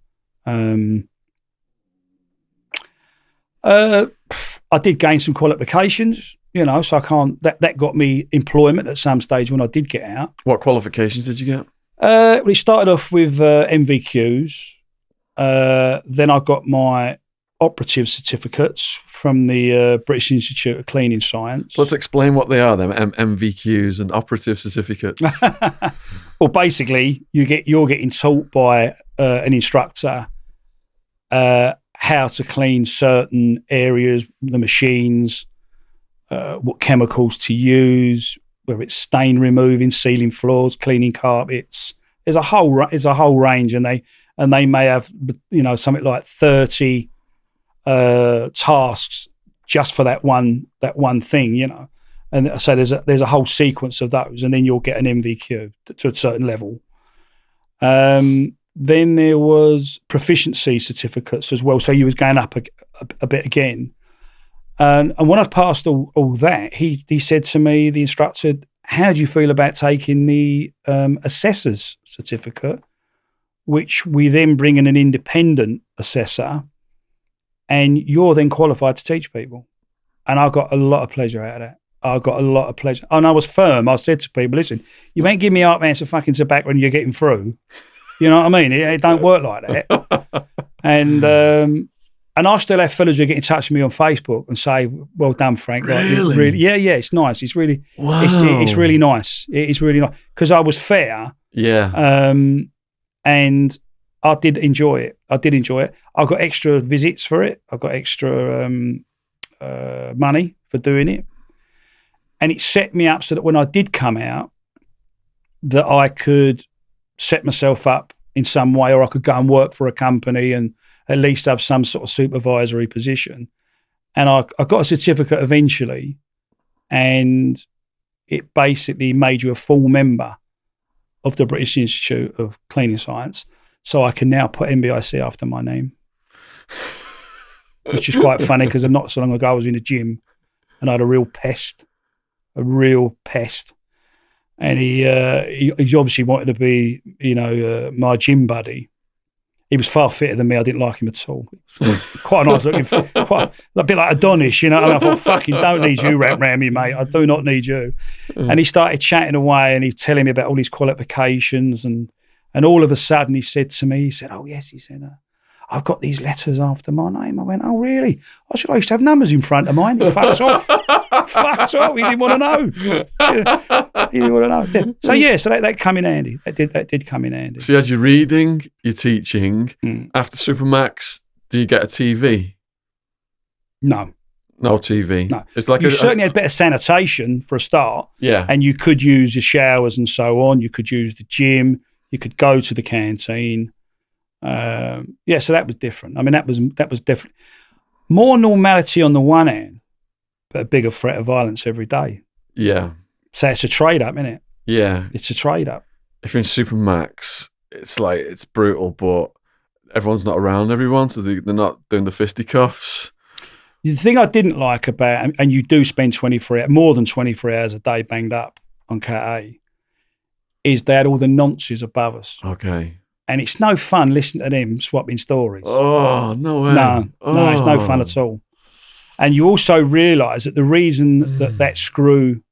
S2: I did gain some qualifications, you know, so that got me employment at some stage when I did get out.
S1: What qualifications did you get?
S2: Well, it started off with MVQs. Then I got my operative certificates from the British Institute of Cleaning Science.
S1: Let's explain what they are then, MVQs and operative certificates.
S2: Well, basically, you're getting taught by an instructor how to clean certain areas, the machines, what chemicals to use, whether it's stain removing, sealing floors, cleaning carpets. There's a whole range, and they may have, you know, something like 30 tasks just for that one thing, you know. And so there's a whole sequence of those, and then you'll get an MVQ to a certain level. Then there was proficiency certificates as well, so you was going up a bit again. And when I passed all that, he said to me, the instructor, how do you feel about taking the assessor's certificate, which we then bring in an independent assessor, and you're then qualified to teach people. And I got a lot of pleasure out of that. I got a lot of pleasure. And I was firm. I said to people, listen, you ain't give me art man some fucking tobacco when you're getting through. You know what I mean? It don't work like that. And I still have fellas who get in touch with me on Facebook and say, well done, Frank.
S1: Really?
S2: Yeah, it's nice. It's really,
S1: wow.
S2: It's really nice. It's really nice. Because I was fair.
S1: Yeah.
S2: And I did enjoy it. I got extra visits for it. I got extra money for doing it. And it set me up so that when I did come out, that I could set myself up in some way, or I could go and work for a company and at least have some sort of supervisory position. And I got a certificate eventually, and it basically made you a full member of the British Institute of Cleaning Science. So I can now put MBIC after my name, which is quite funny because not so long ago I was in a gym and I had a real pest. And he obviously wanted to be, you know, my gym buddy. He was far fitter than me. I didn't like him at all. Quite a nice looking, quite a bit like Adonis, you know. And I thought, fucking don't need you around me, mate. I do not need you. And he started chatting away, and he was telling me about all his qualifications, and all of a sudden he said to me, he said, oh yes, he said, I've got these letters after my name. I went, oh really? I said, I used to have numbers in front of mine. He fucked off. Fucked off. He didn't want to know. He didn't want to know. Yeah. So yeah, so that came in handy. That did come in handy.
S1: So you had your reading, your teaching. After Supermax, do you get a TV?
S2: No.
S1: No TV.
S2: No.
S1: It's like
S2: you certainly had better sanitation for a start.
S1: Yeah.
S2: And you could use the showers and so on. You could use the gym. You could go to the canteen. So that was different. I mean, that was different. More normality on the one hand, but a bigger threat of violence every day. Yeah. So it's a trade up, isn't it?
S1: Yeah.
S2: It's a trade up.
S1: If you're in Supermax, it's like, it's brutal, but everyone's not around everyone, so they're not doing the fisticuffs.
S2: The thing I didn't like about, and you do spend more than 23 hours a day banged up on Cat A, is they had all the nonces above us.
S1: Okay.
S2: And it's no fun listening to them swapping stories.
S1: Oh, no way.
S2: No, it's no fun at all. And you also realise that the reason that screw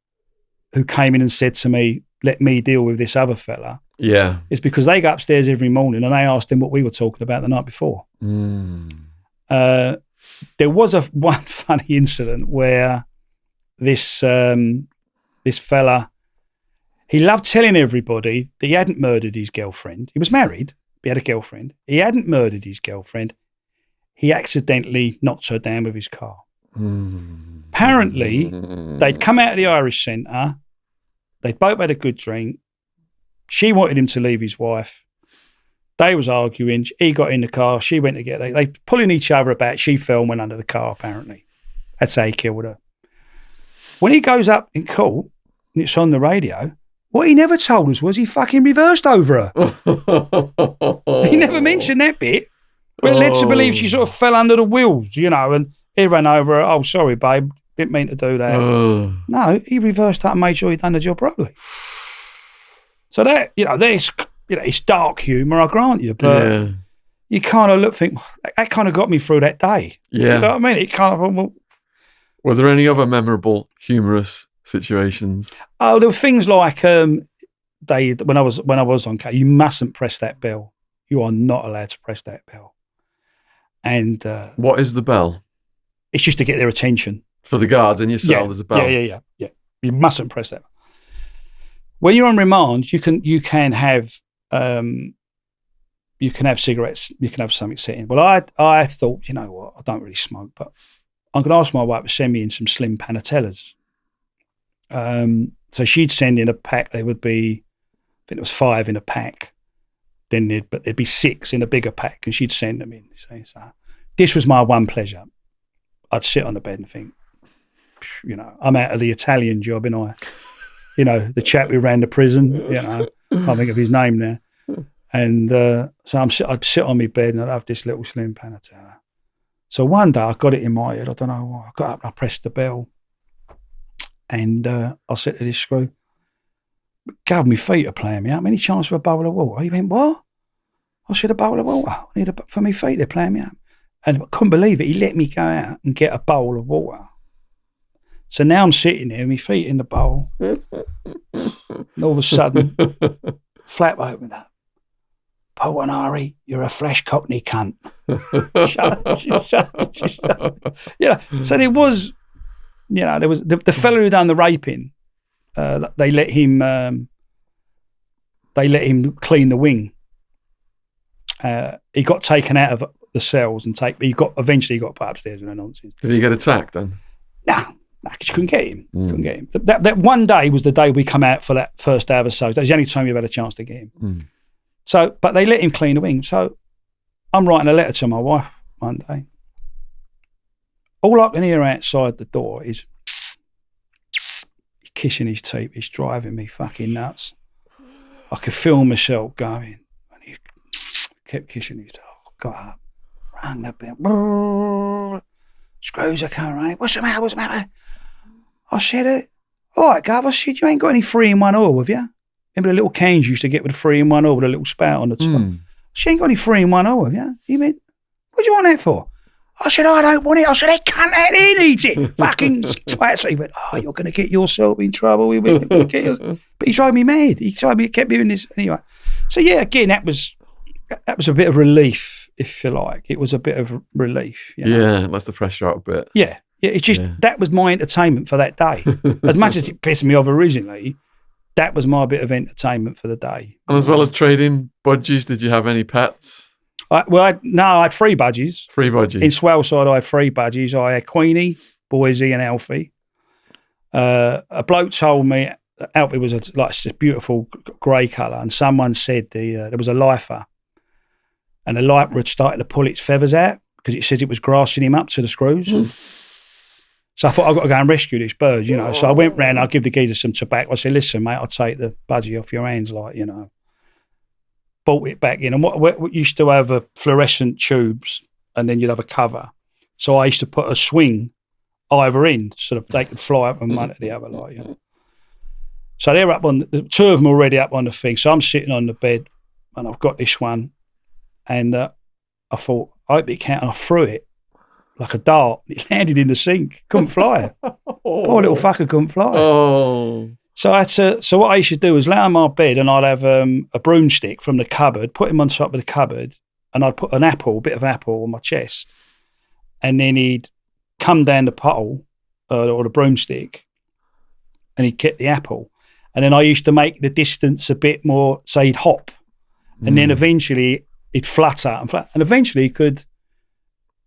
S2: who came in and said to me, let me deal with this other fella, is because they go upstairs every morning and they asked him what we were talking about the night before. There was one funny incident where this fella, he loved telling everybody that he hadn't murdered his girlfriend. He was married, but he had a girlfriend. He hadn't murdered his girlfriend. He accidentally knocked her down with his car. Apparently, they'd come out of the Irish Centre. They'd both had a good drink. She wanted him to leave his wife. They was arguing. He got in the car. She went to get her. They pulling each other about. She fell and went under the car, apparently. That's how he killed her. When he goes up in court, and it's on the radio, what he never told us was he fucking reversed over her. He never mentioned that bit. But it led to believe she sort of fell under the wheels, you know, and He ran over her. Oh, sorry, babe. Didn't mean to do that. No, he reversed that and made sure he'd done the job properly. So that, it's dark humour, I grant you, but you kind of think, that kind of got me through that day.
S1: Yeah.
S2: You know what I mean? It kind of, well,
S1: were there any other memorable, humorous situations?
S2: Oh, there were things like when I was on K, you mustn't press that bell. You are not allowed to press that bell. And
S1: what is the bell?
S2: It's just to get their attention.
S1: For the guards in your cell, there's a bell.
S2: Yeah. You mustn't press that. When you're on remand, you can have cigarettes. You can have something set in. Well, I thought, you know what? I don't really smoke, but I'm going to ask my wife to send me in some slim Panatellas. So she'd send in a pack. There would be, I think it was 5 in a pack. Then there'd be 6 in a bigger pack, and she'd send them in. So this was my one pleasure. I'd sit on the bed and think, I'm out of the Italian job, and the chap who ran the prison, can't think of his name now. And so I'd sit on my bed and I'd have this little slim Panatella. So one day I got it in my head. I don't know why. I got up and I pressed the bell, and I said to this screw, "God, my feet are playing me out. Any chance for a bowl of water?" He went, "What?" I said, "A bowl of water. I need for my feet. They're playing me out." And I couldn't believe it. He let me go out and get a bowl of water. So now I'm sitting there, my feet in the bowl, and all of a sudden, flap opened up. "Portinari, you're a flesh cockney cunt." So there was, there was the fellow who done the raping. They let him clean the wing. He got taken out of the cells and eventually got put upstairs with no nonsense.
S1: Did he get attacked then?
S2: No, because you couldn't get him. Couldn't get him. That one day was the day we come out for that first day of episodes. That was the only time you had a chance to get him. So, but they let him clean the wing. So I'm writing a letter to my wife one day. All I can hear outside the door is he's kissing his teeth. He's driving me fucking nuts. I could feel myself going. And he kept kissing his teeth. Got up, rang the bell. Screws are coming running. What's the matter? I said, "All right, Gov." I said, "You ain't got any 3-in-1 oil, have you? Remember the little cans you used to get with the 3-in-1 oil with a little spout on the top?" She ain't got any 3-in-1 oil, have you? He went, "What do you want that for?" I said, "I don't want it." I said, "They can't let it eat it." Fucking twat. So he went, "Oh, you're going to get yourself in trouble." But he drove me mad. He kept doing this anyway. So yeah, again, that was a bit of relief, if you like. It was a bit of relief.
S1: Yeah, that's the pressure out a bit.
S2: Yeah. It's just, that was my entertainment for that day. As much as it pissed me off originally, that was my bit of entertainment for the day.
S1: And as well as trading budgies, did you have any pets?
S2: I had 3 budgies.
S1: 3 budgies.
S2: In Swellside, I had 3 budgies. I had Queenie, Boise, and Alfie. A bloke told me Alfie was this beautiful grey colour, and someone said there was a lifer, and the lifer had started to pull its feathers out because it said it was grassing him up to the screws. So I thought, I've got to go and rescue this bird, So I went round, I give the geezer some tobacco. I said, "Listen, mate, I'll take the budgie off your hands, Bolt it back in. And what used to have fluorescent tubes, and then you'd have a cover. So I used to put a swing either end, so that they could fly up from one to the other, So they're up on, the 2 of them already up on the thing. So I'm sitting on the bed, and I've got this one. And I thought, I hope it can't. And I threw it like a dart. It landed in the sink. Couldn't fly. Poor little fucker couldn't fly.
S1: Oh.
S2: So what I used to do was lay on my bed, and I'd have a broomstick from the cupboard, put him on top of the cupboard, and I'd put a bit of apple on my chest. And then he'd come down the puddle or the broomstick, and he'd get the apple. And then I used to make the distance a bit more, so he'd hop. And then eventually he'd flutter and eventually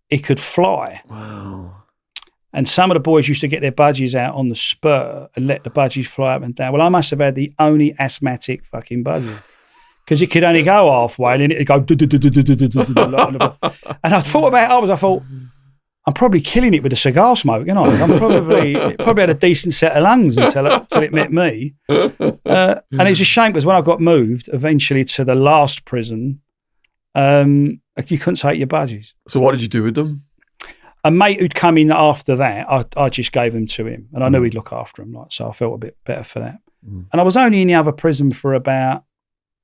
S2: he could fly.
S1: Wow.
S2: And some of the boys used to get their budgies out on the spur and let the budgies fly up and down. Well, I must have had the only asthmatic fucking budgie, because it could only go halfway and then it'd go. And I thought about it. I thought, I'm probably killing it with a cigar smoke, you know. It probably had a decent set of lungs until it met me. And it was a shame because when I got moved eventually to the last prison, you couldn't take your budgies.
S1: So what did you do with them?
S2: a mate who'd come in after that, I just gave them to him, and I knew he'd look after him, like, so I felt a bit better for that. And I was only in the other prison for about,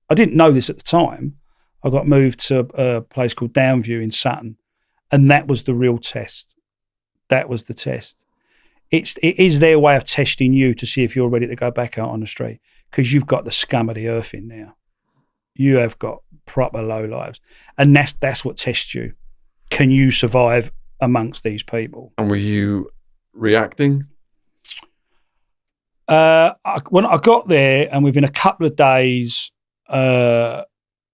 S2: I didn't know this at the time, I got moved to a place called Downview in Sutton, and that was the real test. That was the test. It is their way of testing you to see if you're ready to go back out on the street, because you've got the scum of the earth in there. You have got proper low lives, and that's what tests you. Can you survive amongst these people? And
S1: were you reacting?
S2: When I got there, and within a couple of days, an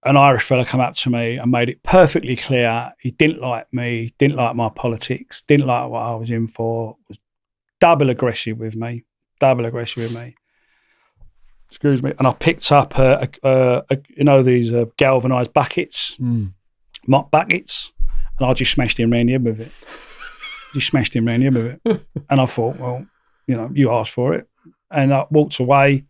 S2: Irish fella come up to me and made it perfectly clear he didn't like me, didn't like my politics, didn't like what I was in for, was double aggressive with me. Excuse me. And I picked up, these galvanised buckets, mop buckets, and I just smashed him round the head with it. And I thought, well, you asked for it. And I walked away,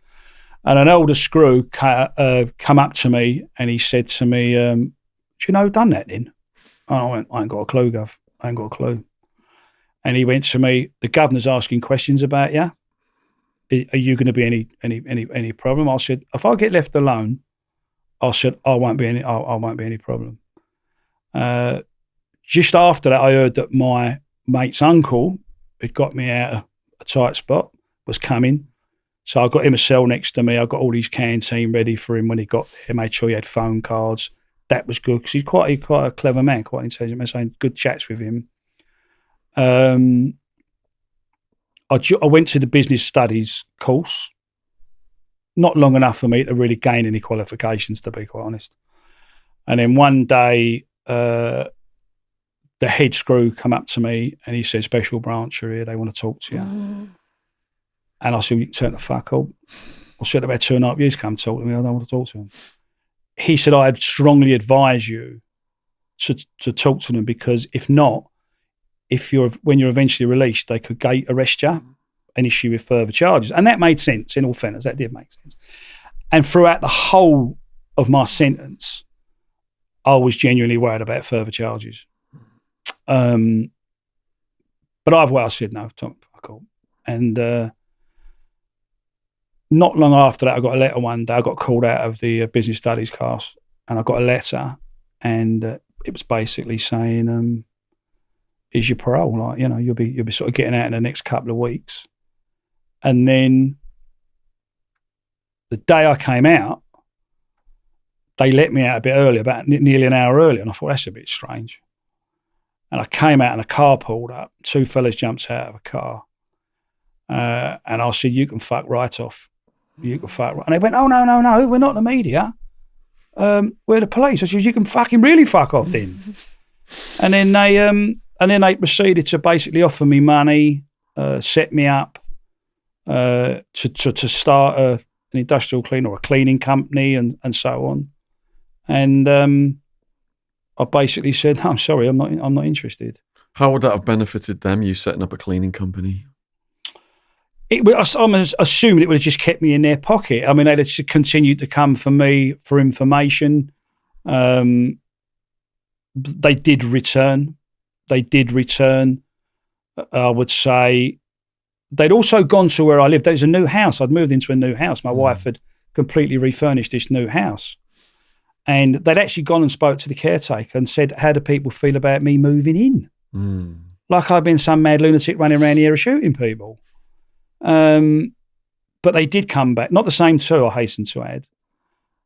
S2: and an older screw come up to me, and he said to me, do you know who done that then? And I went, I ain't got a clue, Gov. I ain't got a clue. And he went to me, the governor's asking questions about you. Are you going to be any problem? I said, if I get left alone, I said, I won't be any problem. Just after that, I heard that my mate's uncle, who'd got me out of a tight spot, was coming. So I got him a cell next to me. I got all his canteen ready for him when he got there, made sure he had phone cards. That was good, because he's quite a clever man, quite an intelligent man, so I had good chats with him. I went to the business studies course, not long enough for me to really gain any qualifications, to be quite honest. And then one day, the head screw come up to me and he said, special branch are here, they want to talk to you. And I said, you can turn the fuck up. I said, about 2.5 years, come talk to me, I don't want to talk to him. He said, I'd strongly advise you to talk to them, because if not, when you're eventually released, they could gate arrest you and issue with further charges. And that made sense, in all fairness, that did make sense. And throughout the whole of my sentence, I was genuinely worried about further charges. But either way, I said, no, fuck all. And not long after that, I got a letter one day. I got called out of the business studies class, and I got a letter, and it was basically saying, is your parole? Like, you'll be sort of getting out in the next couple of weeks. And then the day I came out, they let me out a bit early, about nearly an hour early, and I thought, that's a bit strange. And I came out and a car pulled up. Two fellas jumped out of a car. And I said, you can fuck right off. You can fuck right. And they went, oh, no, we're not the media. We're the police. I said, you can fucking really fuck off then. And then they proceeded to basically offer me money, set me up to start an industrial cleaner or a cleaning company and so on. And I basically said, no, I'm sorry, I'm not interested.
S1: How would that have benefited them, you setting up a cleaning company?
S2: I'm assuming it would have just kept me in their pocket. I mean, they'd have continued to come for me for information. They did return. I would say they'd also gone to where I lived. There was a new house. I'd moved into a new house. My wife had completely refurnished this new house. And they'd actually gone and spoke to the caretaker and said, how do people feel about me moving in? Like I'd been some mad lunatic running around here shooting people. But they did come back. Not the same two, I hasten to add.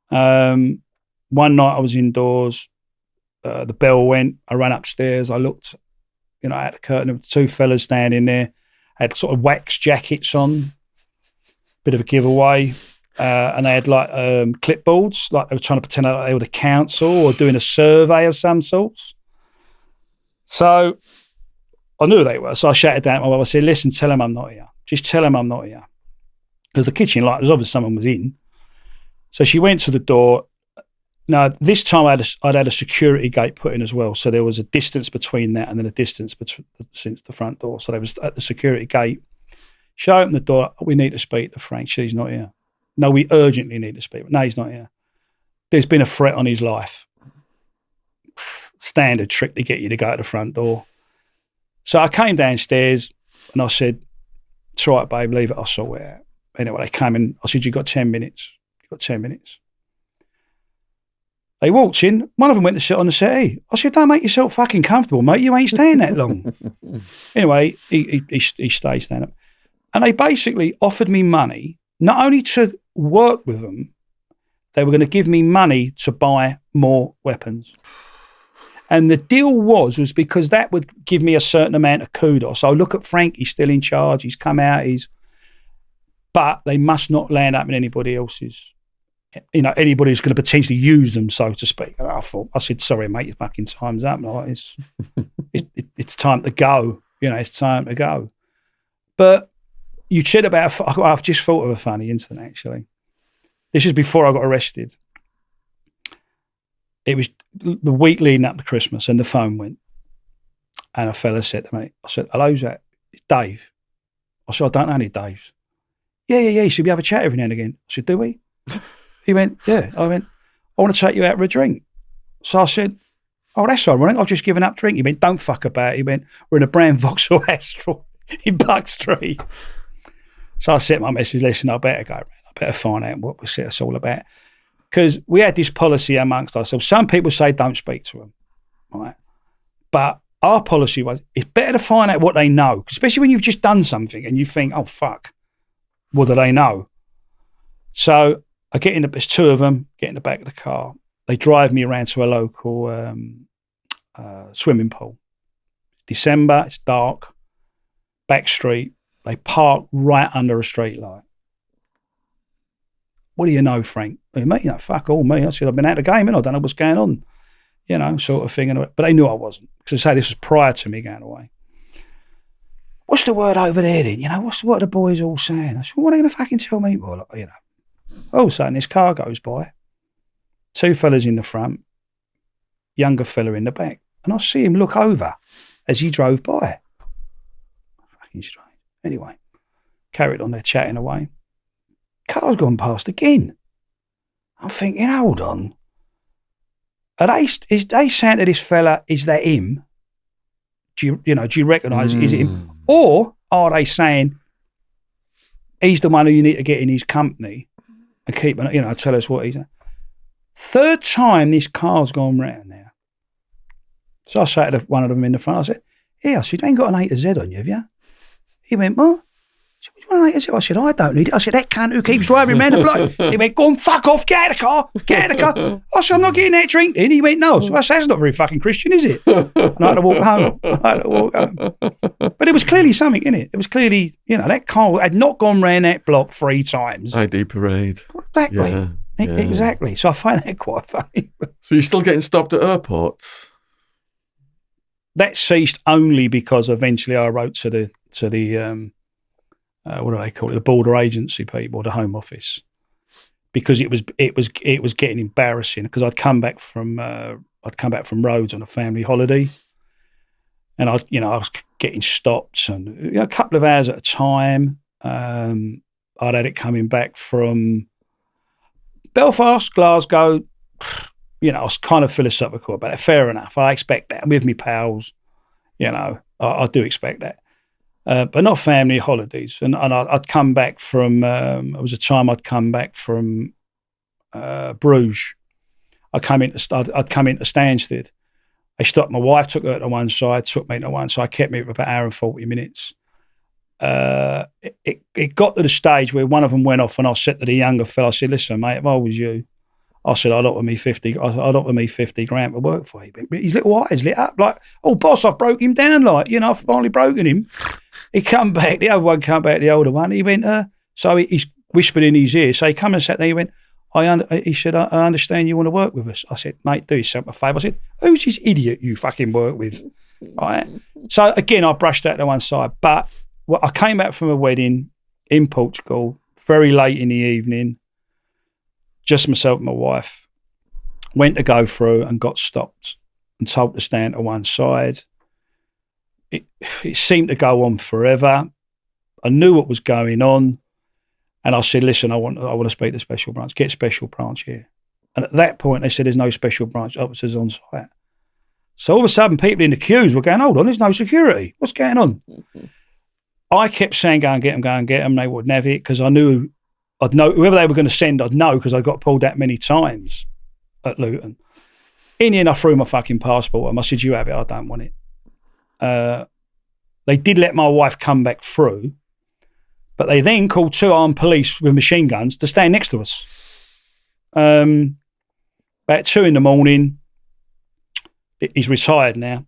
S2: One night I was indoors. The bell went. I ran upstairs. I looked, at the curtain. There were two fellas standing there. Had sort of wax jackets on. Bit of a giveaway. And they had like clipboards, like they were trying to pretend like they were the council or doing a survey of some sorts. So I knew who they were. So I shouted down at my wife. I said, listen, tell them I'm not here. Just tell them I'm not here. Because the kitchen light, there's obviously someone was in. So she went to the door. Now, this time I'd had a security gate put in as well. So there was a distance between that and then a distance since the front door. So they was at the security gate. She opened the door. We need to speak to Frank. She's not here. No, we urgently need to speak. No, he's not here. There's been a threat on his life. Standard trick to get you to go to the front door. So I came downstairs and I said, it's all right, babe, leave it, I'll sort it out. Anyway, they came in. I said, you've got 10 minutes. You've got 10 minutes. They walked in. One of them went to sit on the settee. I said, don't make yourself fucking comfortable, mate. You ain't staying that long. Anyway, he stayed standing up. And they basically offered me money, not only to work with them, they were going to give me money to buy more weapons. And the deal was because that would give me a certain amount of kudos. So look at Frank, he's still in charge, he's come out, but they must not land up in anybody else's, anybody who's going to potentially use them, so to speak. And I said, sorry, mate, your fucking time's up. Like, it's time to go. It's time to go. But you said about, I've just thought of a funny incident, actually. This is before I got arrested. It was the week leading up to Christmas, and the phone went. And a fella said to me, I said, hello, who's that? It's Dave. I said, I don't know any Daves. Yeah. He said, we have a chat every now and again. I said, do we? He went, yeah. I went, I want to take you out for a drink. So I said, oh, that's all right. I've just given up drink. He went, don't fuck about it. He went, we're in a brown Vauxhall Astral in Buck Street. So I sent my message, listen, I better go, man. I better find out what it's all about. Because we had this policy amongst ourselves. Some people say don't speak to them, right? But our policy was, it's better to find out what they know, especially when you've just done something and you think, oh, fuck, what do they know? So I get in, there's two of them, get in the back of the car. They drive me around to a local swimming pool. December, it's dark, back street. They park right under a street light. What do you know, Frank? Me, fuck all me. I said, I've been out of the game and I don't know what's going on, sort of thing. But they knew I wasn't. Because I say this was prior to me going away. What's the word over there then? What are the boys all saying? I said, what are they going to fucking tell me? Well, all of a sudden this car goes by. Two fellas in the front, younger fella in the back. And I see him look over as he drove by. Fucking strange. Anyway, carried on there chatting away. Car's gone past again. I'm thinking, hold on. Are they saying to this fella, is that him? Do you recognise is it him? Or are they saying he's the one who you need to get in his company and keep, tell us what he's at? Third time this car's gone round now. So I say to one of them in the front, I said, you ain't got an A to Z on you, have you? He went, what? I said, I don't need it. I said, that cunt who keeps driving around the block. He went, go on, fuck off, get out of the car. I said, I'm not getting that drink in. He went, no. So I said, that's not very fucking Christian, is it? And I had to walk home. But it was clearly something, innit? It was clearly, that car had not gone round that block 3 times.
S1: ID parade.
S2: Exactly. Yeah. Exactly. So I find that quite funny.
S1: So you're still getting stopped at airports?
S2: That ceased only because eventually I wrote to the what do they call it? The border agency people, the Home Office, because it was getting embarrassing. Because I'd come back from Rhodes on a family holiday, and I was getting stopped and a couple of hours at a time. I'd had it coming back from Belfast, Glasgow. I was kind of philosophical about it. Fair enough. I expect that. I'm with me pals. I do expect that. But not family holidays. And I'd come back from, it was a time I'd come back from Bruges. I'd come into Stansted. They stopped my wife, took her to one side, took me to one side, kept me for about an hour and 40 minutes. It got to the stage where one of them went off and I said to the younger fella, I said, listen, mate, if I was you, I said, I'd offer me 50 grand to work for you. His little eyes lit up like, oh, boss, I've broke him down. I've finally broken him. He come back, the other one come back, the older one. He went, so he's whispered in his ear. So he come and sat there, he went, he said, I understand you want to work with us. I said, mate, do yourself a favour. I said, who's this idiot you fucking work with? Right. So again, I brushed that to one side. But I came back from a wedding in Portugal, very late in the evening, just myself and my wife, went to go through and got stopped and told to stand to one side. It seemed to go on forever. I knew what was going on. And I said, listen, I want to speak to special branch. Get special branch here. And at that point, they said there's no special branch officers on site. So all of a sudden, people in the queues were going, hold on, there's no security. What's going on? I kept saying, go and get them. They wouldn't have it because I knew I'd know whoever they were going to send, I'd know because I got pulled that many times at Luton. In the end, I threw my fucking passport at them. I said, you have it, I don't want it. They did let my wife come back through, but they then called 2 armed police with machine guns to stand next to us. About 2 a.m, he's retired now.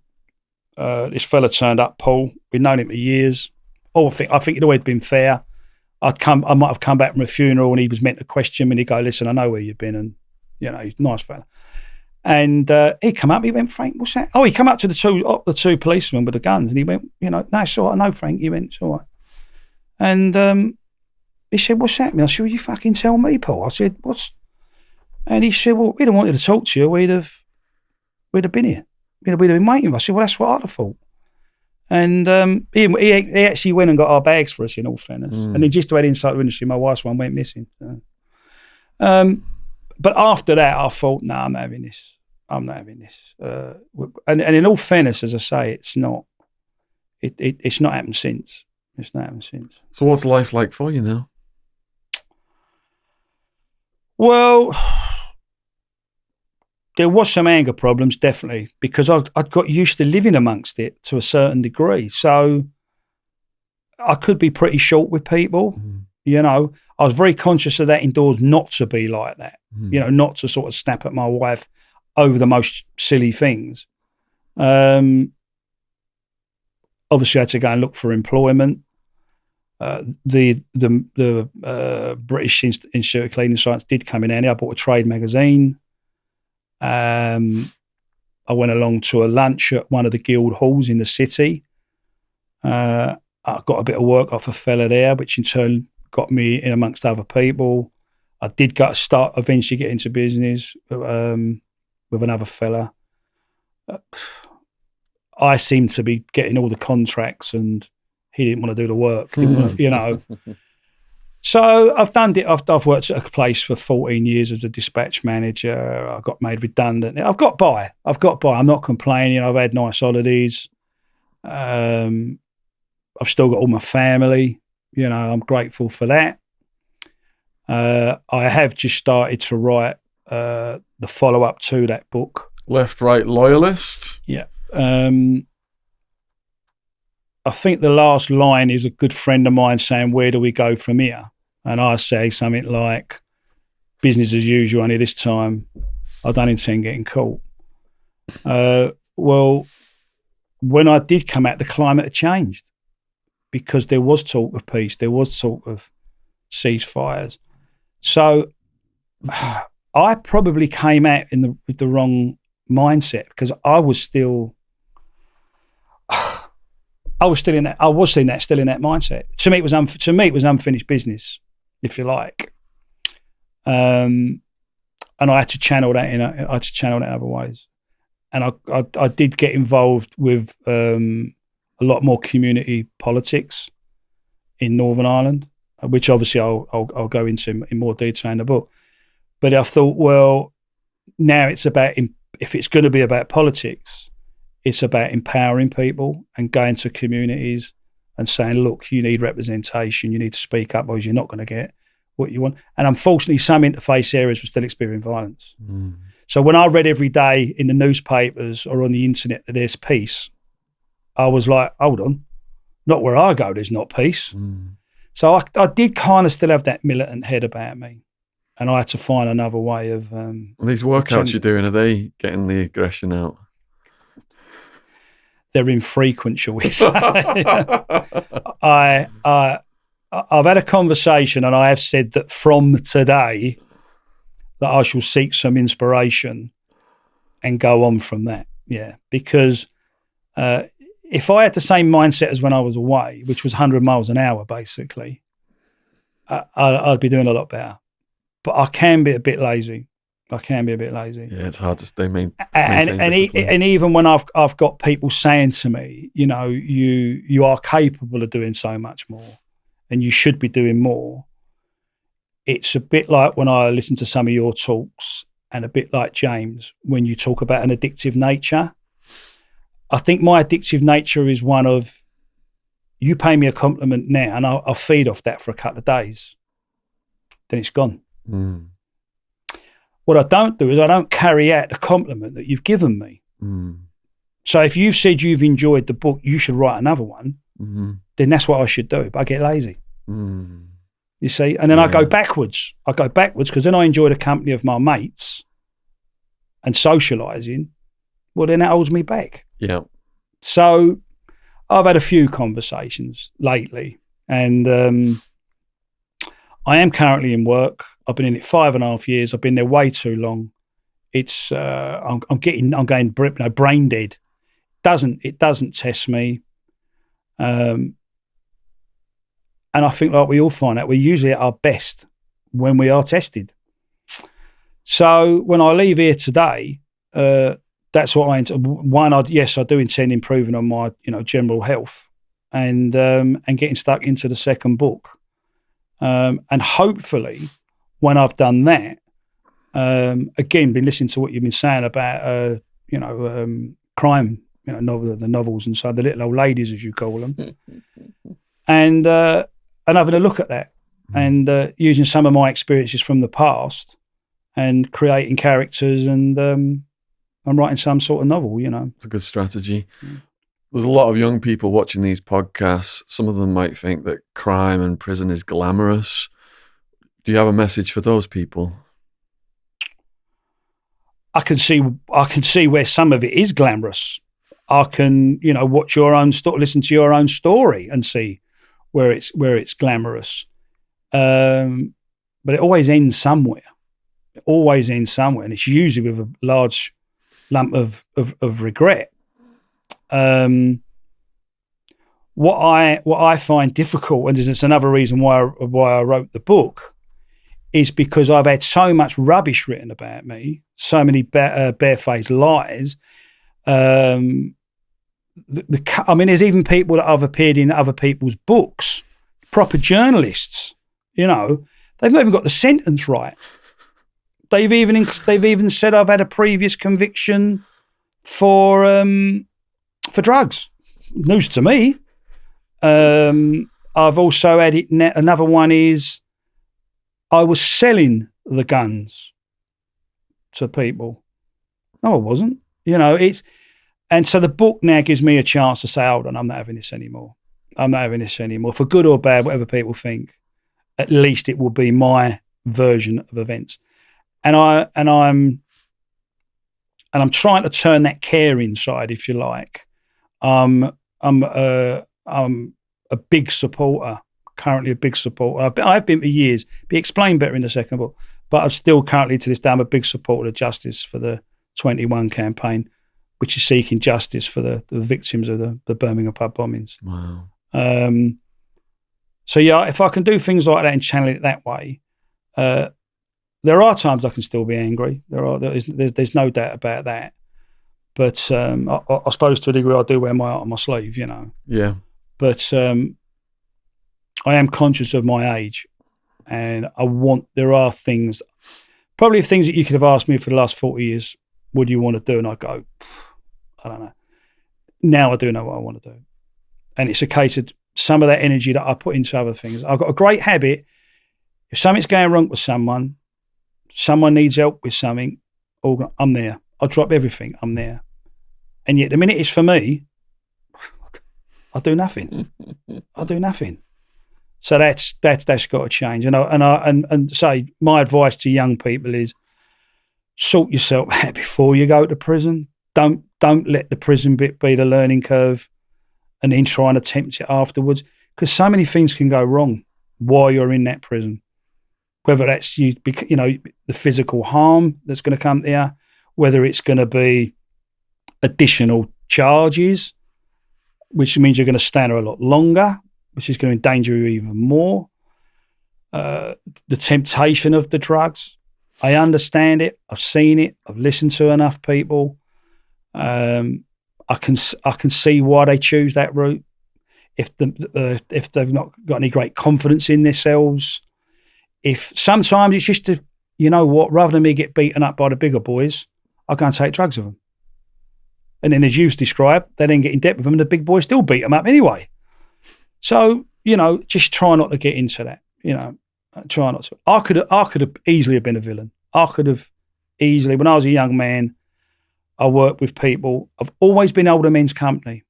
S2: This fella turned up, Paul. We'd known him for years. I think it'd always been fair. I might have come back from a funeral and he was meant to question me and he'd go, listen, I know where you've been, and he's a nice fella. And he come up, he went, Frank, what's that? Oh, he come up to the two policemen with the guns and he went, no, it's all right, I know, Frank. He went, it's all right. And he said, what's happening? I said, well, you fucking tell me, Paul. I said, what's... And he said, well, we'd have wanted to talk to you. We'd have been here. We'd have been waiting. I said, well, that's what I'd have thought. And he actually went and got our bags for us, in all fairness. And he just went inside the industry. My wife's one went missing. So. But after that, I thought, no, I'm not having this. And in all fairness, as I say, it's not happened since. It's not happened since.
S1: So what's life like for you now?
S2: Well, there was some anger problems, definitely, because I'd got used to living amongst it to a certain degree. So I could be pretty short with people, I was very conscious of that indoors, not to be like that, not to sort of snap at my wife over the most silly things. Obviously, I had to go and look for employment. The British Institute of Cleaning Science did come in handy. I bought a trade magazine. I went along to a lunch at one of the guild halls in the city. I got a bit of work off a fella there, which in turn got me in amongst other people. I did eventually get into business with another fella. I seemed to be getting all the contracts and he didn't want to do the work, So I've done it. I've worked at a place for 14 years as a dispatch manager. I got made redundant. I've got by. I'm not complaining. I've had nice holidays. I've still got all my family. I'm grateful for that. I have just started to write the follow-up to that book.
S1: Left, Right, Loyalist?
S2: Yeah. I think the last line is a good friend of mine saying, where do we go from here? And I say something like, business as usual, only this time I don't intend getting caught. Well, when I did come out, the climate had changed because there was talk of peace. There was talk of ceasefires. So I probably came out with the wrong mindset because I was still in that mindset. To me, it was unfinished business, if you like. And I had to channel that in other ways. And I did get involved with a lot more community politics in Northern Ireland, which obviously I'll go into in more detail in the book. But I thought, well, now it's about, if it's going to be about politics, it's about empowering people and going to communities and saying, look, you need representation, you need to speak up, or you're not going to get what you want. And unfortunately, some interface areas were still experiencing violence. So when I read every day in the newspapers or on the internet that there's peace, I was like, hold on, not where I go, there's not peace. So I did kind of still have that militant head about me. And I had to find another way of...
S1: these workouts you're doing, are they getting the aggression out?
S2: They're infrequent, shall we say. I've had a conversation and I have said that from today that I shall seek some inspiration and go on from that. Yeah, because if I had the same mindset as when I was away, which was 100 miles an hour, basically, I'd be doing a lot better. But I can be a bit lazy. Yeah,
S1: it's hard to stay maintain
S2: and even when I've got people saying to me, you are capable of doing so much more and you should be doing more. It's a bit like when I listen to some of your talks and a bit like James, when you talk about an addictive nature, I think my addictive nature is one of, you pay me a compliment now and I'll feed off that for a couple of days. Then it's gone.
S1: Mm.
S2: What I don't do is I don't carry out the compliment that you've given me.
S1: Mm.
S2: So if you've said you've enjoyed the book, you should write another one, then that's what I should do. But I get lazy.
S1: Mm.
S2: You see? And then I go backwards. Because then I enjoy the company of my mates and socialising. Well, then that holds me back.
S1: Yeah.
S2: So I've had a few conversations lately, and I am currently in work. I've been in it 5.5 years. I've been there way too long. It's I'm going brain dead. It doesn't test me. And I think, like we all find out, we're usually at our best when we are tested. So when I leave here today, that's what I do intend improving on my general health and getting stuck into the second book, and hopefully when I've done that, again, been listening to what you've been saying about crime, the novels, and so the little old ladies, as you call them, and having a look at that and using some of my experiences from the past and creating characters and I'm writing some sort of novel,
S1: It's a good strategy. There's a lot of young people watching these podcasts. Some of them might think that crime and prison is glamorous. Do you have a message for those people?
S2: I can see where some of it is glamorous. I can, watch your own listen to your own story and see where it's glamorous. But it always ends somewhere. And it's usually with a large lump of regret. What I find difficult, and it's another reason why I wrote the book, is because I've had so much rubbish written about me, so many barefaced lies. There's even people that have appeared in other people's books, proper journalists. They've not even got the sentence right. They've even said I've had a previous conviction for drugs. News to me. I've also had it. Another one is I was selling the guns to people. No, I wasn't. And so the book now gives me a chance to say, hold on, I'm not having this anymore. For good or bad, whatever people think. At least it will be my version of events. And I'm trying to turn that care inside, if you like. I'm a big supporter, currently a big supporter. I've been for years. Be explained better in the second book. But I'm still currently to this day, I'm a big supporter of justice for the 21 campaign, which is seeking justice for the victims of the Birmingham pub bombings.
S1: Wow.
S2: So yeah, if I can do things like that and channel it that way, there are times I can still be angry. There's no doubt about that. But I suppose to a degree I do wear my heart on my sleeve,
S1: Yeah.
S2: But I am conscious of my age, and there are things, probably things that you could have asked me for the last 40 years, what do you want to do? And I go, I don't know. Now I do know what I want to do. And it's a case of some of that energy that I put into other things. I've got a great habit. If something's going wrong with someone needs help with something, I'm there. I'll drop everything. I'm there. And yet the minute it's for me, I do nothing. So that's got to change. And say my advice to young people is sort yourself out before you go to prison. Don't let the prison bit be the learning curve and then try and attempt it afterwards, because so many things can go wrong while you're in that prison. Whether that's the physical harm that's going to come there, whether it's going to be additional charges, which means you're going to stand there a lot longer, which is going to endanger you even more. The temptation of the drugs. I understand it. I've seen it. I've listened to enough people. I can see why they choose that route. If they've not got any great confidence in themselves. If sometimes it's just rather than me get beaten up by the bigger boys, I'll go and take drugs with them. And then, as you've described, they then get in debt with them, and the big boys still beat them up anyway. So, just try not to get into that. Try not to. I could have easily have been a villain. I could have easily, when I was a young man, I worked with people. I've always been older men's company.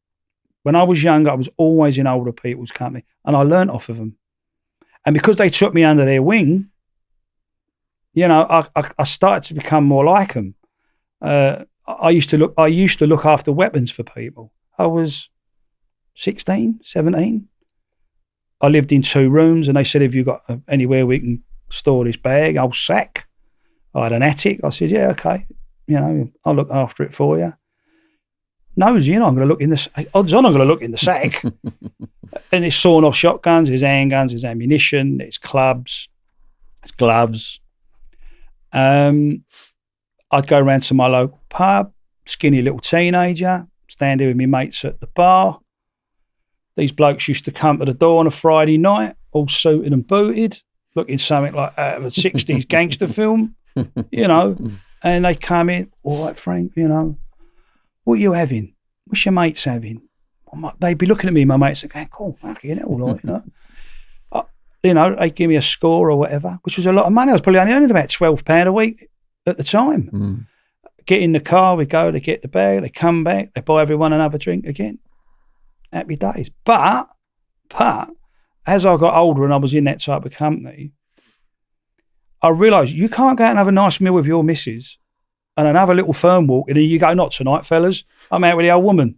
S2: When I was younger, I was always in older people's company, and I learnt off of them. And because they took me under their wing, I started to become more like them. I used to look after weapons for people. I was 16, 17. I lived in 2 rooms, and they said, "Have you got anywhere we can store this bag?" Old sack. I had an attic. I said, "Yeah, okay. I'll look after it for you." Nosy, I'm going to look in the odds on I'm going to look in the sack. And there's sawn off shotguns, there's handguns, there's ammunition, there's clubs, there's gloves. I'd go around to my local pub, skinny little teenager, stand there with my mates at the bar. These blokes used to come to the door on a Friday night, all suited and booted, looking something like out of a 60s gangster film, and they come in, "All right, Frank, what are you having? What's your mates having?" They'd be looking at me, my mates, and going, "Cool, fucking all right, they'd give me a score or whatever, which was a lot of money. I was probably only earning about £12 a week at the time. Get in the car, we go, they get the bag, they come back, they buy everyone another drink again. Happy days. But as I got older and I was in that type of company, I realised you can't go out and have a nice meal with your missus and another little firm walk, and you go, "Not tonight, fellas. I'm out with the old woman."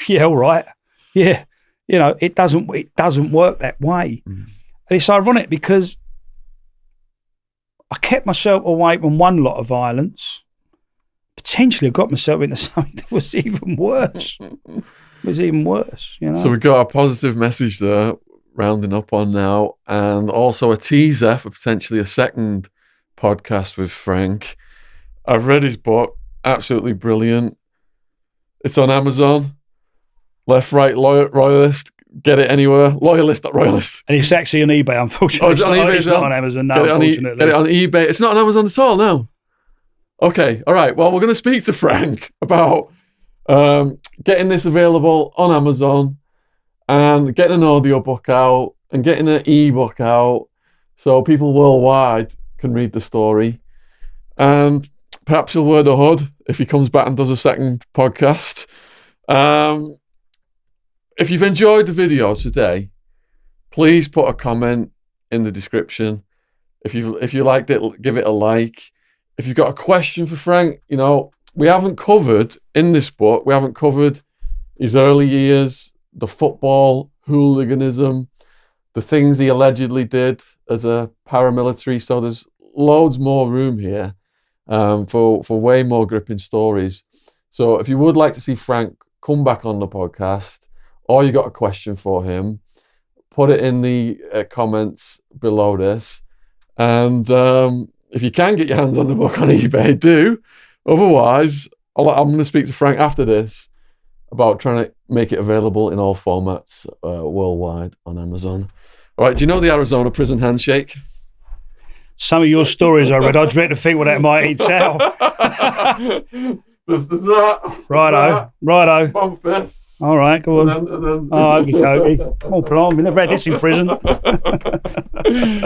S2: Yeah, all right. Yeah. It doesn't work that way. And it's ironic because I kept myself away from one lot of violence. Potentially I got myself into something that was even worse.
S1: So we've got a positive message there, rounding up on now, and also a teaser for potentially a second podcast with Frank. I've read his book, absolutely brilliant. It's on Amazon. Left, right, Loyalist. Get it anywhere. Loyalist, not Royalist.
S2: And it's actually on eBay, unfortunately.
S1: It's on eBay.
S2: It's not on Amazon, no, unfortunately.
S1: Get it on eBay. It's not on Amazon at all, no. Okay, all right. Well, we're going to speak to Frank about getting this available on Amazon and getting an audiobook out and getting an ebook out so people worldwide can read the story. And perhaps he'll wear the hood if he comes back and does a second podcast. If you've enjoyed the video today, please put a comment in the description. If you liked it, give it a like. If you've got a question for Frank, we haven't covered in this book, we haven't covered his early years, the football, hooliganism, the things he allegedly did as a paramilitary. So there's loads more room here for way more gripping stories. So if you would like to see Frank come back on the podcast, or you got a question for him, put it in the comments below this. And if you can get your hands on the book on eBay, do. Otherwise, I'm going to speak to Frank after this about trying to make it available in all formats worldwide on Amazon. All right, do you know the Arizona prison handshake?
S2: Some of your stories I read, I dread to think what that might entail.
S1: There's that.
S2: Righto.
S1: Bump fists.
S2: All right, go on.
S1: And then...
S2: Oh, okey-dokey. Oh, blimey, never had this in prison.